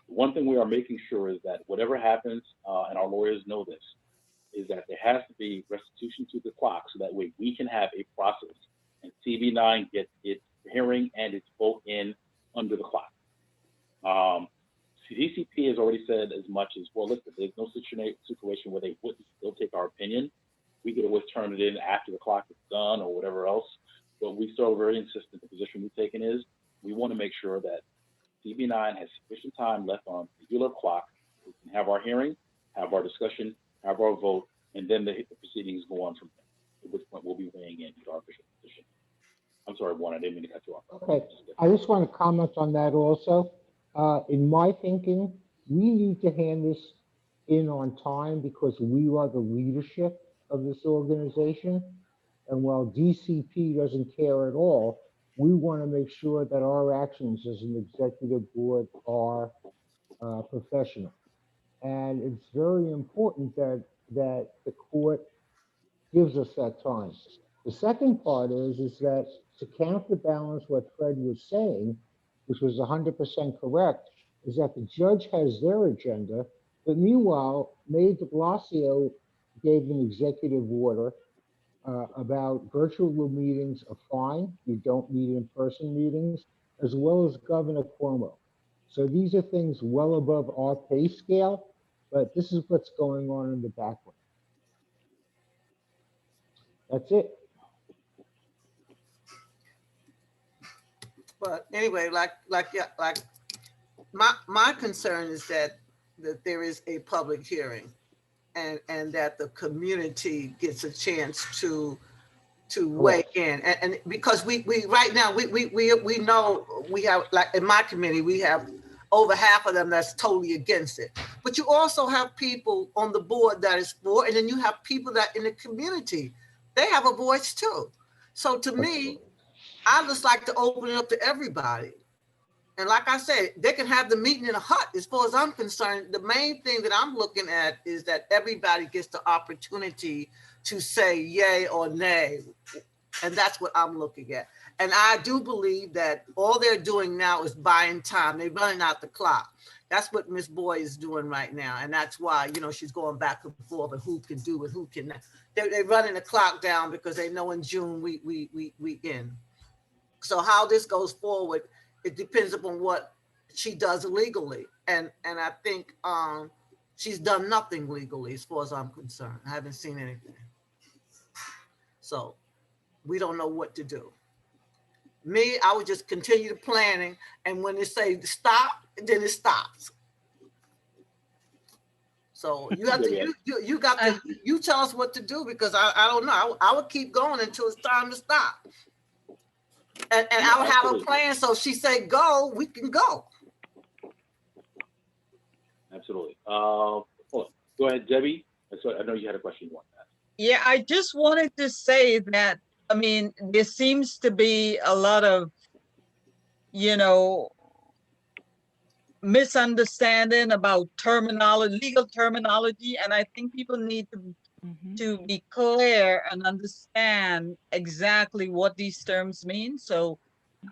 Speaker 3: The one thing we are making sure is that whatever happens, and our lawyers know this, is that there has to be restitution to the clock so that way we can have a process and CB9 gets its hearing and its vote in under the clock. DCP has already said as much as, well, listen, there's no situation where they wouldn't still take our opinion. We could always turn it in after the clock is done or whatever else. But we still very insistent. The position we've taken is we want to make sure that CB9 has sufficient time left on the ULURP clock. We can have our hearing, have our discussion, have our vote, and then the proceedings go on from there, at which point we'll be weighing in with our official position. I'm sorry, Juan, I didn't mean to cut you off.
Speaker 8: Okay, I just want to comment on that also. In my thinking, we need to hand this in on time because we are the leadership of this organization. And while DCP doesn't care at all, we want to make sure that our actions as an executive board are professional. And it's very important that the court gives us that time. The second part is that to counterbalance what Fred was saying, which was 100% correct, is that the judge has their agenda, but meanwhile, Mayor de Blasio gave an executive order about virtual meetings are fine. You don't need in-person meetings. as well as Governor Cuomo. So these are things well above our pay scale, but this is what's going on in the background. That's it.
Speaker 10: But anyway, like my concern is that there is a public hearing and that the community gets a chance to weigh in. And because we right now, we know we have, like in my committee, we have over half of them that's totally against it. But you also have people on the board that is for, and then you have people that in the community, they have a voice too. So to me, I just like to open it up to everybody. And like I said, they can have the meeting in a hut. As far as I'm concerned, the main thing that I'm looking at is that everybody gets the opportunity to say yay or nay. And that's what I'm looking at. And I do believe that all they're doing now is buying time. They're running out the clock. That's what Ms. Boyd is doing right now. And that's why, you know, she's going back and forth and who can do it, who can. They're running the clock down because they know in June we end. So how this goes forward, it depends upon what she does legally. And I think she's done nothing legally as far as I'm concerned. I haven't seen anything. So we don't know what to do. Me, I would just continue the planning. And when they say stop, then it stops. So you have to, you got to, you tell us what to do, because I don't know. I would keep going until it's time to stop. And I would have a plan. So if she said go, we can go.
Speaker 3: Absolutely. Go ahead, Debbie. I know you had a question you want to ask.
Speaker 7: Yeah, I just wanted to say that, I mean, there seems to be a lot of, you know, misunderstanding about terminology, legal terminology, and I think people need to be clear and understand exactly what these terms mean. So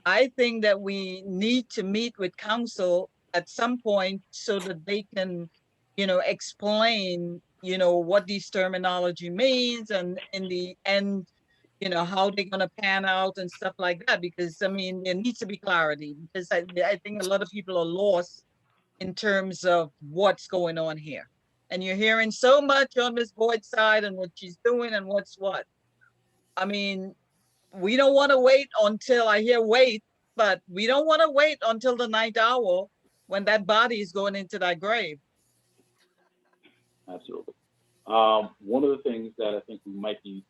Speaker 7: I think that we need to meet with council at some point so that they can, you know, explain, you know, what these terminology means, and in the end, you know, how they're going to pan out and stuff like that. Because I mean, there needs to be clarity, because I think a lot of people are lost in terms of what's going on here. And you're hearing so much on Ms. Boyd's side and what she's doing and what's what. I mean, we don't want to wait until, I hear wait, but we don't want to wait until the night hour when that body is going into that grave.
Speaker 3: Absolutely. One of the things that I think we might be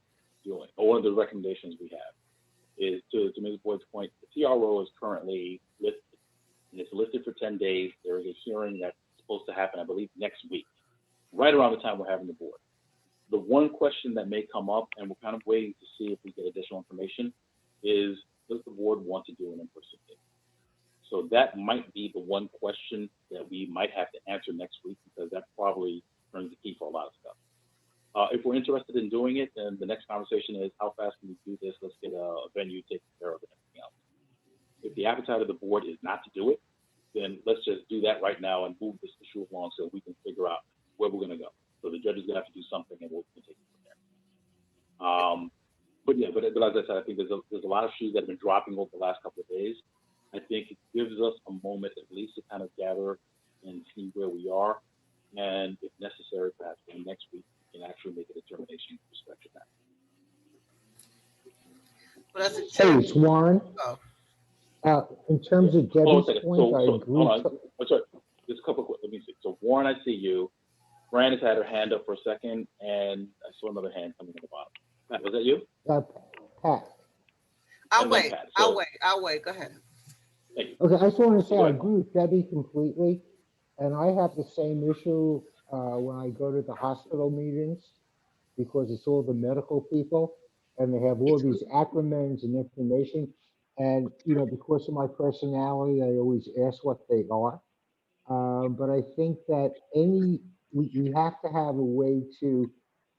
Speaker 3: doing, or one of the recommendations we have, is to Ms. Boyd's point, the TRO is currently listed, and it's listed for 10 days. There is a hearing that's supposed to happen, I believe, next week, right around the time we're having the board. The one question that may come up, and we're kind of waiting to see if we get additional information, is does the board want to do an in-person meeting? So that might be the one question that we might have to answer next week, because that probably turns the key for a lot of stuff. If we're interested in doing it, then the next conversation is how fast can we do this? Let's get a venue taken care of and everything else. If the appetite of the board is not to do it, then let's just do that right now and move this issue along so we can figure out where we're going to go. So the judge is going to have to do something, and we'll take it from there. But as I said, I think there's a lot of shoes that have been dropping over the last couple of days. I think it gives us a moment at least to kind of gather and see where we are, and if necessary, perhaps next week we can actually make a determination with respect to that.
Speaker 8: Hey, it's Warren. In terms of Debbie's point, I agree.
Speaker 3: Hold on. Sorry. Just a couple of, let me see. So Warren, I see you. Fran has had her hand up for a second, and I saw another hand coming in the bottom. Pat, was that you?
Speaker 8: Pat.
Speaker 10: I'll wait. I'll wait. Go ahead.
Speaker 3: Thank you.
Speaker 8: Okay, I just want to say I agree with Debbie completely, and I have the same issue when I go to the hospital meetings, because it's all the medical people, and they have all these acronyms and information, and you know, because of my personality, I always ask what they are. But I think that we have to have a way to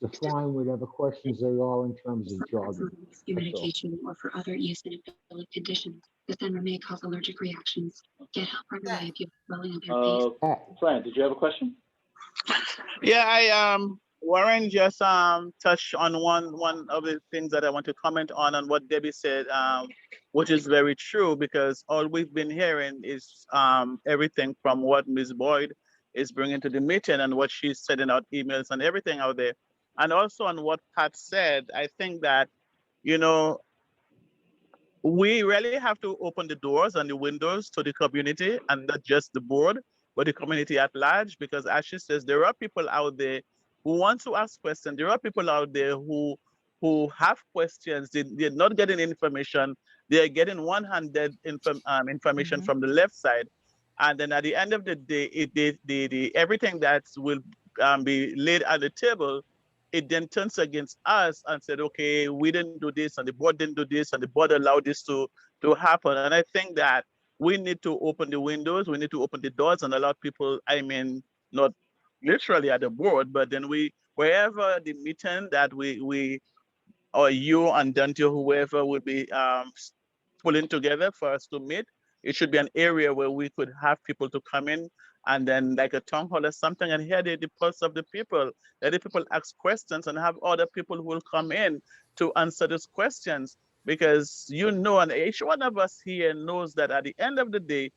Speaker 8: define whatever questions there are in terms of jargon.
Speaker 20: Medication or for other eosinophilic conditions. This then may cause allergic reactions. Get help right away if you have swelling of your face.
Speaker 3: Fran, did you have a question?
Speaker 17: Yeah, Warren just touched on one of the things that I want to comment on what Debbie said, which is very true, because all we've been hearing is everything from what Ms. Boyd is bringing to the meeting and what she's sending out emails and everything out there. And also on what Pat said, I think that, you know, we really have to open the doors and the windows to the community, and not just the board, but the community at large, because as she says, there are people out there who want to ask questions. There are people out there who have questions. They're not getting information. They're getting one-handed information from the left side. And then at the end of the day, everything that will be laid at the table, it then turns against us and said, okay, we didn't do this and the board didn't do this and the board allowed this to happen. And I think that we need to open the windows, we need to open the doors and allow people, I mean, not literally at the board, but then wherever the meeting that we or you and Dante or whoever would be pulling together for us to meet, it should be an area where we could have people to come in and then like a town hall or something and hear the pulse of the people, let the people ask questions and have other people who will come in to answer those questions. Because you know, and each one of us here knows that at the end of the day,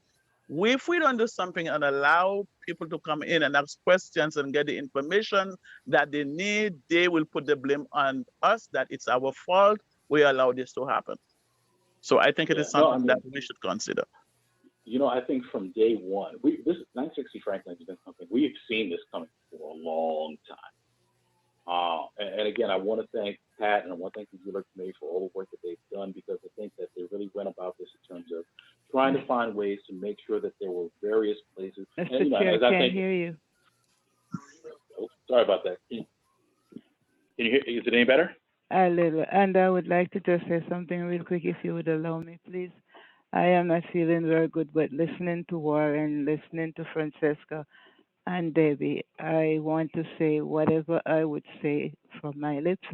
Speaker 17: if we don't do something and allow people to come in and ask questions and get the information that they need, they will put the blame on us that it's our fault we allow this to happen. So I think it is something that we should consider.
Speaker 3: You know, I think from day one, this 960 Franklin has been something we've seen this coming for a long time. And again, I want to thank Pat and I want to thank the Dealer Committee for all the work that they've done, because I think that they really went about this in terms of trying to find ways to make sure that there were various places.
Speaker 13: Mr.
Speaker 3: And, you know,
Speaker 13: Chair,
Speaker 3: as I
Speaker 13: can't
Speaker 3: think,
Speaker 13: hear you.
Speaker 3: oh, sorry about that. Can you hear? Is it any better?
Speaker 13: A little, and I would like to just say something real quick, if you would allow me, please. I am not feeling very good, but listening to Warren, listening to Francesca and Debbie, I want to say whatever I would say from my lips.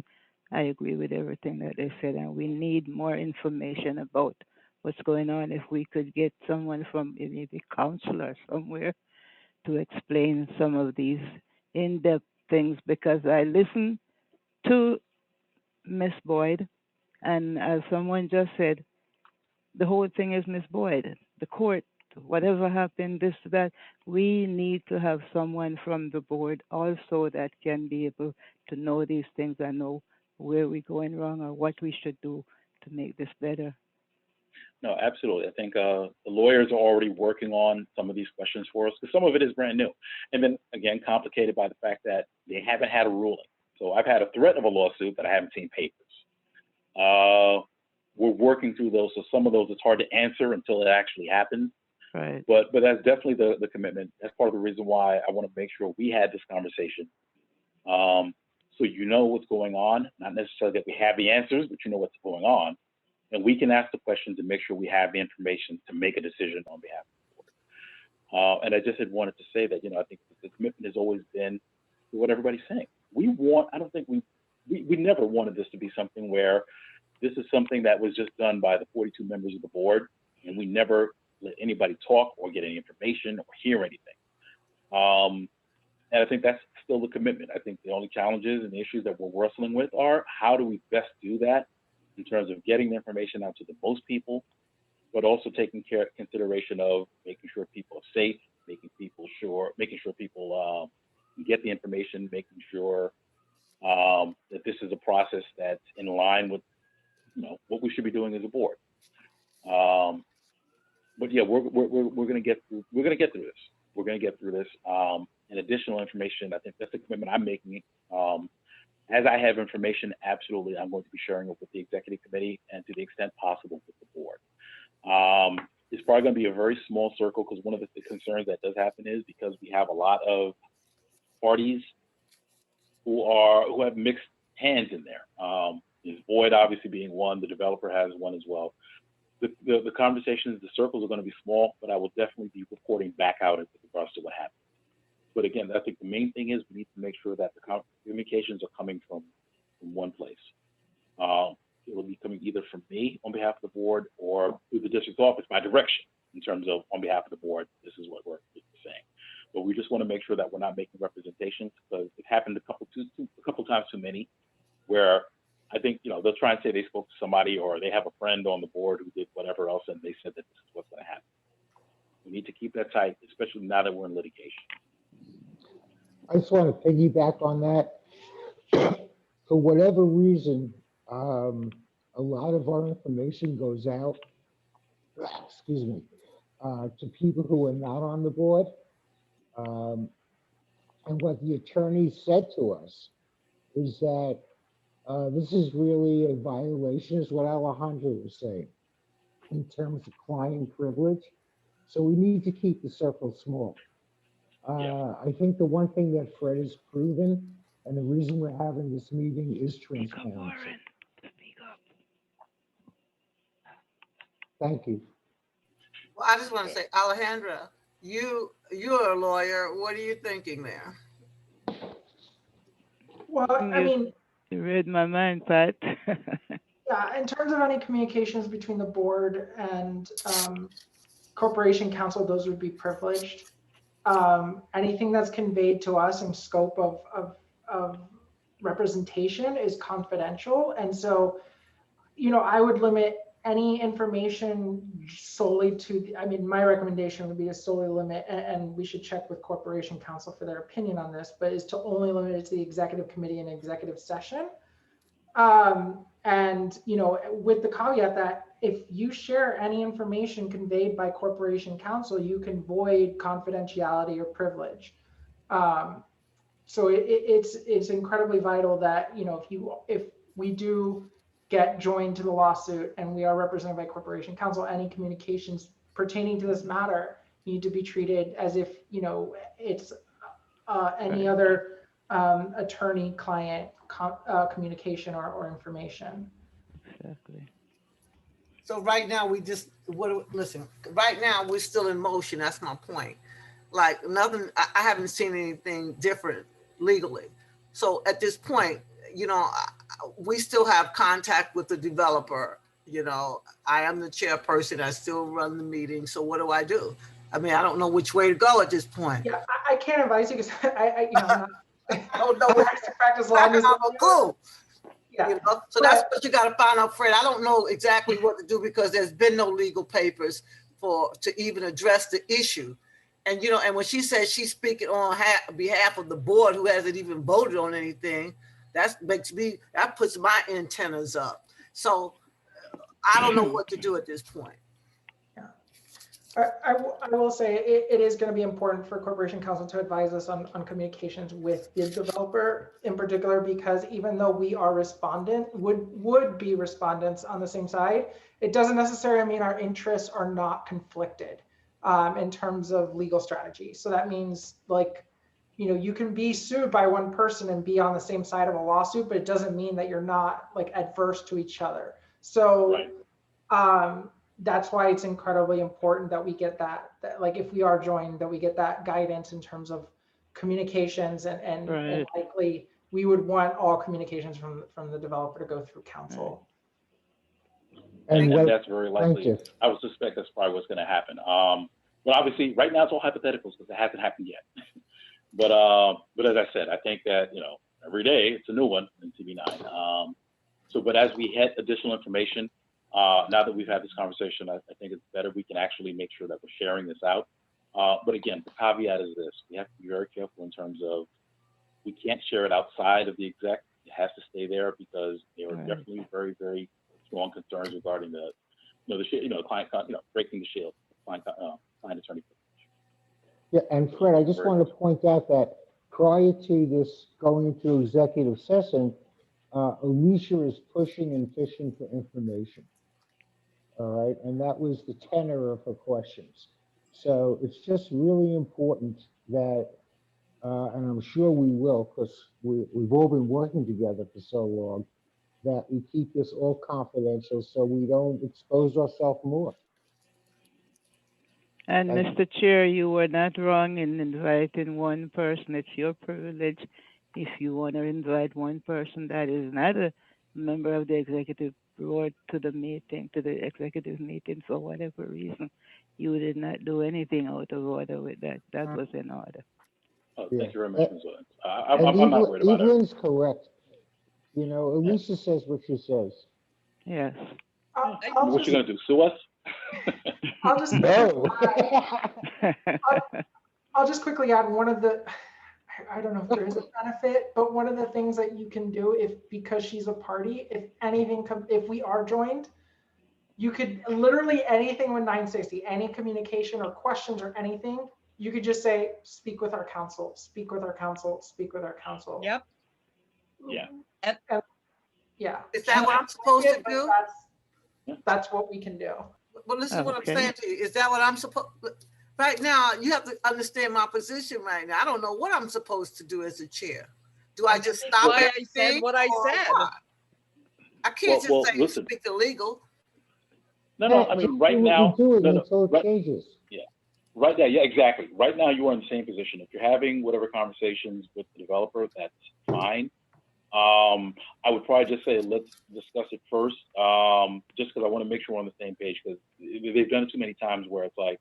Speaker 13: I agree with everything that they said, and we need more information about what's going on. If we could get someone from maybe counselor somewhere to explain some of these in-depth things, because I listen to Miss Boyd, and as someone just said, the whole thing is Miss Boyd, the court, whatever happened, this, that. We need to have someone from the board also that can be able to know these things and know where we're going wrong or what we should do to make this better.
Speaker 3: No, absolutely. I think the lawyers are already working on some of these questions for us, because some of it is brand new. And then again, complicated by the fact that they haven't had a ruling. So I've had a threat of a lawsuit, but I haven't seen papers. We're working through those. So some of those it's hard to answer until it actually happens.
Speaker 13: Right.
Speaker 3: But that's definitely the commitment. That's part of the reason why I want to make sure we had this conversation. So you know what's going on, not necessarily that we have the answers, but you know what's going on. And we can ask the questions and make sure we have the information to make a decision on behalf of the board. And I just had wanted to say that, you know, I think the commitment has always been what everybody's saying. I don't think we never wanted this to be something where this is something that was just done by the 42 members of the board, and we never let anybody talk or get any information or hear anything. And I think that's still the commitment. I think the only challenges and the issues that we're wrestling with are how do we best do that in terms of getting the information out to the most people, but also taking consideration of making sure people are safe, making sure people get the information, making sure that this is a process that's in line with, you know, what we should be doing as a board. But yeah, we're gonna get through this. We're gonna get through this. And additional information, I think that's the commitment I'm making. As I have information, absolutely, I'm going to be sharing it with the executive committee and to the extent possible with the board. It's probably going to be a very small circle, because one of the concerns that does happen is because we have a lot of parties who have mixed hands in there. Boyd obviously being one, the developer has one as well. The conversations, the circles are going to be small, but I will definitely be reporting back out with regards to what happened. But again, I think the main thing is we need to make sure that the communications are coming from one place. It will be coming either from me on behalf of the board or through the district office by direction in terms of on behalf of the board, this is what we're saying. but we just want to make sure that we're not making representations, because it happened a couple times too many, where I think, you know, they'll try and say they spoke to somebody or they have a friend on the board who did whatever else and they said that this is what's going to happen. We need to keep that tight, especially now that we're in litigation.
Speaker 8: I just want to piggyback on that. For whatever reason, a lot of our information goes out, excuse me, to people who are not on the board. And what the attorney said to us is that this is really a violation, is what Alejandro was saying, in terms of client privilege. So we need to keep the circle small. I think the one thing that Fred has proven, and the reason we're having this meeting, is transparency. Thank you.
Speaker 10: Well, I just want to say, Alejandra, you're a lawyer. What are you thinking there?
Speaker 5: Well, I mean,
Speaker 13: You read my mind, Pat.
Speaker 5: yeah, in terms of any communications between the board and corporation counsel, those would be privileged. Anything that's conveyed to us in scope of representation is confidential. And so, you know, I would limit any information solely to, I mean, my recommendation would be to solely limit, and we should check with corporation counsel for their opinion on this, but is to only limit it to the executive committee and executive session. And, you know, with the caveat that if you share any information conveyed by corporation counsel, you can void confidentiality or privilege. So it's incredibly vital that, you know, if we do get joined to the lawsuit and we are represented by corporation counsel, any communications pertaining to this matter need to be treated as if, you know, it's any other attorney-client communication or information.
Speaker 13: Exactly.
Speaker 10: So right now listen, right now we're still in motion. That's my point. Like nothing, I haven't seen anything different legally. So at this point, you know, we still have contact with the developer. You know, I am the chairperson. I still run the meeting. So what do? I mean, I don't know which way to go at this point.
Speaker 5: Yeah, I can't advise you because I you know, I'm not,
Speaker 10: I don't know what
Speaker 5: to practice law.
Speaker 10: I have a clue.
Speaker 5: Yeah.
Speaker 10: You know? So that's what you got to find out, Fred. I don't know exactly what to do because there's been no legal papers to even address the issue. And, you know, and when she says she's speaking on behalf of the board who hasn't even voted on anything, that puts my antennas up. So I don't know what to do at this point.
Speaker 5: I will say it is going to be important for corporation counsel to advise us on communications with the developer in particular, because even though we are would be respondents on the same side, it doesn't necessarily mean our interests are not conflicted in terms of legal strategy. So that means, like, you know, you can be sued by one person and be on the same side of a lawsuit, but it doesn't mean that you're not like adverse to each other. So that's why it's incredibly important that we get that like if we are joined, that we get that guidance in terms of communications and likely we would want all communications from the developer to go through counsel.
Speaker 3: And that's very likely. I would suspect that's probably what's going to happen. But obviously, right now it's all hypotheticals because it hasn't happened yet. But as I said, I think that, you know, every day it's a new one in TV9. But as we get additional information, now that we've had this conversation, I think it's better we can actually make sure that we're sharing this out. But again, the caveat is this: we have to be very careful in terms of we can't share it outside of the exec. It has to stay there because there are definitely very, very strong concerns regarding the client, breaking the shield, client attorney.
Speaker 8: Yeah, and Fred, I just want to point out that prior to this going into executive session, Alicia is pushing and fishing for information. All right, and that was the tenor of her questions. So it's just really important that, and I'm sure we will, because we've all been working together for so long, that we keep this all confidential so we don't expose ourselves more.
Speaker 13: And Mr. Chair, you were not wrong in inviting one person. It's your privilege. If you want to invite one person that is not a member of the executive board to the meeting, to the executive meeting for whatever reason, you did not do anything out of order with that. That was in order.
Speaker 3: Oh,
Speaker 8: Yeah.
Speaker 3: thank you very much, Ms. Williams. I'm
Speaker 8: And
Speaker 3: not worried about it.
Speaker 8: Evelyn's correct. You know, Alicia says what she says.
Speaker 13: Yes.
Speaker 3: What you gonna do? Sue us?
Speaker 5: I'll just
Speaker 8: No.
Speaker 5: I'll just quickly add one of the, I don't know if there is a benefit, but one of the things that you can do because she's a party, if anything, if we are joined, you could literally anything with 960, any communication or questions or anything, you could just say, speak with our council, speak with our council, speak with our council.
Speaker 7: Yep.
Speaker 3: Yeah.
Speaker 5: And yeah.
Speaker 10: Is that what I'm supposed to do?
Speaker 5: That's what we can do.
Speaker 10: Well, listen, what I'm saying to you, is that what I'm supposed, right now, you have to understand my position right now. I don't know what I'm supposed to do as a chair. Do I just stop
Speaker 7: Why I
Speaker 10: everything?
Speaker 7: said what I
Speaker 10: or
Speaker 7: said.
Speaker 10: what? I can't
Speaker 3: Well,
Speaker 10: just say
Speaker 3: listen.
Speaker 10: speak illegal.
Speaker 3: No, I mean, right now.
Speaker 8: We do it
Speaker 3: no, no,
Speaker 8: until it
Speaker 3: right-
Speaker 8: changes.
Speaker 3: Yeah, right there. Yeah, exactly. Right now, you are in the same position. If you're having whatever conversations with the developer, that's fine. I would probably just say, let's discuss it first, just because I want to make sure we're on the same page, because they've done it too many times where it's like,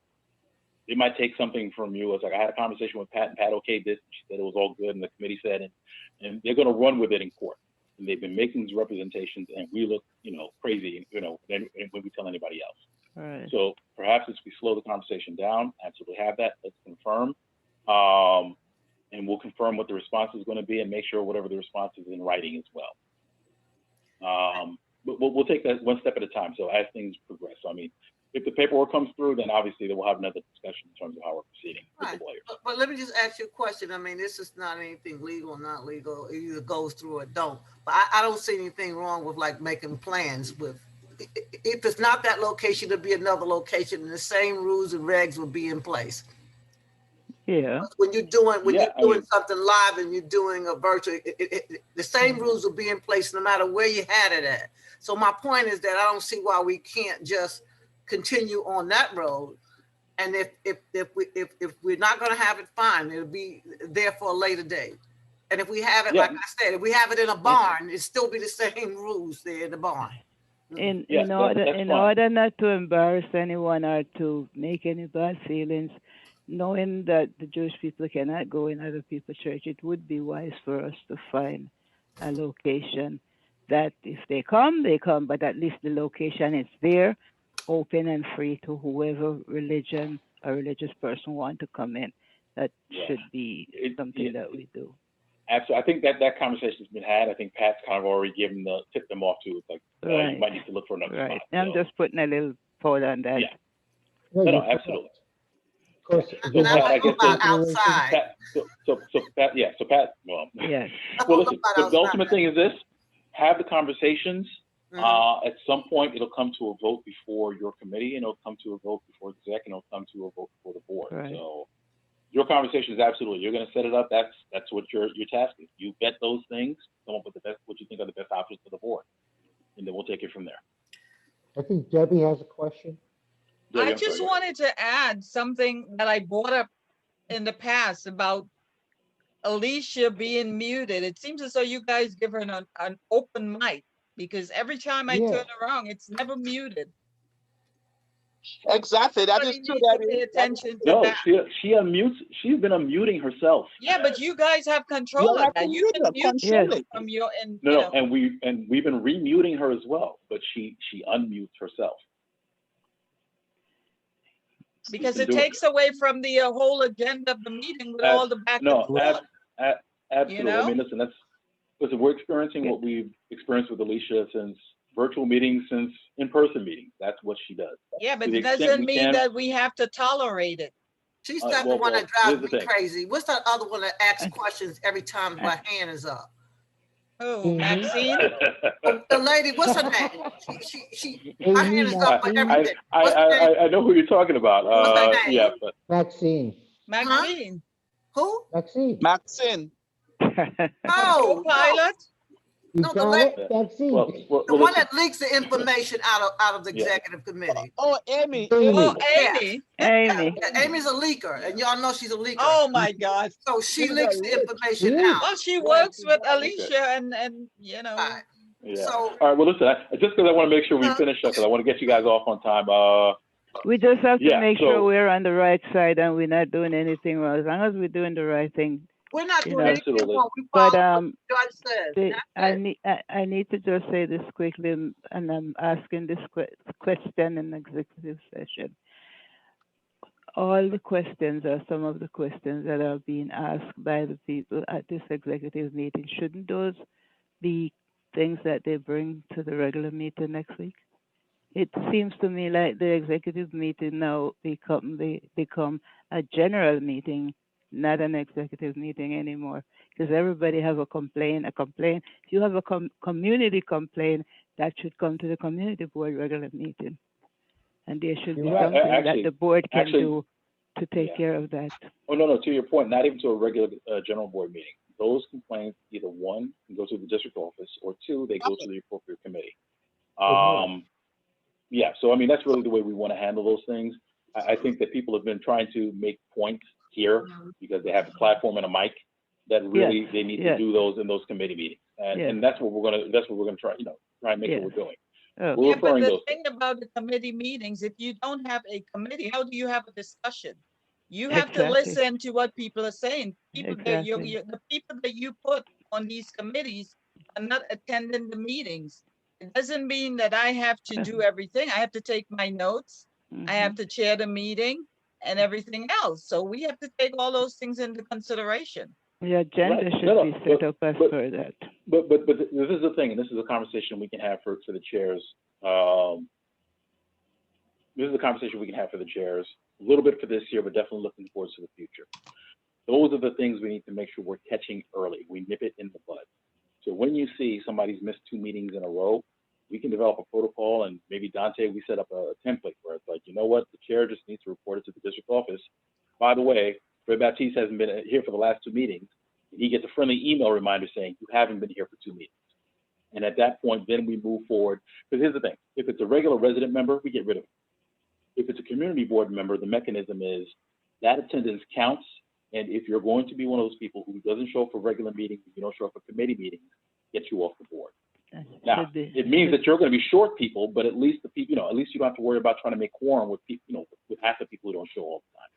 Speaker 3: they might take something from you. It's like, I had a conversation with Pat, and Pat okayed this, and she said it was all good, and the committee said, and they're going to run with it in court. And they've been making these representations, and we look, crazy, when we tell anybody else.
Speaker 13: Right.
Speaker 3: So perhaps as we slow the conversation down, absolutely have that, let's confirm. And we'll confirm what the response is going to be and make sure whatever the response is in writing as well. But we'll take that one step at a time. So as things progress, so, I mean, if the paperwork comes through, then obviously we'll have another discussion in terms of how we're proceeding with
Speaker 10: Right.
Speaker 3: the lawyers.
Speaker 10: But let me just ask you a question. I mean, this is not anything legal, not legal. It either goes through or don't. But I don't see anything wrong with like making plans with, if it's not that location, it'll be another location and the same rules and regs will be in place.
Speaker 13: Yeah.
Speaker 10: When you're doing something live and you're doing a virtual, the same rules will be in place no matter where you had it at. So my point is that I don't see why we can't just continue on that road. And if we're not going to have it, fine, it'll be there for a later date. And if we have it, like I said, if we have it in a barn, it'll still be the same rules there in the barn.
Speaker 13: In order not to embarrass anyone or to make any bad feelings, knowing that the Jewish people cannot go in other people's church, it would be wise for us to find a location that if they come, but at least the location is there, open and free to whoever religion or religious person want to come in. That should be something that we do.
Speaker 3: Absolutely. I think that conversation's been had. I think Pat's kind of already tipped them off to it. Like,
Speaker 13: Right.
Speaker 3: you might need to look for another spot.
Speaker 13: I'm just putting a little thought on that.
Speaker 3: Yeah. No, absolutely.
Speaker 8: Of course.
Speaker 3: So Pat, I guess
Speaker 10: outside.
Speaker 3: Pat, so Pat, yeah. So Pat, well,
Speaker 13: yes.
Speaker 3: Well, listen. The ultimate thing is this: have the conversations. At some point, it'll come to a vote before your committee, and it'll come to a vote before the exec, and it'll come to a vote before the board.
Speaker 13: Right.
Speaker 3: So your conversation is absolutely. You're going to set it up. That's what your task is. You vet those things, come up with the best, what you think are the best options for the board, and then we'll take it from there.
Speaker 8: I think Debbie has a question.
Speaker 3: Debbie,
Speaker 7: I
Speaker 3: I'm
Speaker 7: just
Speaker 3: sorry.
Speaker 7: wanted to add something that I brought up in the past about Alicia being muted. It seems as though you guys give her an open mic, because every time I turn around, it's never muted.
Speaker 17: Exactly. That is true. That
Speaker 7: Pay
Speaker 17: is,
Speaker 7: attention to
Speaker 3: No,
Speaker 7: that.
Speaker 3: she unmutes. She's been unmuting herself.
Speaker 7: Yeah, but you guys have control of that. You can mute people from your and you know.
Speaker 3: And we've been remuting her as well, but she unmutes herself.
Speaker 7: Because
Speaker 3: been
Speaker 7: it
Speaker 3: doing
Speaker 7: takes away from the whole agenda of the meeting with all the back and forth.
Speaker 3: Absolutely.
Speaker 7: know?
Speaker 3: I mean, listen, we're experiencing what we've experienced with Alicia since virtual meetings, since in-person meetings. That's what she does.
Speaker 7: Yeah, but
Speaker 3: To the
Speaker 7: it
Speaker 3: extent
Speaker 7: doesn't
Speaker 3: we
Speaker 7: mean
Speaker 3: can-
Speaker 7: that we have to tolerate it.
Speaker 10: She's
Speaker 3: Uh,
Speaker 10: not
Speaker 3: well,
Speaker 10: the one
Speaker 3: well,
Speaker 10: that drives
Speaker 3: here's
Speaker 10: me
Speaker 3: the thing.
Speaker 10: crazy. What's that other one that asks questions every time her hand is up?
Speaker 7: Oh, Maxine?
Speaker 10: The lady, what's her name? She her hand is up for everything. What's her name?
Speaker 3: I know who you're talking about.
Speaker 10: What's her name?
Speaker 3: Yeah, but
Speaker 8: Maxine.
Speaker 7: Maxine.
Speaker 10: Who?
Speaker 8: Maxine.
Speaker 17: Maxine.
Speaker 10: Oh,
Speaker 7: Pilot?
Speaker 8: You
Speaker 10: No, the
Speaker 8: got
Speaker 10: lady-
Speaker 8: it? Maxine.
Speaker 10: the one that leaks the information out of the executive committee.
Speaker 17: Oh, Amy.
Speaker 7: Oh,
Speaker 10: Yeah.
Speaker 7: Amy.
Speaker 13: Amy.
Speaker 10: Yeah, Amy's a leaker, and y'all know she's a leaker.
Speaker 7: Oh my God.
Speaker 10: So she leaks the information
Speaker 8: Yeah.
Speaker 10: out.
Speaker 7: Well, she works with Alicia and you know.
Speaker 3: Yeah.
Speaker 10: So-
Speaker 3: All right, well, listen, just because I want to make sure we finish up, because I want to get you guys off on time.
Speaker 13: We just have to
Speaker 3: Yeah,
Speaker 13: make
Speaker 3: so-
Speaker 13: sure we're on the right side and we're not doing anything wrong. As long as we're doing the right thing.
Speaker 10: We're not
Speaker 13: You
Speaker 10: doing
Speaker 13: know,
Speaker 10: anything
Speaker 3: Absolutely.
Speaker 10: wrong. We
Speaker 13: But
Speaker 10: follow what the judge says.
Speaker 13: I need to just say this quickly, and I'm asking this question in executive session. All the questions or some of the questions that are being asked by the people at this executive meeting, shouldn't those be things that they bring to the regular meeting next week? It seems to me like the executive meeting now become a general meeting, not an executive meeting anymore, because everybody have a complaint. If you have a community complaint, that should come to the community board regular meeting. And there should be
Speaker 8: You're right.
Speaker 13: something
Speaker 3: Actually-
Speaker 13: that the board can
Speaker 3: actually-
Speaker 13: do to take
Speaker 3: Yeah.
Speaker 13: care of that.
Speaker 3: Oh, no, to your point, not even to a regular general board meeting. Those complaints, either one, can go to the district office, or two, they go to the appropriate committee. Yeah, so I mean, that's really the way we want to handle those things. I think that people have been trying to make points here because they have a platform and a mic that really they need to do those in those committee meetings. And that's what we're gonna try, try and make sure we're doing.
Speaker 13: Oh.
Speaker 3: We're
Speaker 7: Yeah, but
Speaker 3: referring
Speaker 7: the
Speaker 3: those.
Speaker 7: thing about the committee meetings, if you don't have a committee, how do you have a discussion? You have to
Speaker 13: Exactly.
Speaker 7: listen to what people are saying. People that
Speaker 13: Exactly.
Speaker 7: the people that you put on these committees are not attending the meetings. It doesn't mean that I have to do everything. I have to take my notes. I have to chair the meeting and everything else. So we have to take all those things into consideration.
Speaker 13: The agenda
Speaker 3: Right.
Speaker 13: should
Speaker 3: No,
Speaker 13: be
Speaker 3: no,
Speaker 13: set
Speaker 3: but-
Speaker 13: up as
Speaker 3: but-
Speaker 13: per that.
Speaker 3: But this is the thing, and this is a conversation we can have for the chairs. This is a conversation we can have for the chairs, a little bit for this year, but definitely looking forward to the future. Those are the things we need to make sure we're catching early. We nip it in the bud. So when you see somebody's missed 2 meetings in a row, we can develop a protocol, and maybe Dante, we set up a template where it's like, you know what, the chair just needs to report it to the district office. By the way, Fred Baptiste hasn't been here for the last 2 meetings. He gets a friendly email reminder saying, you haven't been here for 2 meetings. And at that point, then we move forward. Because here's the thing, if it's a regular resident member, we get rid of it. If it's a community board member, the mechanism is that attendance counts. And if you're going to be one of those people who doesn't show up for regular meetings, you don't show up for committee meetings, get you off the board. Now, it means that you're going to be short people, but at least the people, at least you don't have to worry about trying to make quorum with people, with half the people who don't show all the time.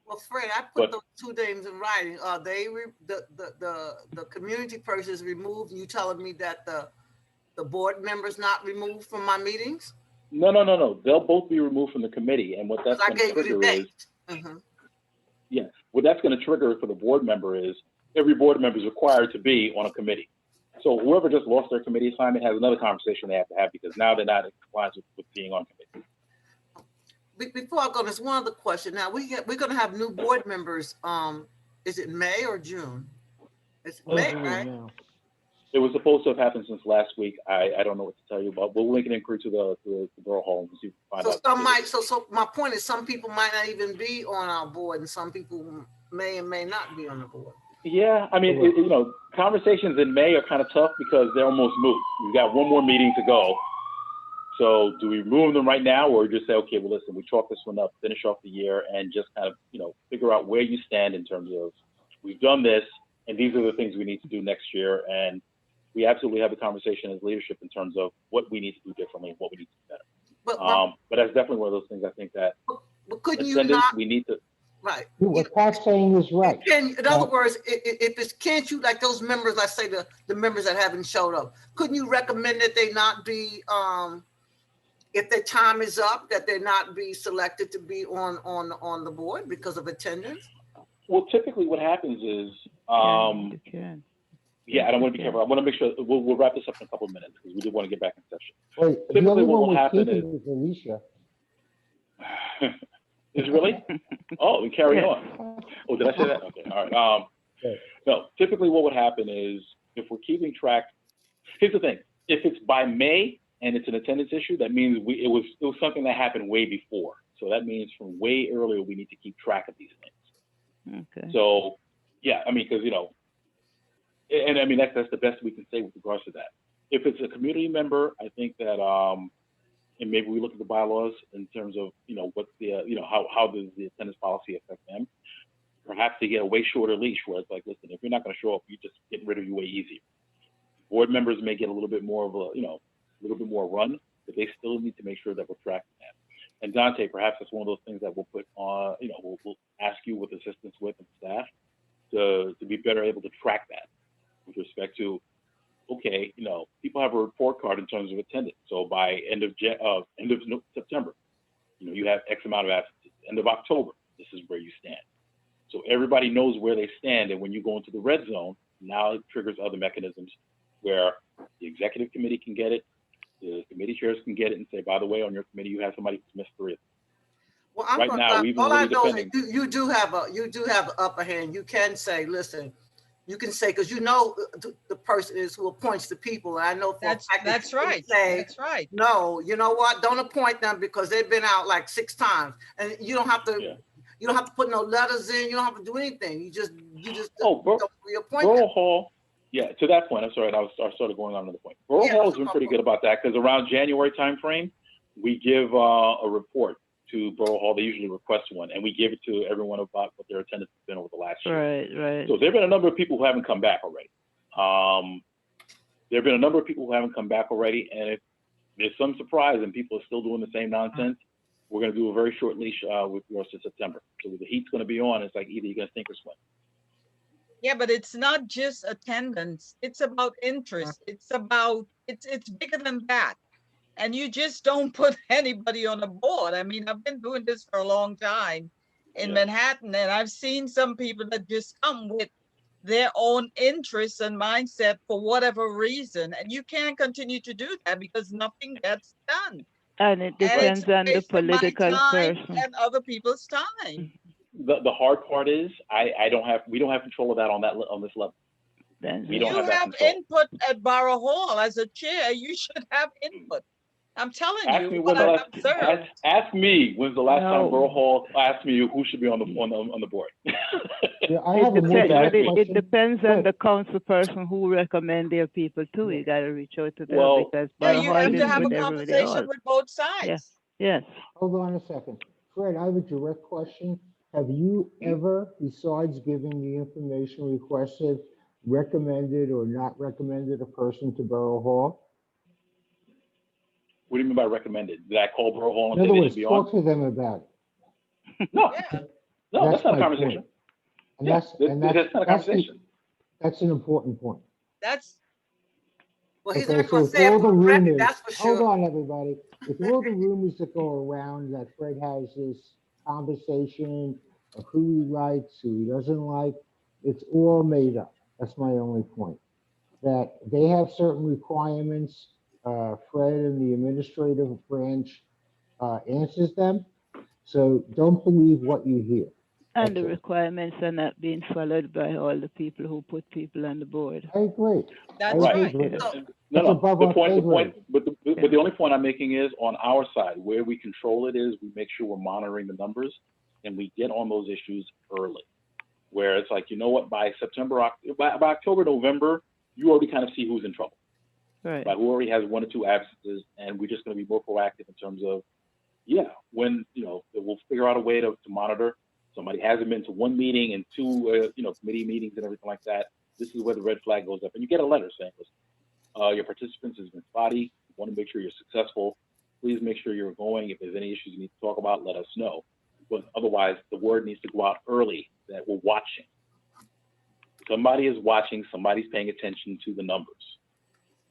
Speaker 10: Well, Fred, I put those 2 names in writing. Are they the community persons removed? You telling me that the board members not removed from my meetings?
Speaker 3: No. They'll both be removed from the committee, and what that's
Speaker 10: I
Speaker 3: going to
Speaker 10: gave you the
Speaker 3: trigger is,
Speaker 10: date.
Speaker 3: yeah, what that's going to trigger for the board member is every board member is required to be on a committee. So whoever just lost their committee assignment has another conversation they have to have because now they're not in compliance with being on committee.
Speaker 10: Before I go, there's one other question. Now we're going to have new board members. Is it May or June? It's May, right?
Speaker 3: It was supposed to have happened since last week. I don't know what to tell you about. We'll link an inquiry to the borough hall and see if we find out.
Speaker 10: So my point is, some people might not even be on our board, and some people may and may not be on the board.
Speaker 3: Yeah, I mean, conversations in May are kind of tough because they're almost moot. We've got 1 more meeting to go. So do we remove them right now, or just say, okay, well, listen, we chalk this one up, finish off the year, and just kind of, figure out where you stand in terms of we've done this, and these are the things we need to do next year, and we absolutely have a conversation as leadership in terms of what we need to do differently and what we need to do better. But that's definitely one of those things I think that
Speaker 10: couldn't you
Speaker 3: attendance,
Speaker 10: not?
Speaker 3: we need to.
Speaker 10: Right.
Speaker 8: What Pat's saying is right.
Speaker 10: In other words, if it's, can't you, like those members, let's say the members that haven't showed up, couldn't you recommend that they not be, if their time is up, that they not be selected to be on the board because of attendance?
Speaker 3: Well, typically what happens is, yeah, I don't want to be careful. I want to make sure we'll wrap this up in a couple of minutes because we do want to get back in session.
Speaker 8: Wait, the
Speaker 3: Typically
Speaker 8: only
Speaker 3: what
Speaker 8: one
Speaker 3: will
Speaker 8: we're
Speaker 3: happen
Speaker 8: keeping
Speaker 3: is,
Speaker 8: is Alicia.
Speaker 3: is it really? Oh, we carry on. Oh, did I say that? Okay, all right. No, typically what would happen is if we're keeping track, here's the thing. If it's by May and it's an attendance issue, that means it was something that happened way before. So that means from way earlier, we need to keep track of these things.
Speaker 13: Okay.
Speaker 3: So, yeah, I mean, because, and I mean, that's the best we can say with regards to that. If it's a community member, I think that, and maybe we look at the bylaws in terms of, what's the, how does the attendance policy affect them? Perhaps they get a way shorter leash where it's like, listen, if you're not going to show up, you just get rid of you way easier. Board members may get a little bit more of a, a little bit more run, but they still need to make sure that we're tracking that. And Dante, perhaps that's one of those things that we'll put on, we'll ask you with assistance with and staff to be better able to track that with respect to, okay, people have a report card in terms of attendance. So by end of September, you have X amount of absences. End of October, this is where you stand. So everybody knows where they stand. And when you go into the red zone, now it triggers other mechanisms where the executive committee can get it, the committee chairs can get it and say, by the way, on your committee, you have somebody who's missed 3 of them.
Speaker 10: Well, I'm
Speaker 3: right now, we've been really defending.
Speaker 10: You do have the upper hand. You can say, listen, you can say, because the person is who appoints the people. And I know
Speaker 7: That's right. That's right.
Speaker 10: No, you know what? Don't appoint them because they've been out like 6 times, and you don't have to. You don't have to put no letters in. You don't have to do anything. You just don't reappoint them.
Speaker 3: Borough Hall. Yeah, to that point, I'm sorry, I started going on another point. Borough Hall has been pretty good about that because around January timeframe, we give a report to Borough Hall. They usually request one, and we give it to everyone about what their attendance has been over the last year.
Speaker 13: Right.
Speaker 3: So there have been a number of people who haven't come back already. There have been a number of people who haven't come back already, and if there's some surprise and people are still doing the same nonsense, we're going to do a very short leash with regards to September. So the heat's going to be on. It's like either you're going to sink or swim.
Speaker 7: Yeah, but it's not just attendance. It's about interest. It's about, it's bigger than that. And you just don't put anybody on a board. I mean, I've been doing this for a long time in Manhattan, and I've seen some people that just come with their own interests and mindset for whatever reason. And you can't continue to do that because nothing gets done.
Speaker 13: And it depends on the political person.
Speaker 7: And other people's time.
Speaker 3: The hard part is we don't have control of that on this level. We don't have
Speaker 7: input at Borough Hall as a chair. You should have input. I'm telling
Speaker 3: ask
Speaker 7: you.
Speaker 3: Ask me when's the last time Borough Hall asked me who should be on the board.
Speaker 13: It depends on the council person who recommend their people too. You got to reach out to them because Borough
Speaker 7: you
Speaker 13: Hall
Speaker 7: have
Speaker 13: is
Speaker 7: to have a
Speaker 13: with everybody else.
Speaker 7: conversation with both sides.
Speaker 13: Yes.
Speaker 8: Hold on a second. Fred, I have a direct question. Have you ever, besides giving the information requested, recommended or not recommended a person to Borough Hall?
Speaker 3: What do you mean by recommended? Did I call Borough Hall and
Speaker 8: In
Speaker 3: say
Speaker 8: other
Speaker 3: they
Speaker 8: words,
Speaker 3: should be on?
Speaker 8: talk to them about it.
Speaker 3: No, that's not a
Speaker 8: my
Speaker 3: conversation.
Speaker 8: point.
Speaker 3: That's not a conversation.
Speaker 8: That's an important point.
Speaker 10: Well, he's
Speaker 8: Okay,
Speaker 10: not going
Speaker 8: so
Speaker 10: to say it
Speaker 8: all the
Speaker 10: for Fred,
Speaker 8: rumors,
Speaker 10: that's for sure.
Speaker 8: hold on, everybody. If all the rumors that go around that Fred has this conversation of who he likes, who he doesn't like, it's all made up. That's my only point. That they have certain requirements. Fred and the administrative branch answers them. So don't believe what you hear.
Speaker 13: And the requirements are not being followed by all the people who put people on the board.
Speaker 8: I agree.
Speaker 7: That's right.
Speaker 3: No. But the only point I'm making is on our side, where we control it is we make sure we're monitoring the numbers and we get on those issues early. Where it's like, you know what, by October, November, you already kind of see who's in trouble.
Speaker 13: Right.
Speaker 3: But who already has 1 or 2 absences, and we're just going to be more proactive in terms of, when, we'll figure out a way to monitor. Somebody hasn't been to 1 meeting and 2, committee meetings and everything like that. This is where the red flag goes up. And you get a letter saying, listen, your participants has been spotty. You want to make sure you're successful. Please make sure you're going. If there's any issues you need to talk about, let us know. But otherwise, the word needs to go out early that we're watching. Somebody is watching. Somebody's paying attention to the numbers.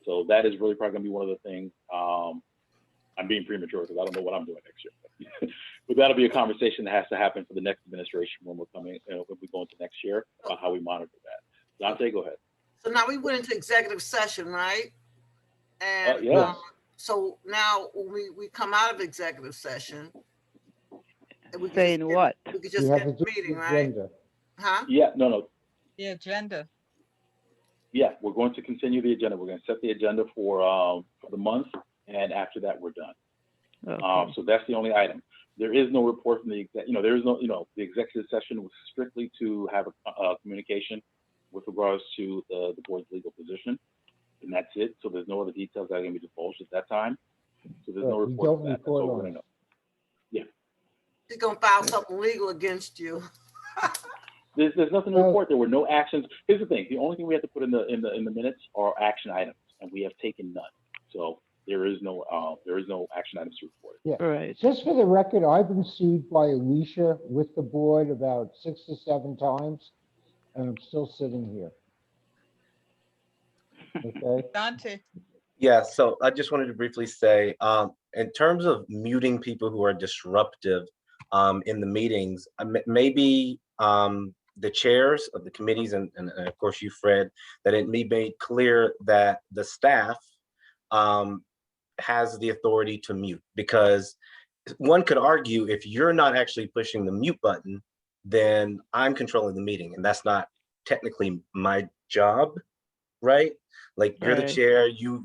Speaker 3: So that is really probably going to be one of the things. I'm being premature because I don't know what I'm doing next year. But that'll be a conversation that has to happen for the next administration when we're coming, when we go into next year about how we monitor that. Dante, go ahead.
Speaker 10: So now we went into executive session, right? And
Speaker 3: yes.
Speaker 10: So now when we come out of executive session, we
Speaker 13: saying what?
Speaker 10: We could just get the meeting, right? Huh?
Speaker 3: Yeah, no.
Speaker 7: The agenda.
Speaker 3: Yeah, we're going to continue the agenda. We're going to set the agenda for the month, and after that, we're done.
Speaker 13: Okay.
Speaker 3: So that's the only item. There is no report from the there is no, the executive session was strictly to have a communication with regards to the board's legal position, and that's it. So there's no other details that are going to be divulged at that time. So there's no report.
Speaker 8: Don't report on it.
Speaker 3: Yeah.
Speaker 10: She's gonna file something legal against you.
Speaker 3: There's nothing to
Speaker 8: Well-
Speaker 3: report. There were no actions. Here's the thing. The only thing we have to put in the minutes are action items, and we have taken none. So there is no action items to report.
Speaker 8: Yeah.
Speaker 13: Right.
Speaker 8: Just for the record, I've been sued by Alicia with the board about 6 to 7 times, and I'm still sitting here. Okay?
Speaker 7: Dante,
Speaker 1: Yeah, so I just wanted to briefly say, in terms of muting people who are disruptive in the meetings, maybe the chairs of the committees and of course you, Fred, that it may be made clear that the staff has the authority to mute, because one could argue if you're not actually pushing the mute button, then I'm controlling the meeting, and that's not technically my job, right? Like you're the
Speaker 13: Right.
Speaker 1: chair, you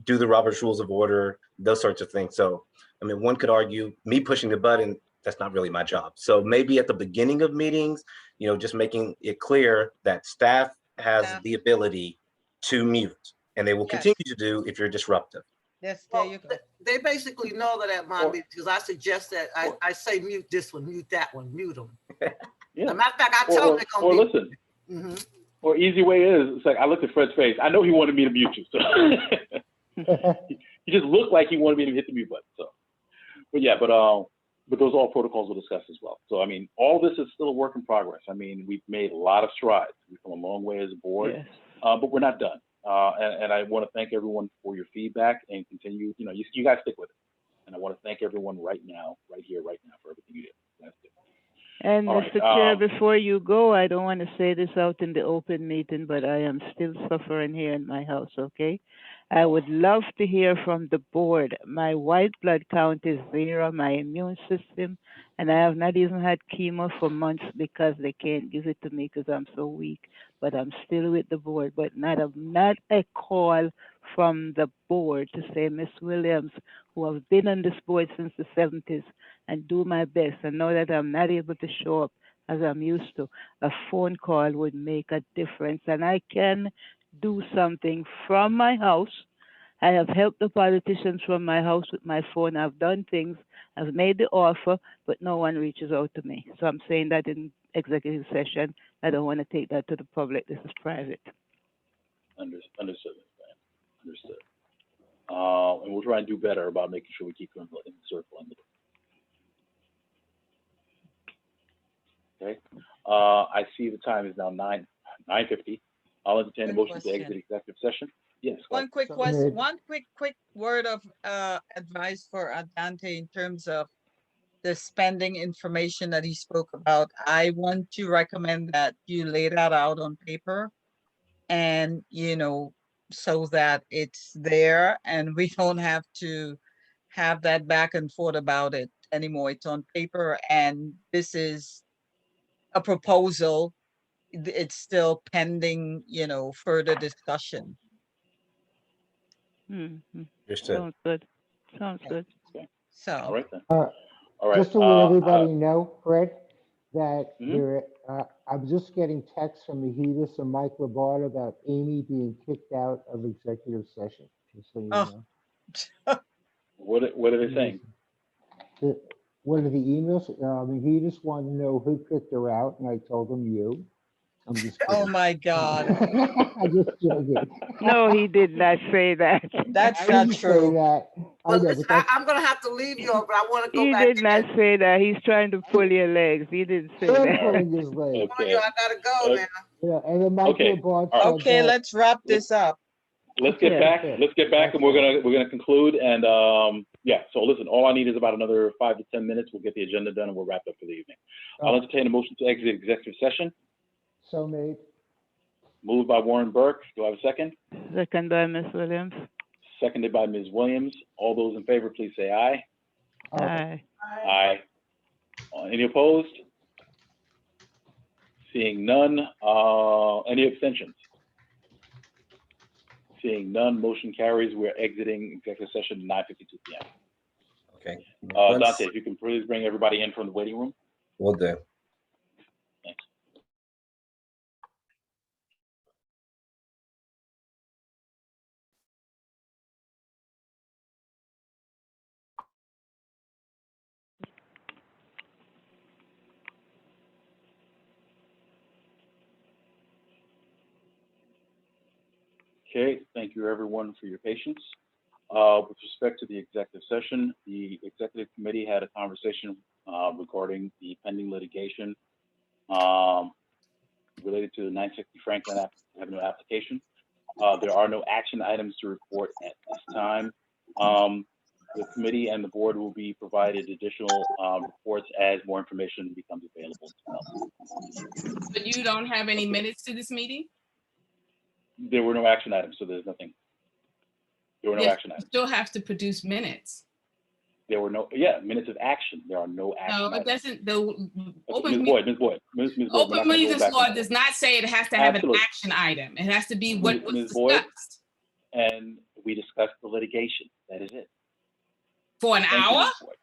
Speaker 1: do the Robert's Rules of Order, those sorts of things. So, I mean, one could argue me pushing the button, that's not really my job. So maybe at the beginning of meetings, just making it clear that staff has the ability to mute, and they will continue to do if you're disruptive.
Speaker 7: yes, there you go.
Speaker 10: They basically know that at my meetings, because I suggest that I say mute this one, mute that one, mute them.
Speaker 3: Yeah.
Speaker 10: As a matter of fact, I tell them they're
Speaker 3: Or
Speaker 10: gonna
Speaker 3: listen.
Speaker 10: Mhm.
Speaker 3: Or easy way is, it's like I looked at Fred's face. I know he wanted me to mute you. So he just looked like he wanted me to hit the mute button. So, but those all protocols we'll discuss as well. So I mean, all this is still a work in progress. I mean, we've made a lot of strides. We've come a long way as a board,
Speaker 13: Yes.
Speaker 3: but we're not done. And I want to thank everyone for your feedback and continue. You guys stick with it. And I want to thank everyone right now, right here, right now, for everything you did. That's it.
Speaker 13: And
Speaker 3: All right,
Speaker 13: Mr. Chair, before you go, I don't want to say this out in the open meeting, but I am still suffering here in my house, okay? I would love to hear from the board. My white blood count is 0, my immune system, and I have not even had chemo for months because they can't give it to me because I'm so weak. But I'm still with the board, but not a call from the board to say, Miss Williams, who have been on this board since the 70s, and do my best. And know that I'm not able to show up as I'm used to. A phone call would make a difference, and I can do something from my house. I have helped the politicians from my house with my phone. I've done things. I've made the offer, but no one reaches out to me. So I'm saying that in executive session. I don't want to take that to the public. This is private.
Speaker 3: Understood, man. Understood. And we'll try and do better about making sure we keep them in the circle. Okay. I see the time is now 9:50. I'll entertain a motion to exit executive session. Yes.
Speaker 7: One quick question, one quick word of advice for Dante in terms of the spending information that he spoke about. I want to recommend that you lay that out on paper and, so that it's there and we don't have to have that back and forth about it anymore. It's on paper and this is a proposal. It's still pending, further discussion.
Speaker 1: Understood.
Speaker 13: Sounds good. Sounds good.
Speaker 7: So.
Speaker 3: All right then. All right.
Speaker 8: Just to let everybody know, Fred, that
Speaker 3: Mhm.
Speaker 8: I'm just getting texts from Mahidis and Mike Labarde about Amy being kicked out of executive session, just so you know.
Speaker 3: What are they saying?
Speaker 8: One of the emails, Mahidis wanted to know who kicked her out, and I told him you. I'm just
Speaker 7: Oh
Speaker 8: kidding.
Speaker 7: my God.
Speaker 8: I'm just joking.
Speaker 13: No, he did not say that.
Speaker 7: That's
Speaker 8: I
Speaker 7: not
Speaker 8: didn't say
Speaker 7: true.
Speaker 8: that. I
Speaker 10: Well,
Speaker 8: know,
Speaker 10: listen,
Speaker 8: but that's
Speaker 10: I'm gonna have to leave you, but I want to go
Speaker 13: He
Speaker 10: back
Speaker 13: did
Speaker 10: in.
Speaker 13: not say that. He's trying to pull your legs. He didn't say
Speaker 8: I'm
Speaker 13: that.
Speaker 8: pulling his leg.
Speaker 3: Okay.
Speaker 10: I gotta go now.
Speaker 8: Yeah, and then Mike
Speaker 3: Okay.
Speaker 8: Labarde
Speaker 3: All right.
Speaker 8: said
Speaker 7: Okay,
Speaker 8: that-
Speaker 7: let's wrap this up.
Speaker 3: Let's get
Speaker 8: Yeah,
Speaker 3: back.
Speaker 8: okay.
Speaker 3: Let's get back, and we're gonna conclude. And yeah. So listen, all I need is about another 5 to 10 minutes. We'll get the agenda done, and we'll wrap up for the evening. I'll entertain a motion to exit executive session.
Speaker 8: So made.
Speaker 3: Moved by Warren Burke. Do I have a second?
Speaker 13: Second by Ms. Williams.
Speaker 3: Seconded by Ms. Williams. All those in favor, please say aye.
Speaker 13: Aye.
Speaker 3: Aye. Any opposed? Seeing none. Any abstentions? Seeing none, motion carries. We're exiting executive session at 9:52 p.m.
Speaker 1: Okay.
Speaker 3: Dante, if you can please bring everybody in from the waiting room.
Speaker 1: Will do.
Speaker 3: Thanks. Okay, thank you everyone for your patience. With respect to the executive session, the executive committee had a conversation regarding the pending litigation related to the 960 Franklin Avenue application. There are no action items to report at this time. The committee and the board will be provided additional reports as more information becomes available to them.
Speaker 4: But you don't have any minutes to this meeting?
Speaker 3: There were no action items, so there's nothing. There were no
Speaker 4: Yes,
Speaker 3: action
Speaker 4: you
Speaker 3: items.
Speaker 4: still have to produce minutes.
Speaker 3: There were no, yeah, minutes of action. There are no action
Speaker 4: No, it
Speaker 3: items.
Speaker 4: doesn't, the
Speaker 3: Okay,
Speaker 4: open,
Speaker 3: Ms. Boyd, Ms. Boyd, Ms. Boyd, we're
Speaker 4: open
Speaker 3: not gonna go
Speaker 4: meetings
Speaker 3: back
Speaker 4: law
Speaker 3: and forth.
Speaker 4: does not say it has to have
Speaker 3: Absolutely.
Speaker 4: an action item. It has to be what was
Speaker 3: Ms. Boyd,
Speaker 4: discussed.
Speaker 3: and we discussed the litigation. That is it.
Speaker 4: For an
Speaker 3: Thank you,
Speaker 4: hour?
Speaker 3: Ms. Boyd.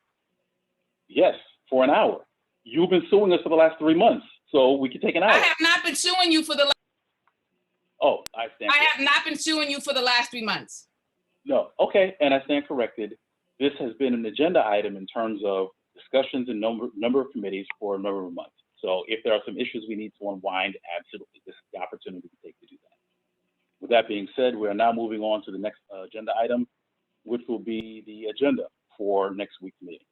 Speaker 3: Yes, for an hour. You've been suing us for the last 3 months, so we can take an hour.
Speaker 4: I have not been suing you for the,
Speaker 3: Oh, I stand.
Speaker 4: I have not been suing you for the last 3 months.
Speaker 3: No, okay, and I stand corrected. This has been an agenda item in terms of discussions and number of committees for a number of months. So if there are some issues we need to unwind, absolutely, this is the opportunity to take to do that. With that being said, we are now moving on to the next agenda item, which will be the agenda for next week's meeting.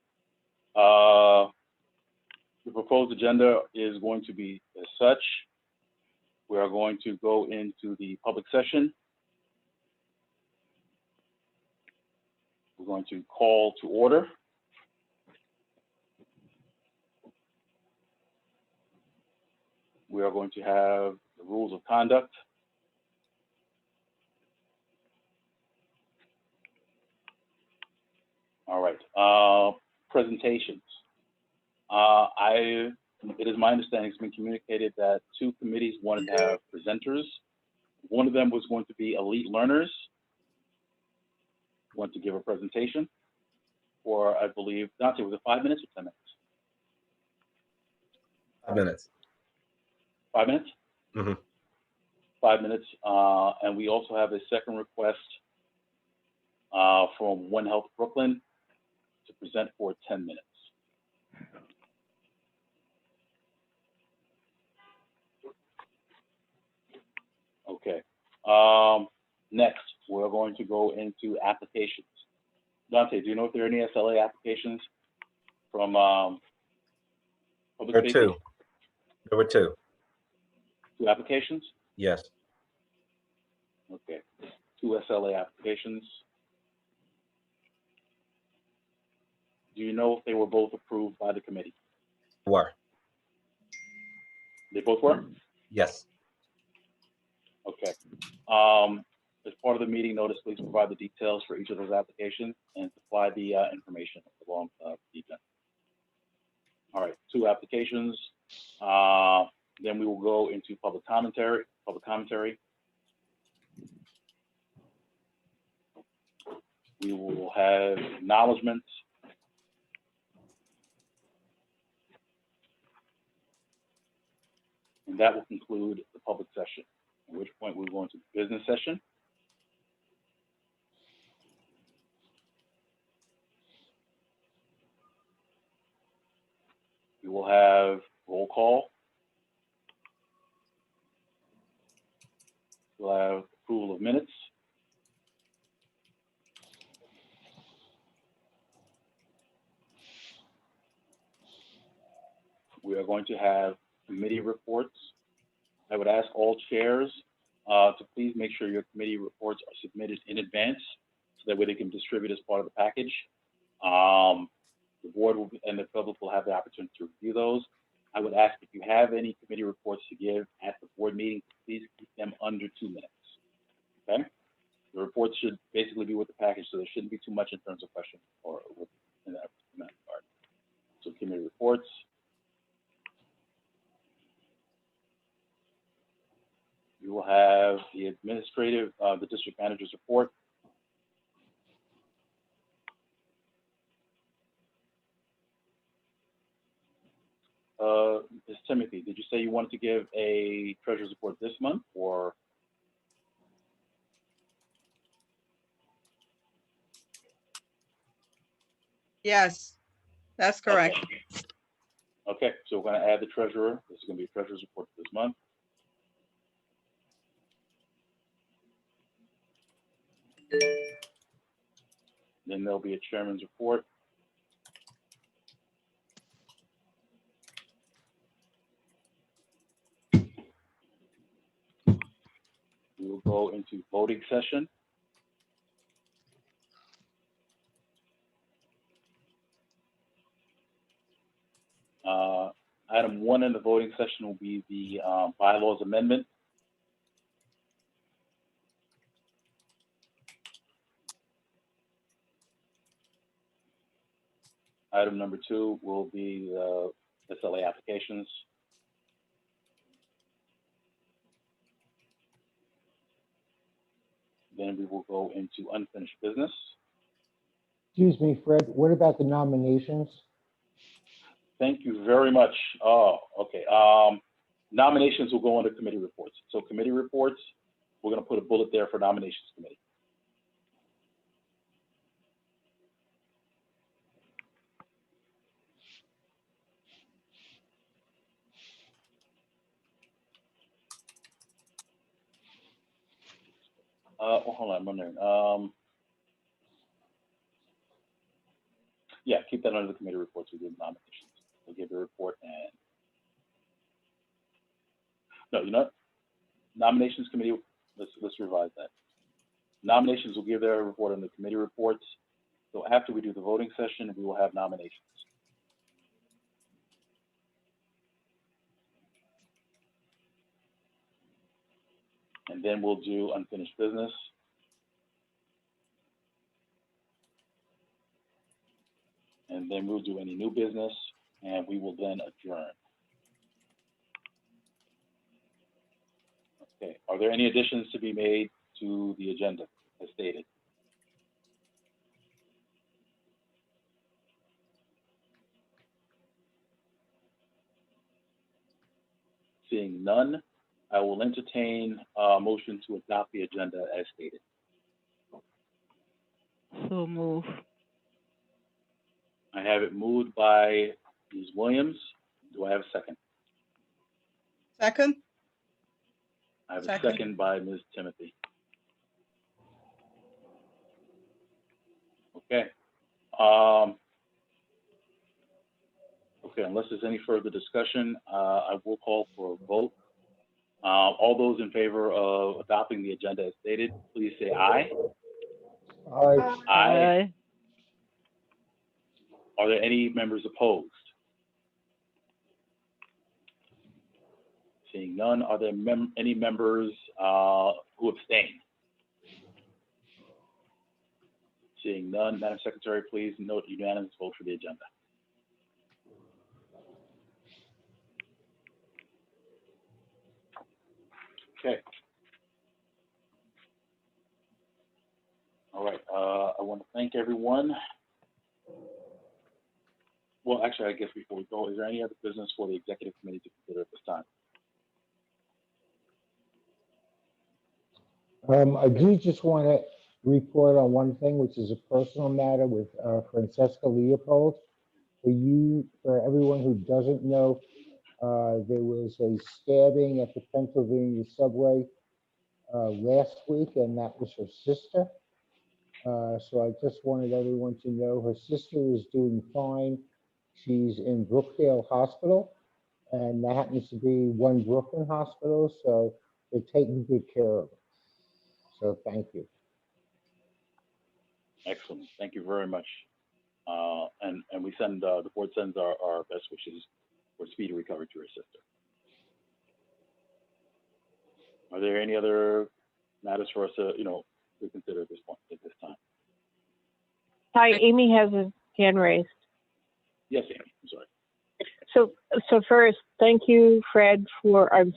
Speaker 3: The proposed agenda is going to be as such. We are going to go into the public session. We're going to call to order. We are going to have the rules of conduct. All right, presentations. It is my understanding, it's been communicated that 2 committees wanted to have presenters. One of them was going to be elite learners, want to give a presentation, or I believe, Dante, was it 5 minutes or 10 minutes?
Speaker 1: 5 minutes.
Speaker 3: 5 minutes?
Speaker 1: Mhm.
Speaker 3: 5 minutes. And we also have a second request from One Health Brooklyn to present for 10 minutes. Okay. Next, we're going to go into applications. Dante, do you know if there are any SLA applications from public
Speaker 1: There were
Speaker 3: safety?
Speaker 1: 2. There were 2.
Speaker 3: 2 applications?
Speaker 1: Yes.
Speaker 3: Okay. 2 SLA applications. Do you know if they were both approved by the committee?
Speaker 1: Were.
Speaker 3: They both were?
Speaker 1: Yes.
Speaker 3: Okay. As part of the meeting notice, please provide the details for each of those applications and supply the information along the agenda. All right, 2 applications. Then we will go into public commentary. We will have acknowledgements. And that will conclude the public session, at which point we'll go into the business session. We will have roll call. We'll have approval of minutes. We are going to have committee reports. I would ask all chairs to please make sure your committee reports are submitted in advance so that way they can distribute as part of the package. The board will and the public will have the opportunity to review those. I would ask if you have any committee reports to give at the board meeting, please keep them under 2 minutes. Okay? The reports should basically be with the package, so there shouldn't be too much in terms of questions or in that regard. So committee reports. You will have the administrative, the district manager's report. Ms. Timothy, did you say you wanted to give a treasurer's report this month or?
Speaker 7: Yes, that's correct.
Speaker 3: Okay, so we're going to add the treasurer. This is going to be a treasurer's report for this month. Then there'll be a chairman's report. We will go into voting session. Item 1 in the voting session will be the bylaws amendment. Item number 2 will be the SLA applications. Then we will go into unfinished business.
Speaker 8: Excuse me, Fred, what about the nominations?
Speaker 3: Thank you very much. Oh, okay. Nominations will go under committee reports. So committee reports, we're going to put a bullet there for nominations committee. Hold on, I'm wondering. Yeah, keep that under the committee reports. We give nominations. We'll give a report and no, you know what? Nominations committee. Let's revise that. Nominations will give their report on the committee reports. So after we do the voting session, we will have nominations. And then we'll do unfinished business. And then we'll do any new business, and we will then adjourn. Okay, are there any additions to be made to the agenda as stated? Seeing none, I will entertain a motion to adopt the agenda as stated.
Speaker 13: So move.
Speaker 3: I have it moved by Ms. Williams. Do I have a second?
Speaker 7: Second?
Speaker 3: I have a
Speaker 7: Second.
Speaker 3: second by Ms. Timothy. Okay. Okay, unless there's any further discussion, I will call for a vote. All those in favor of adopting the agenda as stated, please say aye.
Speaker 8: Aye.
Speaker 3: Aye. Are there any members opposed? Seeing none, are there any members who abstain? Seeing none, Madam Secretary, please note unanimous vote for the agenda. Okay. All right, I want to thank everyone. Well, actually, I guess before we go, is there any other business for the executive committee to consider at this time?
Speaker 8: I do just want to report on one thing, which is a personal matter with Francesca Leopold. For everyone who doesn't know, there was a stabbing at the Pennsylvania subway last week, and that was her sister. So I just wanted everyone to know her sister is doing fine. She's in Brookdale Hospital, and that happens to be One Brooklyn Hospital, so they're taking good care of her. So thank you.
Speaker 3: Excellent. Thank you very much. And we send the board sends our best wishes for speedy recovery to her sister. Are there any other matters for us to to consider at this point at this time?
Speaker 6: Hi, Amy has a hand raised.
Speaker 3: Yes, Amy. I'm sorry.
Speaker 6: So first, thank you, Fred, Warren,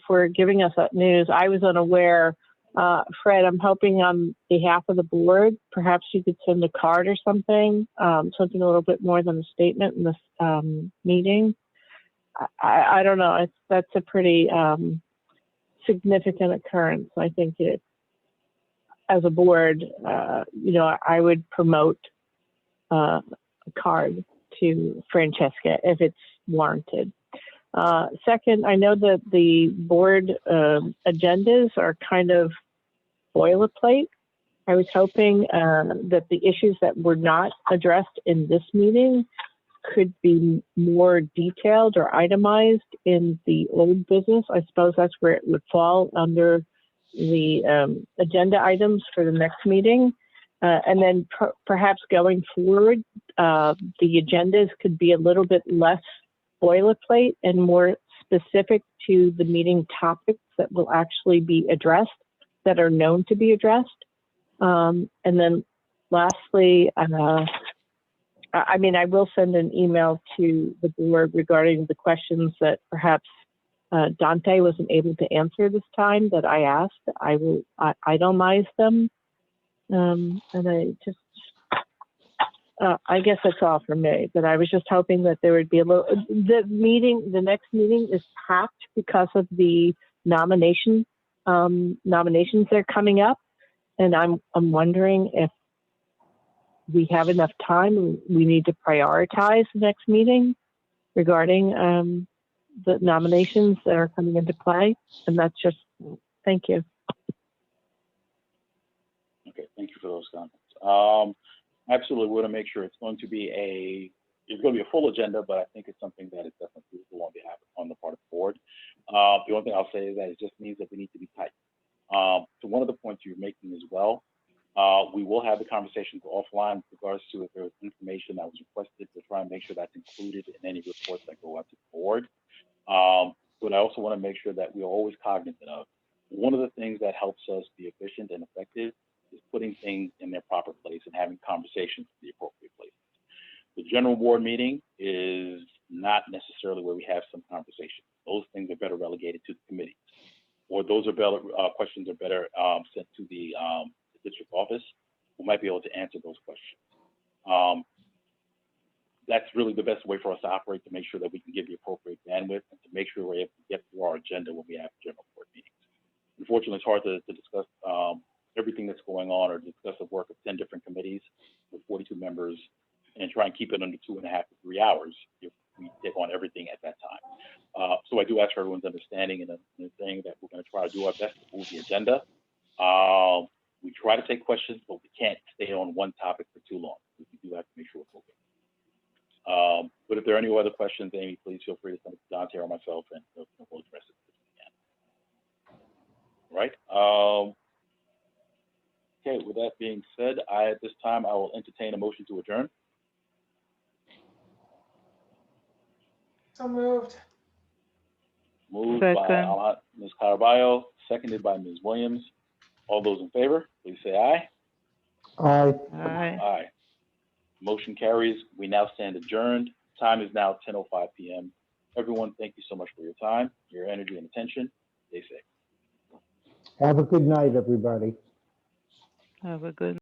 Speaker 6: for giving us that news. I was unaware. Fred, I'm hoping on behalf of the board, perhaps you could send a card or something, something a little bit more than a statement in this meeting. I don't know. That's a pretty significant occurrence. I think as a board, I would promote a card to Francesca if it's warranted. Second, I know that the board agendas are kind of boilerplate. I was hoping that the issues that were not addressed in this meeting could be more detailed or itemized in the old business. I suppose that's where it would fall under the agenda items for the next meeting. And then perhaps going forward, the agendas could be a little bit less boilerplate and more specific to the meeting topics that will actually be addressed, that are known to be addressed. And then lastly, I mean, I will send an email to the board regarding the questions that perhaps Dante wasn't able to answer this time that I asked. I will itemize them. And I guess that's all for me, but I was just hoping that there would be a little, the next meeting is packed because of the nominations that are coming up. And I'm wondering if we have enough time, we need to prioritize the next meeting regarding the nominations that are coming into play. And that's just, thank you.
Speaker 3: Okay, thank you for those comments. Absolutely, we want to make sure it's going to be a full agenda, but I think it's something that is definitely useful on the part of the board. The only thing I'll say is that it just means that we need to be tight. So one of the points you're making as well, we will have the conversations offline with regards to if there's information that was requested to try and make sure that's included in any reports that go out to the board. But I also want to make sure that we are always cognizant of one of the things that helps us be efficient and effective is putting things in their proper place and having conversations in the appropriate places. The general board meeting is not necessarily where we have some conversation. Those things are better relegated to the committees, or those are better questions are better sent to the district office, who might be able to answer those questions. That's really the best way for us to operate, to make sure that we can give the appropriate bandwidth and to make sure we're able to get through our agenda when we have general board meetings. Unfortunately, it's hard to discuss everything that's going on or discuss the work of 10 different committees with 42 members and try and keep it under 2.5 to 3 hours if we take on everything at that time. So I do ask for everyone's understanding and saying that we're going to try to do our best to move the agenda. We try to take questions, but we can't stay on one topic for too long. We do have to make sure we're focused. But if there are any other questions, Amy, please feel free to send it to Dante or myself, and we'll address it if we can. All right. Okay, with that being said, at this time, I will entertain a motion to adjourn.
Speaker 5: So moved.
Speaker 3: Moved by Ms. Caraballo, seconded by Ms. Williams. All those in favor, please say aye.
Speaker 8: Aye.
Speaker 3: Aye. Motion carries. We now stand adjourned. Time is now 10:05 p.m. Everyone, thank you so much for your time, your energy, and attention. Stay safe.
Speaker 8: Have a good night, everybody.
Speaker 13: Have a good